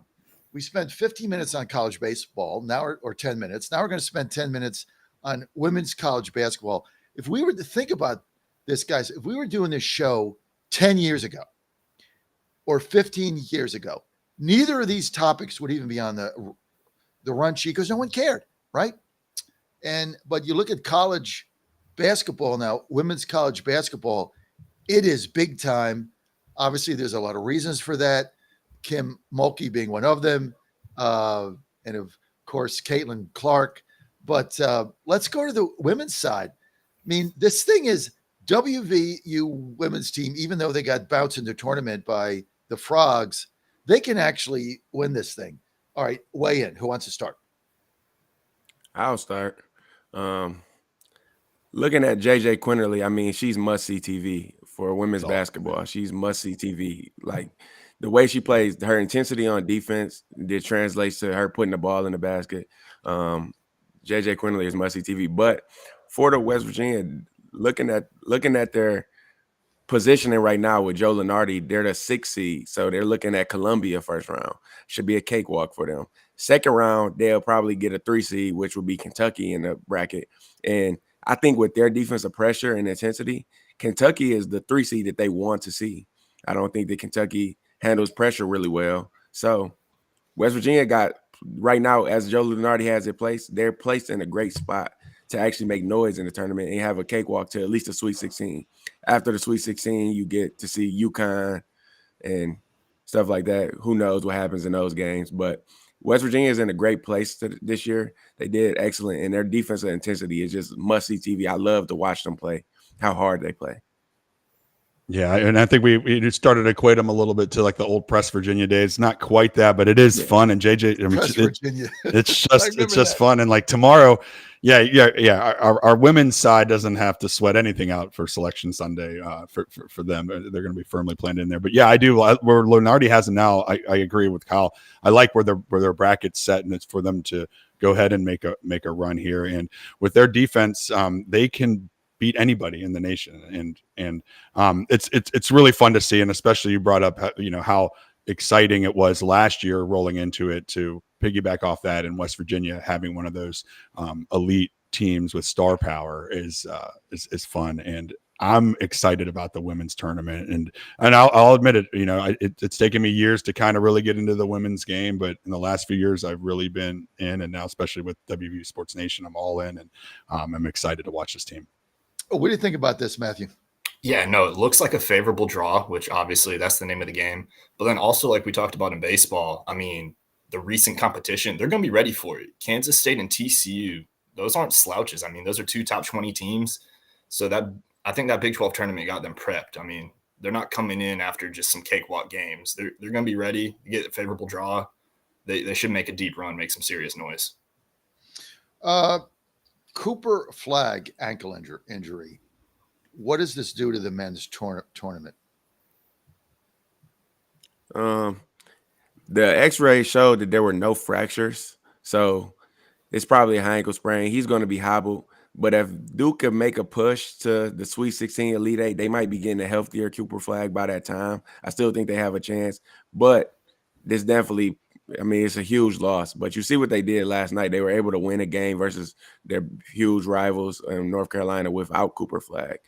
We spent 15 minutes on college baseball now, or 10 minutes. Now we're going to spend 10 minutes on women's college basketball. If we were to think about this, guys, if we were doing this show 10 years ago or 15 years ago, neither of these topics would even be on the run sheet because no one cared, right? But you look at college basketball now, women's college basketball, it is big time. Obviously, there's a lot of reasons for that. Kim Mulkey being one of them, and of course, Caitlin Clark. But let's go to the women's side. I mean, this thing is WVU women's team, even though they got bounced in the tournament by the Frogs, they can actually win this thing. All right, weigh in. Who wants to start? I'll start. Looking at JJ Quinterly, I mean, she's must-see TV for women's basketball. She's must-see TV. Like, the way she plays, her intensity on defense, it translates to her putting the ball in the basket. JJ Quinterly is must-see TV. But for the West Virginia, looking at their positioning right now with Joe Lunardi, they're the 6th seed. So they're looking at Columbia first round. Should be a cakewalk for them. Second round, they'll probably get a 3 seed, which would be Kentucky in the bracket. And I think with their defensive pressure and intensity, Kentucky is the 3 seed that they want to see. I don't think that Kentucky handles pressure really well. So West Virginia got, right now, as Joe Lunardi has it placed, they're placed in a great spot to actually make noise in the tournament and have a cakewalk to at least the Sweet 16. After the Sweet 16, you get to see UConn and stuff like that. Who knows what happens in those games? But West Virginia is in a great place this year. They did excellent, and their defensive intensity is just must-see TV. I love to watch them play, how hard they play. Yeah, and I think we started to equate them a little bit to like the old Press Virginia days. Not quite that, but it is fun. And JJ, I mean, it's just fun. And like tomorrow, our women's side doesn't have to sweat anything out for Selection Sunday for them. They're going to be firmly planned in there. But yeah, I do. Where Lunardi has them now, I agree with Kyle. I like where their bracket's set, and it's for them to go ahead and make a run here. And with their defense, they can beat anybody in the nation. And it's really fun to see. And especially you brought up, how exciting it was last year rolling into it, to piggyback off that in West Virginia, having one of those elite teams with star power is fun. And I'm excited about the women's tournament, and I'll admit it. It's taken me years to kind of really get into the women's game, but in the last few years, I've really been in, and now especially with WVU Sports Nation, I'm all in, and I'm excited to watch this team. Oh, what do you think about this, Matthew? Yeah, no, it looks like a favorable draw, which obviously that's the name of the game. But then also, like we talked about in baseball, I mean, the recent competition, they're going to be ready for it. Kansas State and TCU, those aren't slouches. I mean, those are 2 top 20 teams. So I think that Big 12 tournament got them prepped. I mean, they're not coming in after just some cakewalk games. They're going to be ready to get a favorable draw. They should make a deep run, make some serious noise. Cooper Flag ankle injury. What does this do to the men's tournament? The X-ray showed that there were no fractures, so it's probably a high ankle sprain. He's going to be hobbled. But if Duke can make a push to the Sweet 16 Elite Eight, they might be getting a healthier Cooper Flag by that time. I still think they have a chance. But this definitely, it's a huge loss. But you see what they did last night. They were able to win a game versus their huge rivals in North Carolina without Cooper Flag.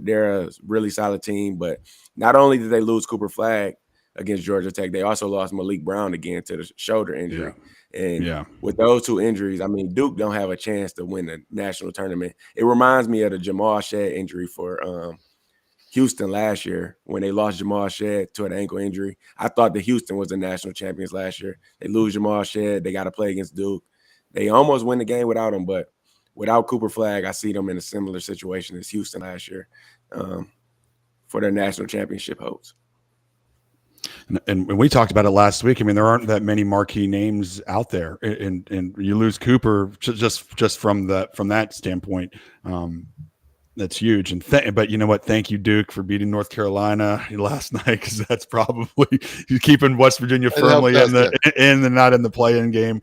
They're a really solid team. But not only did they lose Cooper Flag against Georgia Tech, they also lost Malik Brown again to the shoulder injury. Yeah. And with those 2 injuries, Duke don't have a chance to win the national tournament. It reminds me of the Jamal Shead injury for Houston last year when they lost Jamal Shead to an ankle injury. I thought that Houston was the national champions last year. They lose Jamal Shead. They got to play against Duke. They almost win the game without him, but without Cooper Flag, I see them in a similar situation as Houston last year for their national championship hopes. And we talked about it last week. There aren't that many marquee names out there, and you lose Cooper just from that standpoint. That's huge. But you know what? Thank you, Duke, for beating North Carolina last night, because that's probably keeping West Virginia firmly in the not in the play-in game.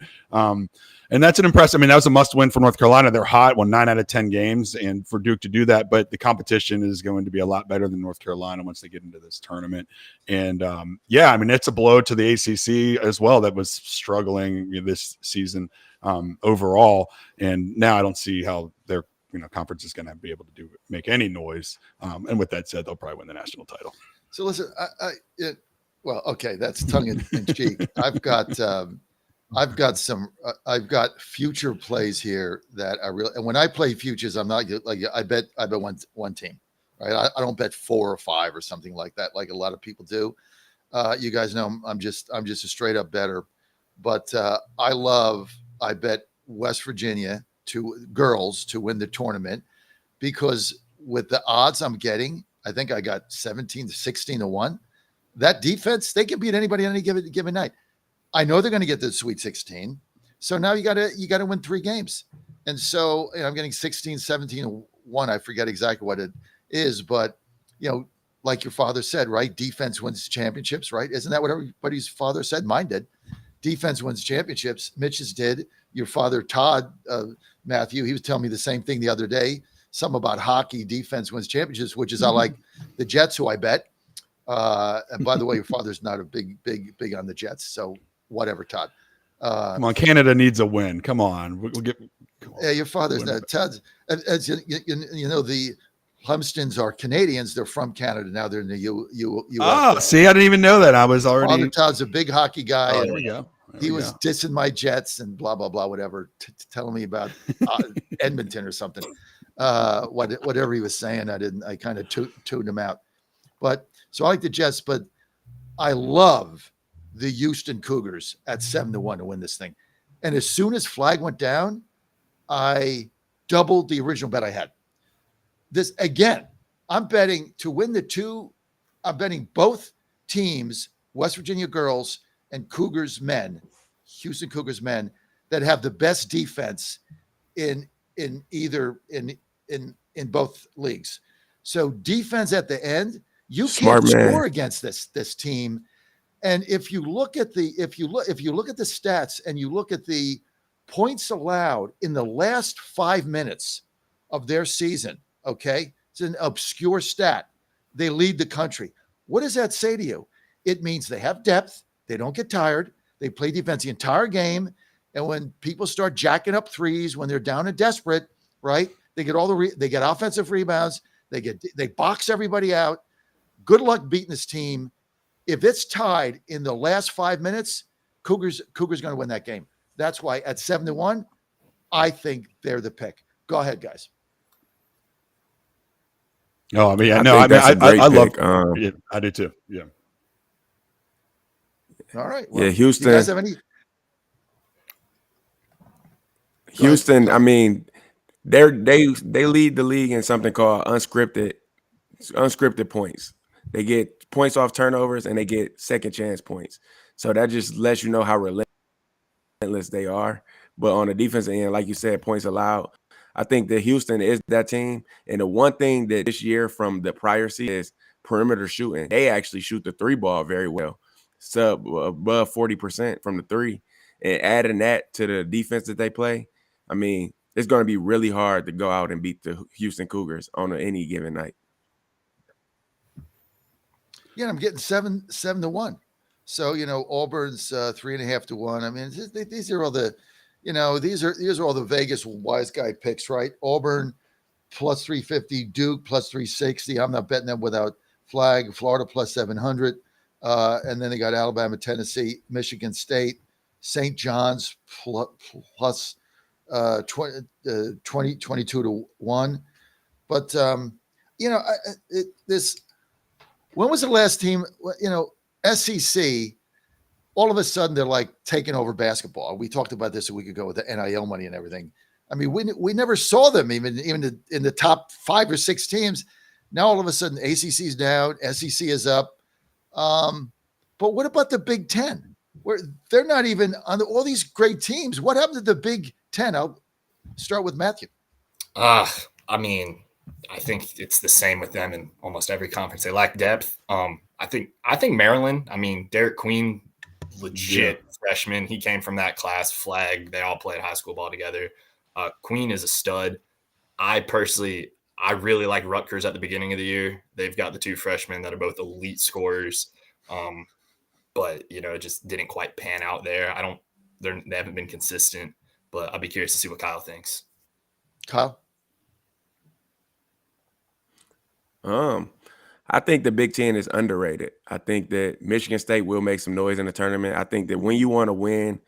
And that's an impressive. That was a must-win for North Carolina. They're hot, won 9 out of 10 games, and for Duke to do that. But the competition is going to be a lot better than North Carolina once they get into this tournament. And it's a blow to the ACC as well, that was struggling this season overall. And now I don't see how their conference is going to be able to make any noise. And with that said, they'll probably win the national title. So listen, that's tongue in cheek. I've got future plays here that I really, and when I play futures, I'm not like, I bet one team, right? I don't bet 4 or 5 or something like that, like a lot of people do. You guys know I'm just a straight up bettor, but I bet West Virginia girls to win the tournament, because with the odds I'm getting, I think I got 17 to 16 to 1. That defense, they can beat anybody on any given night. I know they're going to get to the Sweet 16. So now you got to win 3 games. And so I'm getting 16, 17, 1. I forget exactly what it is, but like your father said, right? Defense wins championships, right? Isn't that what everybody's father said? Mine did. Defense wins championships. Mitch's did. Your father, Todd, Matthew, he was telling me the same thing the other day. Something about hockey, defense wins championships, which is I like the Jets, who I bet. And by the way, your father's not a big on the Jets. So whatever, Todd. Come on, Canada needs a win. Come on, we'll get. Yeah, your father's not. Todd's, as the Humstons are Canadians. They're from Canada now. They're in the U.S. Oh, see, I didn't even know that. I was already. Father Todd's a big hockey guy. Oh, there we go. He was dissing my Jets and blah blah blah, whatever, telling me about Edmonton or something. Whatever he was saying, I kind of tuned him out. But so I like the Jets, but I love the Houston Cougars at 7-1 to win this thing. And as soon as Flag went down, I doubled the original bet I had. This again, I'm betting to win the 2. I'm betting both teams, West Virginia girls and Cougars men, Houston Cougars men, that have the best defense in both leagues. So defense at the end, you can't score against this team. And if you look at the stats and you look at the points allowed in the last 5 minutes of their season Okay. It's an obscure stat. They lead the country. What does that say to you? It means they have depth. They don't get tired. They play defense the entire game. And when people start jacking up threes, when they're down and desperate, right? They get they get offensive rebounds. They box everybody out. Good luck beating this team. If it's tied in the last 5 minutes, Cougars going to win that game. That's why at 7-1, I think they're the pick. Go ahead, guys. No, I mean, I no, think I mean, that's a great I love. pick. Yeah, I do too. Yeah. All right. Well, Yeah, Houston. You guys have any? Houston. Go I ahead. mean, they lead the league in something called unscripted points. They get points off turnovers and they get second chance points. So that just lets you know how relentless they are. But on the defensive end, like you said, points allowed. I think that Houston is that team. And the one thing that this year from the prior season is perimeter shooting. They actually shoot the three ball very well, above 40% from the three. And adding that to the defense that they play, I mean, it's going to be really hard to go out and beat the Houston Cougars on any given night. Yeah, I'm getting 7-1. So Auburn's 3.5 to 1. I mean, these are all the, these are all the Vegas wise guy picks, right? Auburn plus 350, Duke plus 360. I'm not betting them without flag. Florida plus 700, and then they got Alabama, Tennessee, Michigan State, St. John's plus 22 to 1. But this. When was the last team, SEC, all of a sudden they're like taking over basketball. We talked about this a week ago with the NIL money and everything. I mean, we never saw them even in the top 5 or 6 teams. Now all of a sudden ACC is down, SEC is up. But what about the Big Ten? Where they're not even on all these great teams. What happened to the Big Ten? I'll start with Matthew. I mean, I think it's the same with them in almost every conference. They lack depth. I think Maryland. I mean, Derek Queen, legit freshman. He came from that class. Flag. They all played high school ball together. Queen is a stud. I really like Rutgers at the beginning of the year. They've got the 2 freshmen that are both elite scorers. But it just didn't quite pan out there. They haven't been consistent. But I'll be curious to see what Kyle thinks. Kyle. I think the Big Ten is underrated. I think that Michigan State will make some noise in the tournament. I think that when you want to win,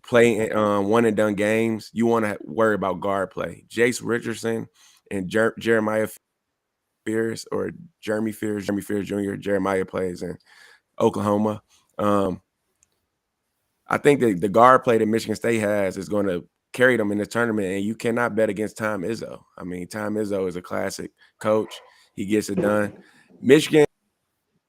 play one and done games, you want to worry about guard play. Jace Richardson and Jeremiah Fears or Jeremy Fears Jr. Jeremiah plays in Oklahoma. I think that the guard play that Michigan State has is going to carry them in the tournament, and you cannot bet against Tom Izzo. I mean, Tom Izzo is a classic coach. He gets it done. Michigan,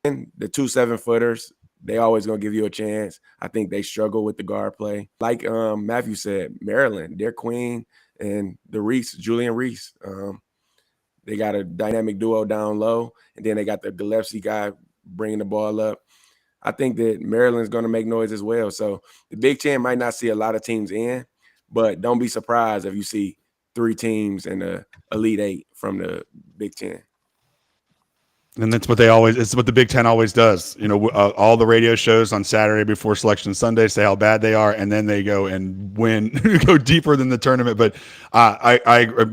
the 2 7-footers, they always going to give you a chance. I think they struggle with the guard play. Like Matthew said, Maryland, their queen and Julian Reese. They got a dynamic duo down low, and then they got the Gillespie guy bringing the ball up. I think that Maryland's going to make noise as well. So the Big Ten might not see a lot of teams in, but don't be surprised if you see 3 teams in the Elite 8 from the Big Ten. And it's what the Big Ten always does. All the radio shows on Saturday before Selection Sunday say how bad they are, and then they go and win, go deeper than the tournament. But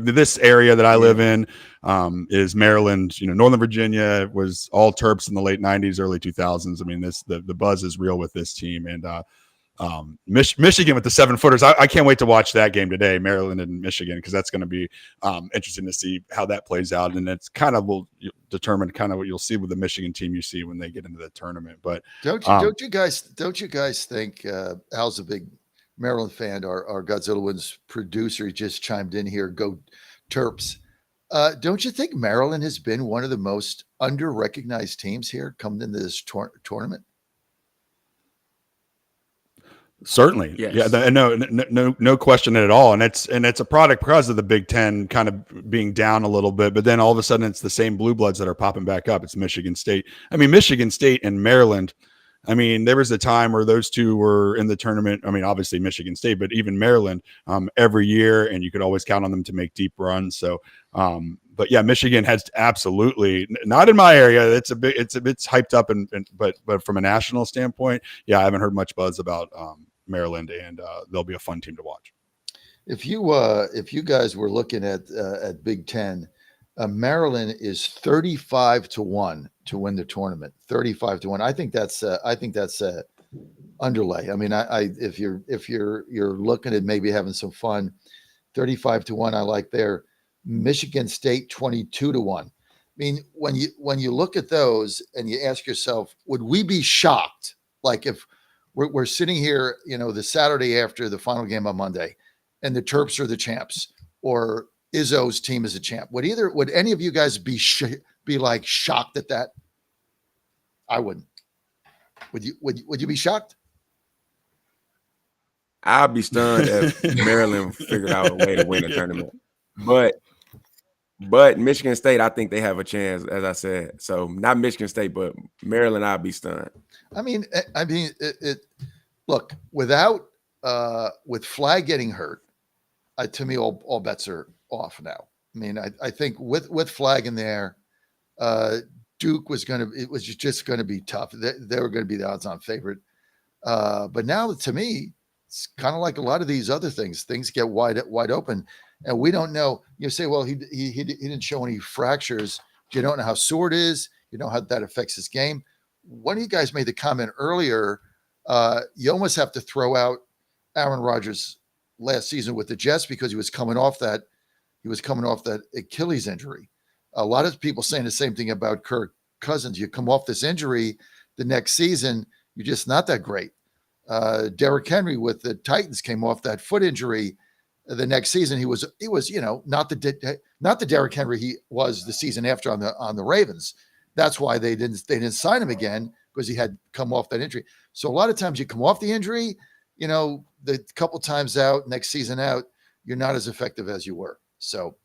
this area that I live in is Maryland. Northern Virginia was all Terps in the late 90s, early 2000s. I mean, the buzz is real with this team, and Michigan with the 7-footers. I can't wait to watch that game today, Maryland and Michigan, because that's going to be interesting to see how that plays out. And it's kind of will determine kind of what you'll see with the Michigan team you see when they get into the tournament. But don't you guys think Al's a big Maryland fan? Our Godzilla Wins producer just chimed in here. Go Terps. Don't you think Maryland has been one of the most under-recognized teams here coming into this tournament? Certainly. Yes. Yeah. No question at all. And it's a product because of the Big Ten kind of being down a little bit, but then all of a sudden it's the same blue bloods that are popping back up. It's Michigan State. I mean, Michigan State and Maryland. I mean, there was a time where those two were in the tournament. I mean, obviously Michigan State, but even Maryland every year, and you could always count on them to make deep runs. So, But yeah, Michigan has absolutely not in my area. It's hyped up, but from a national standpoint, yeah, I haven't heard much buzz about Maryland, and they'll be a fun team to watch. If you guys were looking at Big Ten, Maryland is 35-1 to win the tournament. 35-1. I think that's underlay. I mean, if you're looking at maybe having some fun, 35-1. I like there. Michigan State 22-1. I mean, when you look at those and you ask yourself, would we be shocked? Like if we're sitting here, the Saturday after the final game on Monday, and the Terps are the champs, or Izzo's team is a champ. Would any of you guys be like shocked at that? I wouldn't. Would you be shocked? I'll be stunned if Maryland figured out a way to win the tournament. But Michigan State, I think they have a chance, as I said. So not Michigan State, but Maryland, I'll be stunned. I mean, look, with Flag getting hurt, to me, all bets are off now. I mean, I think with Flag in there, Duke it was just going to be tough. They were going to be the odds-on favorite. But now, to me, it's kind of like a lot of these other things. Things get wide open, and we don't know. You say, well, he didn't show any fractures. You don't know how sore it is. You know how that affects his game. One of you guys made the comment earlier. You almost have to throw out Aaron Rodgers last season with the Jets because he was coming off that Achilles injury. A lot of people saying the same thing about Kirk Cousins. You come off this injury the next season, you're just not that great. Derrick Henry with the Titans came off that foot injury the next season. He was not the Derrick Henry he was the season after on the Ravens. That's why they didn't sign him again, because he had come off that injury. So a lot of times you come off the injury, the couple times out, next season out, you're not as effective as you were. So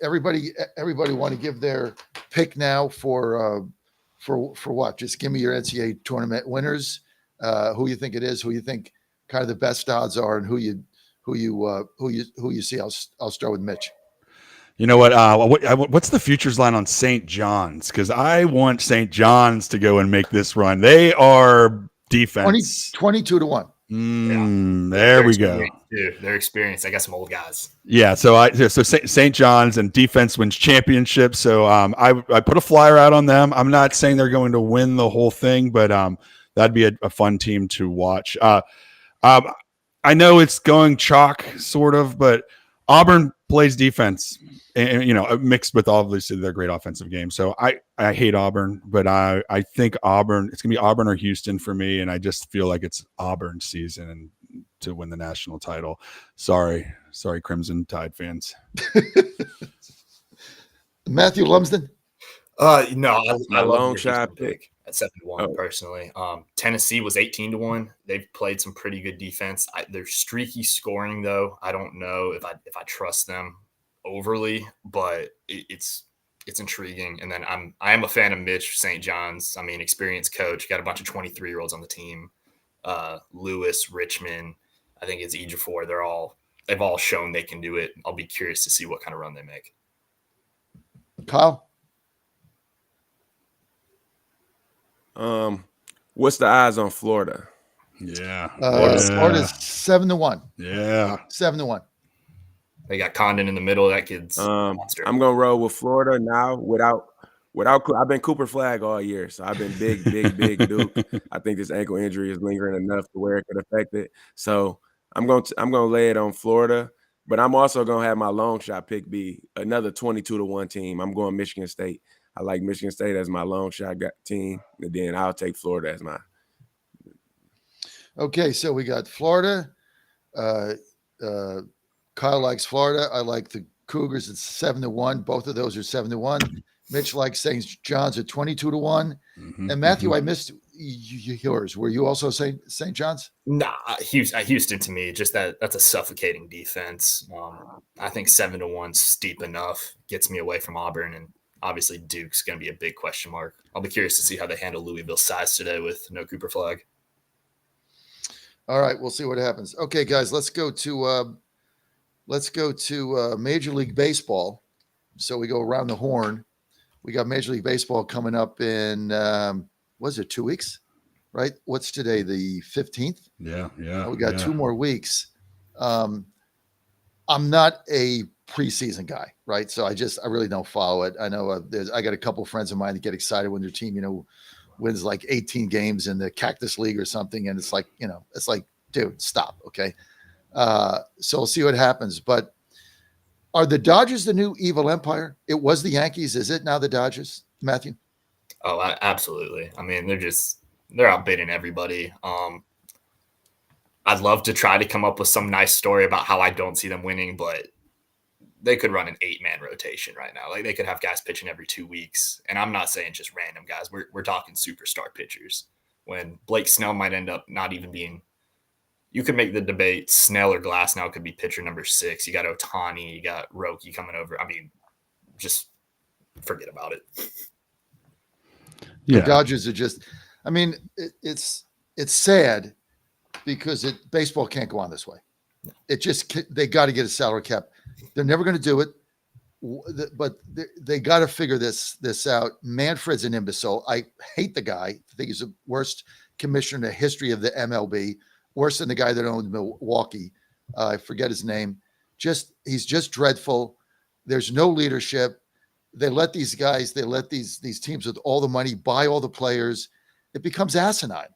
everybody want to give their pick now for what? Just give me your NCAA tournament winners. Who you think it is? Who you think kind of the best odds are, and who you see? I'll start with Mitch. You know what? What's the futures line on St. John's? Because I want St. John's to go and make this run. They are defense 22-1. There we go. They're experienced. I got some old guys. Yeah. So St. John's and defense wins championships. So I put a flyer out on them. I'm not saying they're going to win the whole thing, but that'd be a fun team to watch. I know it's going chalk sort of, but Auburn plays defense, and mixed with obviously their great offensive game. So I hate Auburn, but I think Auburn, it's gonna be Auburn or Houston for me, and I just feel like it's Auburn season and to win the national title. Sorry, Crimson Tide fans. Matthew Lumsden. No, I love long your shot pick at 7-1 personally. Tennessee was 18-1. They've played some pretty good defense. They're streaky scoring though. I don't know if I trust them overly, but it's intriguing. And then I am a fan of Mitch St. John's. I mean, experienced coach, got a bunch of 23-year-olds on the team. Lewis, Richmond, I think it's Ejiofor. They've all shown they can do it. I'll be curious to see what kind of run they make. Kyle. What's the odds on Florida? Yeah. Florida's 7-1. Yeah. 7-1. They got Condon in the middle. That kid's a monster. I'm gonna roll with Florida now without I've been Cooper Flag all year, so I've been big Duke. I think this ankle injury is lingering enough to where it could affect it. So I'm gonna lay it on Florida, but I'm also gonna have my long shot pick be another 22-1 team. I'm going Michigan State. I like Michigan State as my long shot team, and then I'll take Florida as mine. Okay, so we got Florida. Kyle likes Florida. I like the Cougars at 7-1. Both of those are 7-1. Mitch likes St. John's at 22-1. Mm-hmm, And Matthew, I missed yours. Were you also St. John's? Nah, Houston to me, just that's a suffocating defense. I think 7-1 steep enough, gets me away from Auburn, and obviously Duke's going to be a big question mark. I'll be curious to see how they handle Louisville's size today with no Cooper Flag. All right, we'll see what happens. Okay, guys, let's go to Let's go to Major League Baseball. So we go around the horn. We got Major League Baseball coming up in, was it 2 weeks? Right? What's today? The 15th? Yeah. We got 2 more weeks. I'm not a preseason guy, right? So I really don't follow it. I know I got a couple friends of mine that get excited when their team, wins like 18 games in the Cactus League or something. And it's like, dude, stop. Okay. So we'll see what happens. But are the Dodgers the new evil empire? It was the Yankees. Is it now the Dodgers, Matthew? Oh, absolutely. I mean, they're outbidding everybody. I'd love to try to come up with some nice story about how I don't see them winning, but they could run an 8-man rotation right now. Like, they could have guys pitching every 2 weeks. And I'm not saying just random guys. We're talking superstar pitchers. When Blake Snell might end up not even being, you could make the debate Snell or Glass now could be pitcher number 6. You got Ohtani, you got Roki coming over. I mean, just forget about it. The Dodgers are just, it's sad because baseball can't go on this way. They got to get a salary cap. They're never going to do it, but they got to figure this out. Manfred's an imbecile. I hate the guy. I think he's the worst commissioner in the history of the MLB, worse than the guy that owned Milwaukee. I forget his name. He's just dreadful. There's no leadership. They let these teams with all the money buy all the players. It becomes asinine.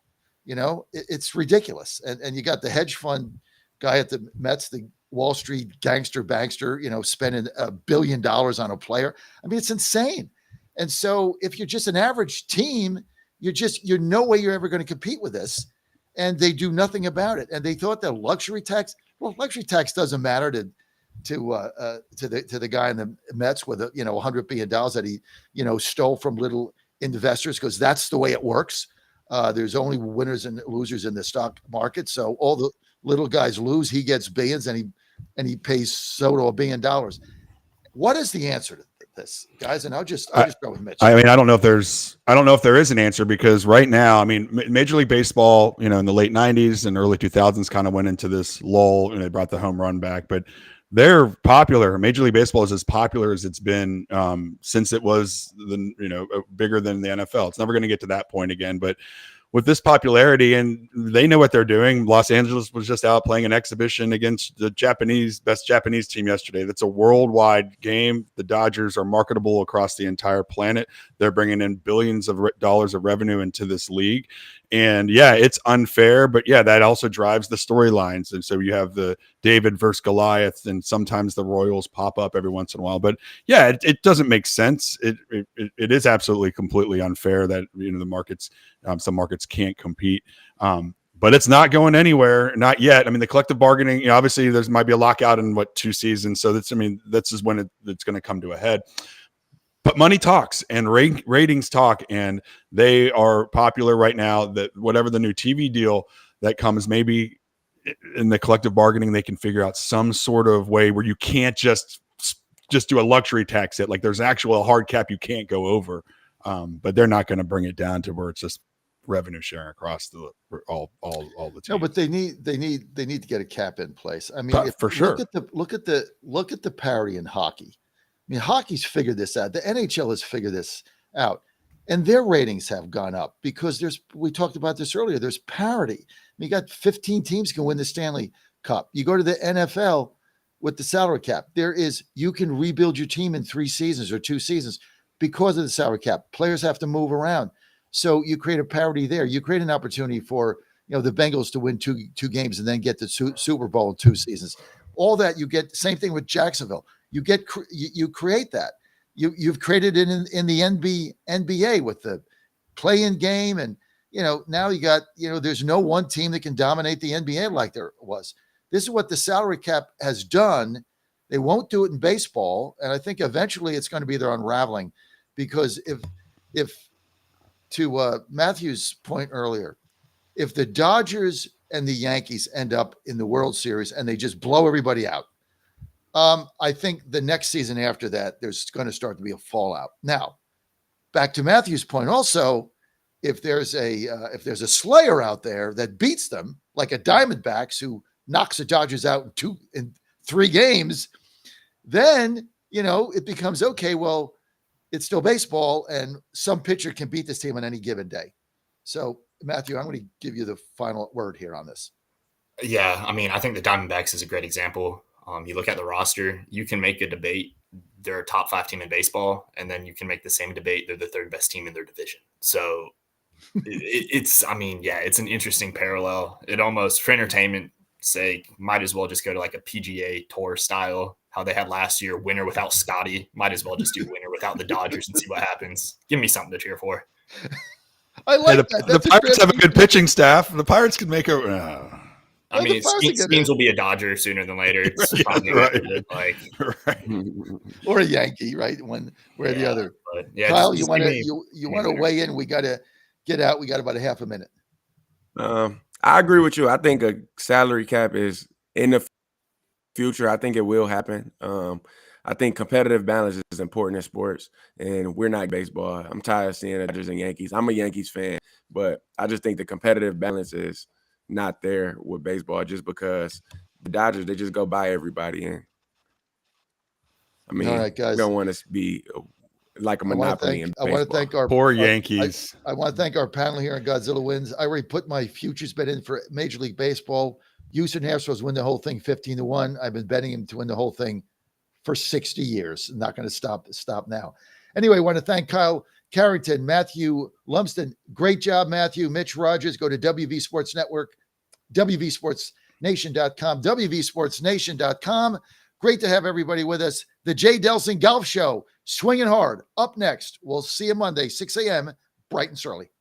It's ridiculous. And you got the hedge fund guy at the Mets, the Wall Street gangster bankster, spending $1 billion on a player. I mean, it's insane. And so if you're just an average team, you're no way you're ever going to compete with this. And they do nothing about it. And they thought that luxury tax doesn't matter to the guy in the Mets with $100 billion that he stole from little investors, because that's the way it works. There's only winners and losers in the stock market. So all the little guys lose, he gets billions, and he pays Soto $1 billion. What is the answer to this, guys? And I'll just go with Mitch. I don't know if there is an answer, because right now, Major League Baseball, in the late 90s and early 2000s kind of went into this lull, and they brought the home run back, but they're popular. Major League Baseball is as popular as it's been since it was bigger than the NFL. It's never going to get to that point again, but with this popularity, and they know what they're doing. Los Angeles was just out playing an exhibition against the best Japanese team yesterday. That's a worldwide game. The Dodgers are marketable across the entire planet. They're bringing in billions of dollars of revenue into this league. And yeah, it's unfair, but yeah, that also drives the storylines. And so you have the David versus Goliath, and sometimes the Royals pop up every once in a while. But yeah, it doesn't make sense. It is absolutely completely unfair that the markets, some markets can't compete. But it's not going anywhere, not yet. The collective bargaining, obviously there might be a lockout in 2 seasons. So this is when it's going to come to a head. But money talks, and ratings talk, and they are popular right now. That whatever the new TV deal that comes, maybe in the collective bargaining, they can figure out some sort of way where you can't just do a luxury tax hit. Like, there's actual hard cap you can't go over, but they're not going to bring it down to where it's just revenue sharing across all the teams. No, but they need to get a cap in place. For sure. Look at the parity in hockey. Hockey's figured this out. The NHL has figured this out, and their ratings have gone up because we talked about this earlier. There's parity. You got 15 teams can win the Stanley Cup. You go to the NFL with the salary cap. You can rebuild your team in 3 seasons or 2 seasons because of the salary cap. Players have to move around. So you create a parity there. You create an opportunity for the Bengals to win two games and then get the Super Bowl in 2 seasons. All that you get. Same thing with Jacksonville. You create that. You've created it in the NBA with the play-in game, and now you got there's no one team that can dominate the NBA like there was. This is what the salary cap has done. They won't do it in baseball, and I think eventually it's going to be their unraveling, because if to Matthew's point earlier, if the Dodgers and the Yankees end up in the World Series and they just blow everybody out, I think the next season after that, there's going to start to be a fallout. Now, back to Matthew's point also, if there's a Slayer out there that beats them, like a Diamondbacks who knocks the Dodgers out in 3 games, then, it becomes okay. Well, it's still baseball, and some pitcher can beat this team on any given day. So, Matthew, I'm going to give you the final word here on this. Yeah, I mean, I think the Diamondbacks is a great example. You look at the roster, you can make a debate. They're a top 5 team in baseball, and then you can make the same debate. They're the 3rd best team in their division. So it's an interesting parallel. It almost, for entertainment sake, might as well just go to like a PGA Tour style, how they had last year, winner without Scotty. Might as well just do winner without the Dodgers and see what happens. Give me something to cheer for. I like the, that. The Pirates have a good pitching staff. The Pirates can make a. I mean, Skeens will be a Dodger sooner than later. It's probably right. Or a Yankee, right? Where the other. But yeah, Kyle, you want to weigh in? We got to get out. We got about a half a minute. I agree with you. I think a salary cap is in the future. I think it will happen. I think competitive balance is important in sports, and we're not baseball. I'm tired of seeing the Dodgers and Yankees. I'm a Yankees fan, but I just think the competitive balance is not there with baseball, just because the Dodgers, they just go by everybody. And I mean, all right, guys, we don't want to be like a monopoly in baseball. I want to thank our poor Yankees. I want to thank our panel here on Godzilla Wins. I already put my futures bet in for Major League Baseball. Houston Astros win the whole thing 15-1. I've been betting him to win the whole thing for 60 years. I'm not going to stop now. Anyway, I want to thank Kyle Carrington, Matthew Lumsden. Great job, Matthew. Mitch Rogers. Go to WV Sports Network, WVSportsNation.com, WVSportsNation.com. Great to have everybody with us. The Jay Delson Golf Show, swinging hard. Up next. We'll see you Monday, 6 a.m., bright and early.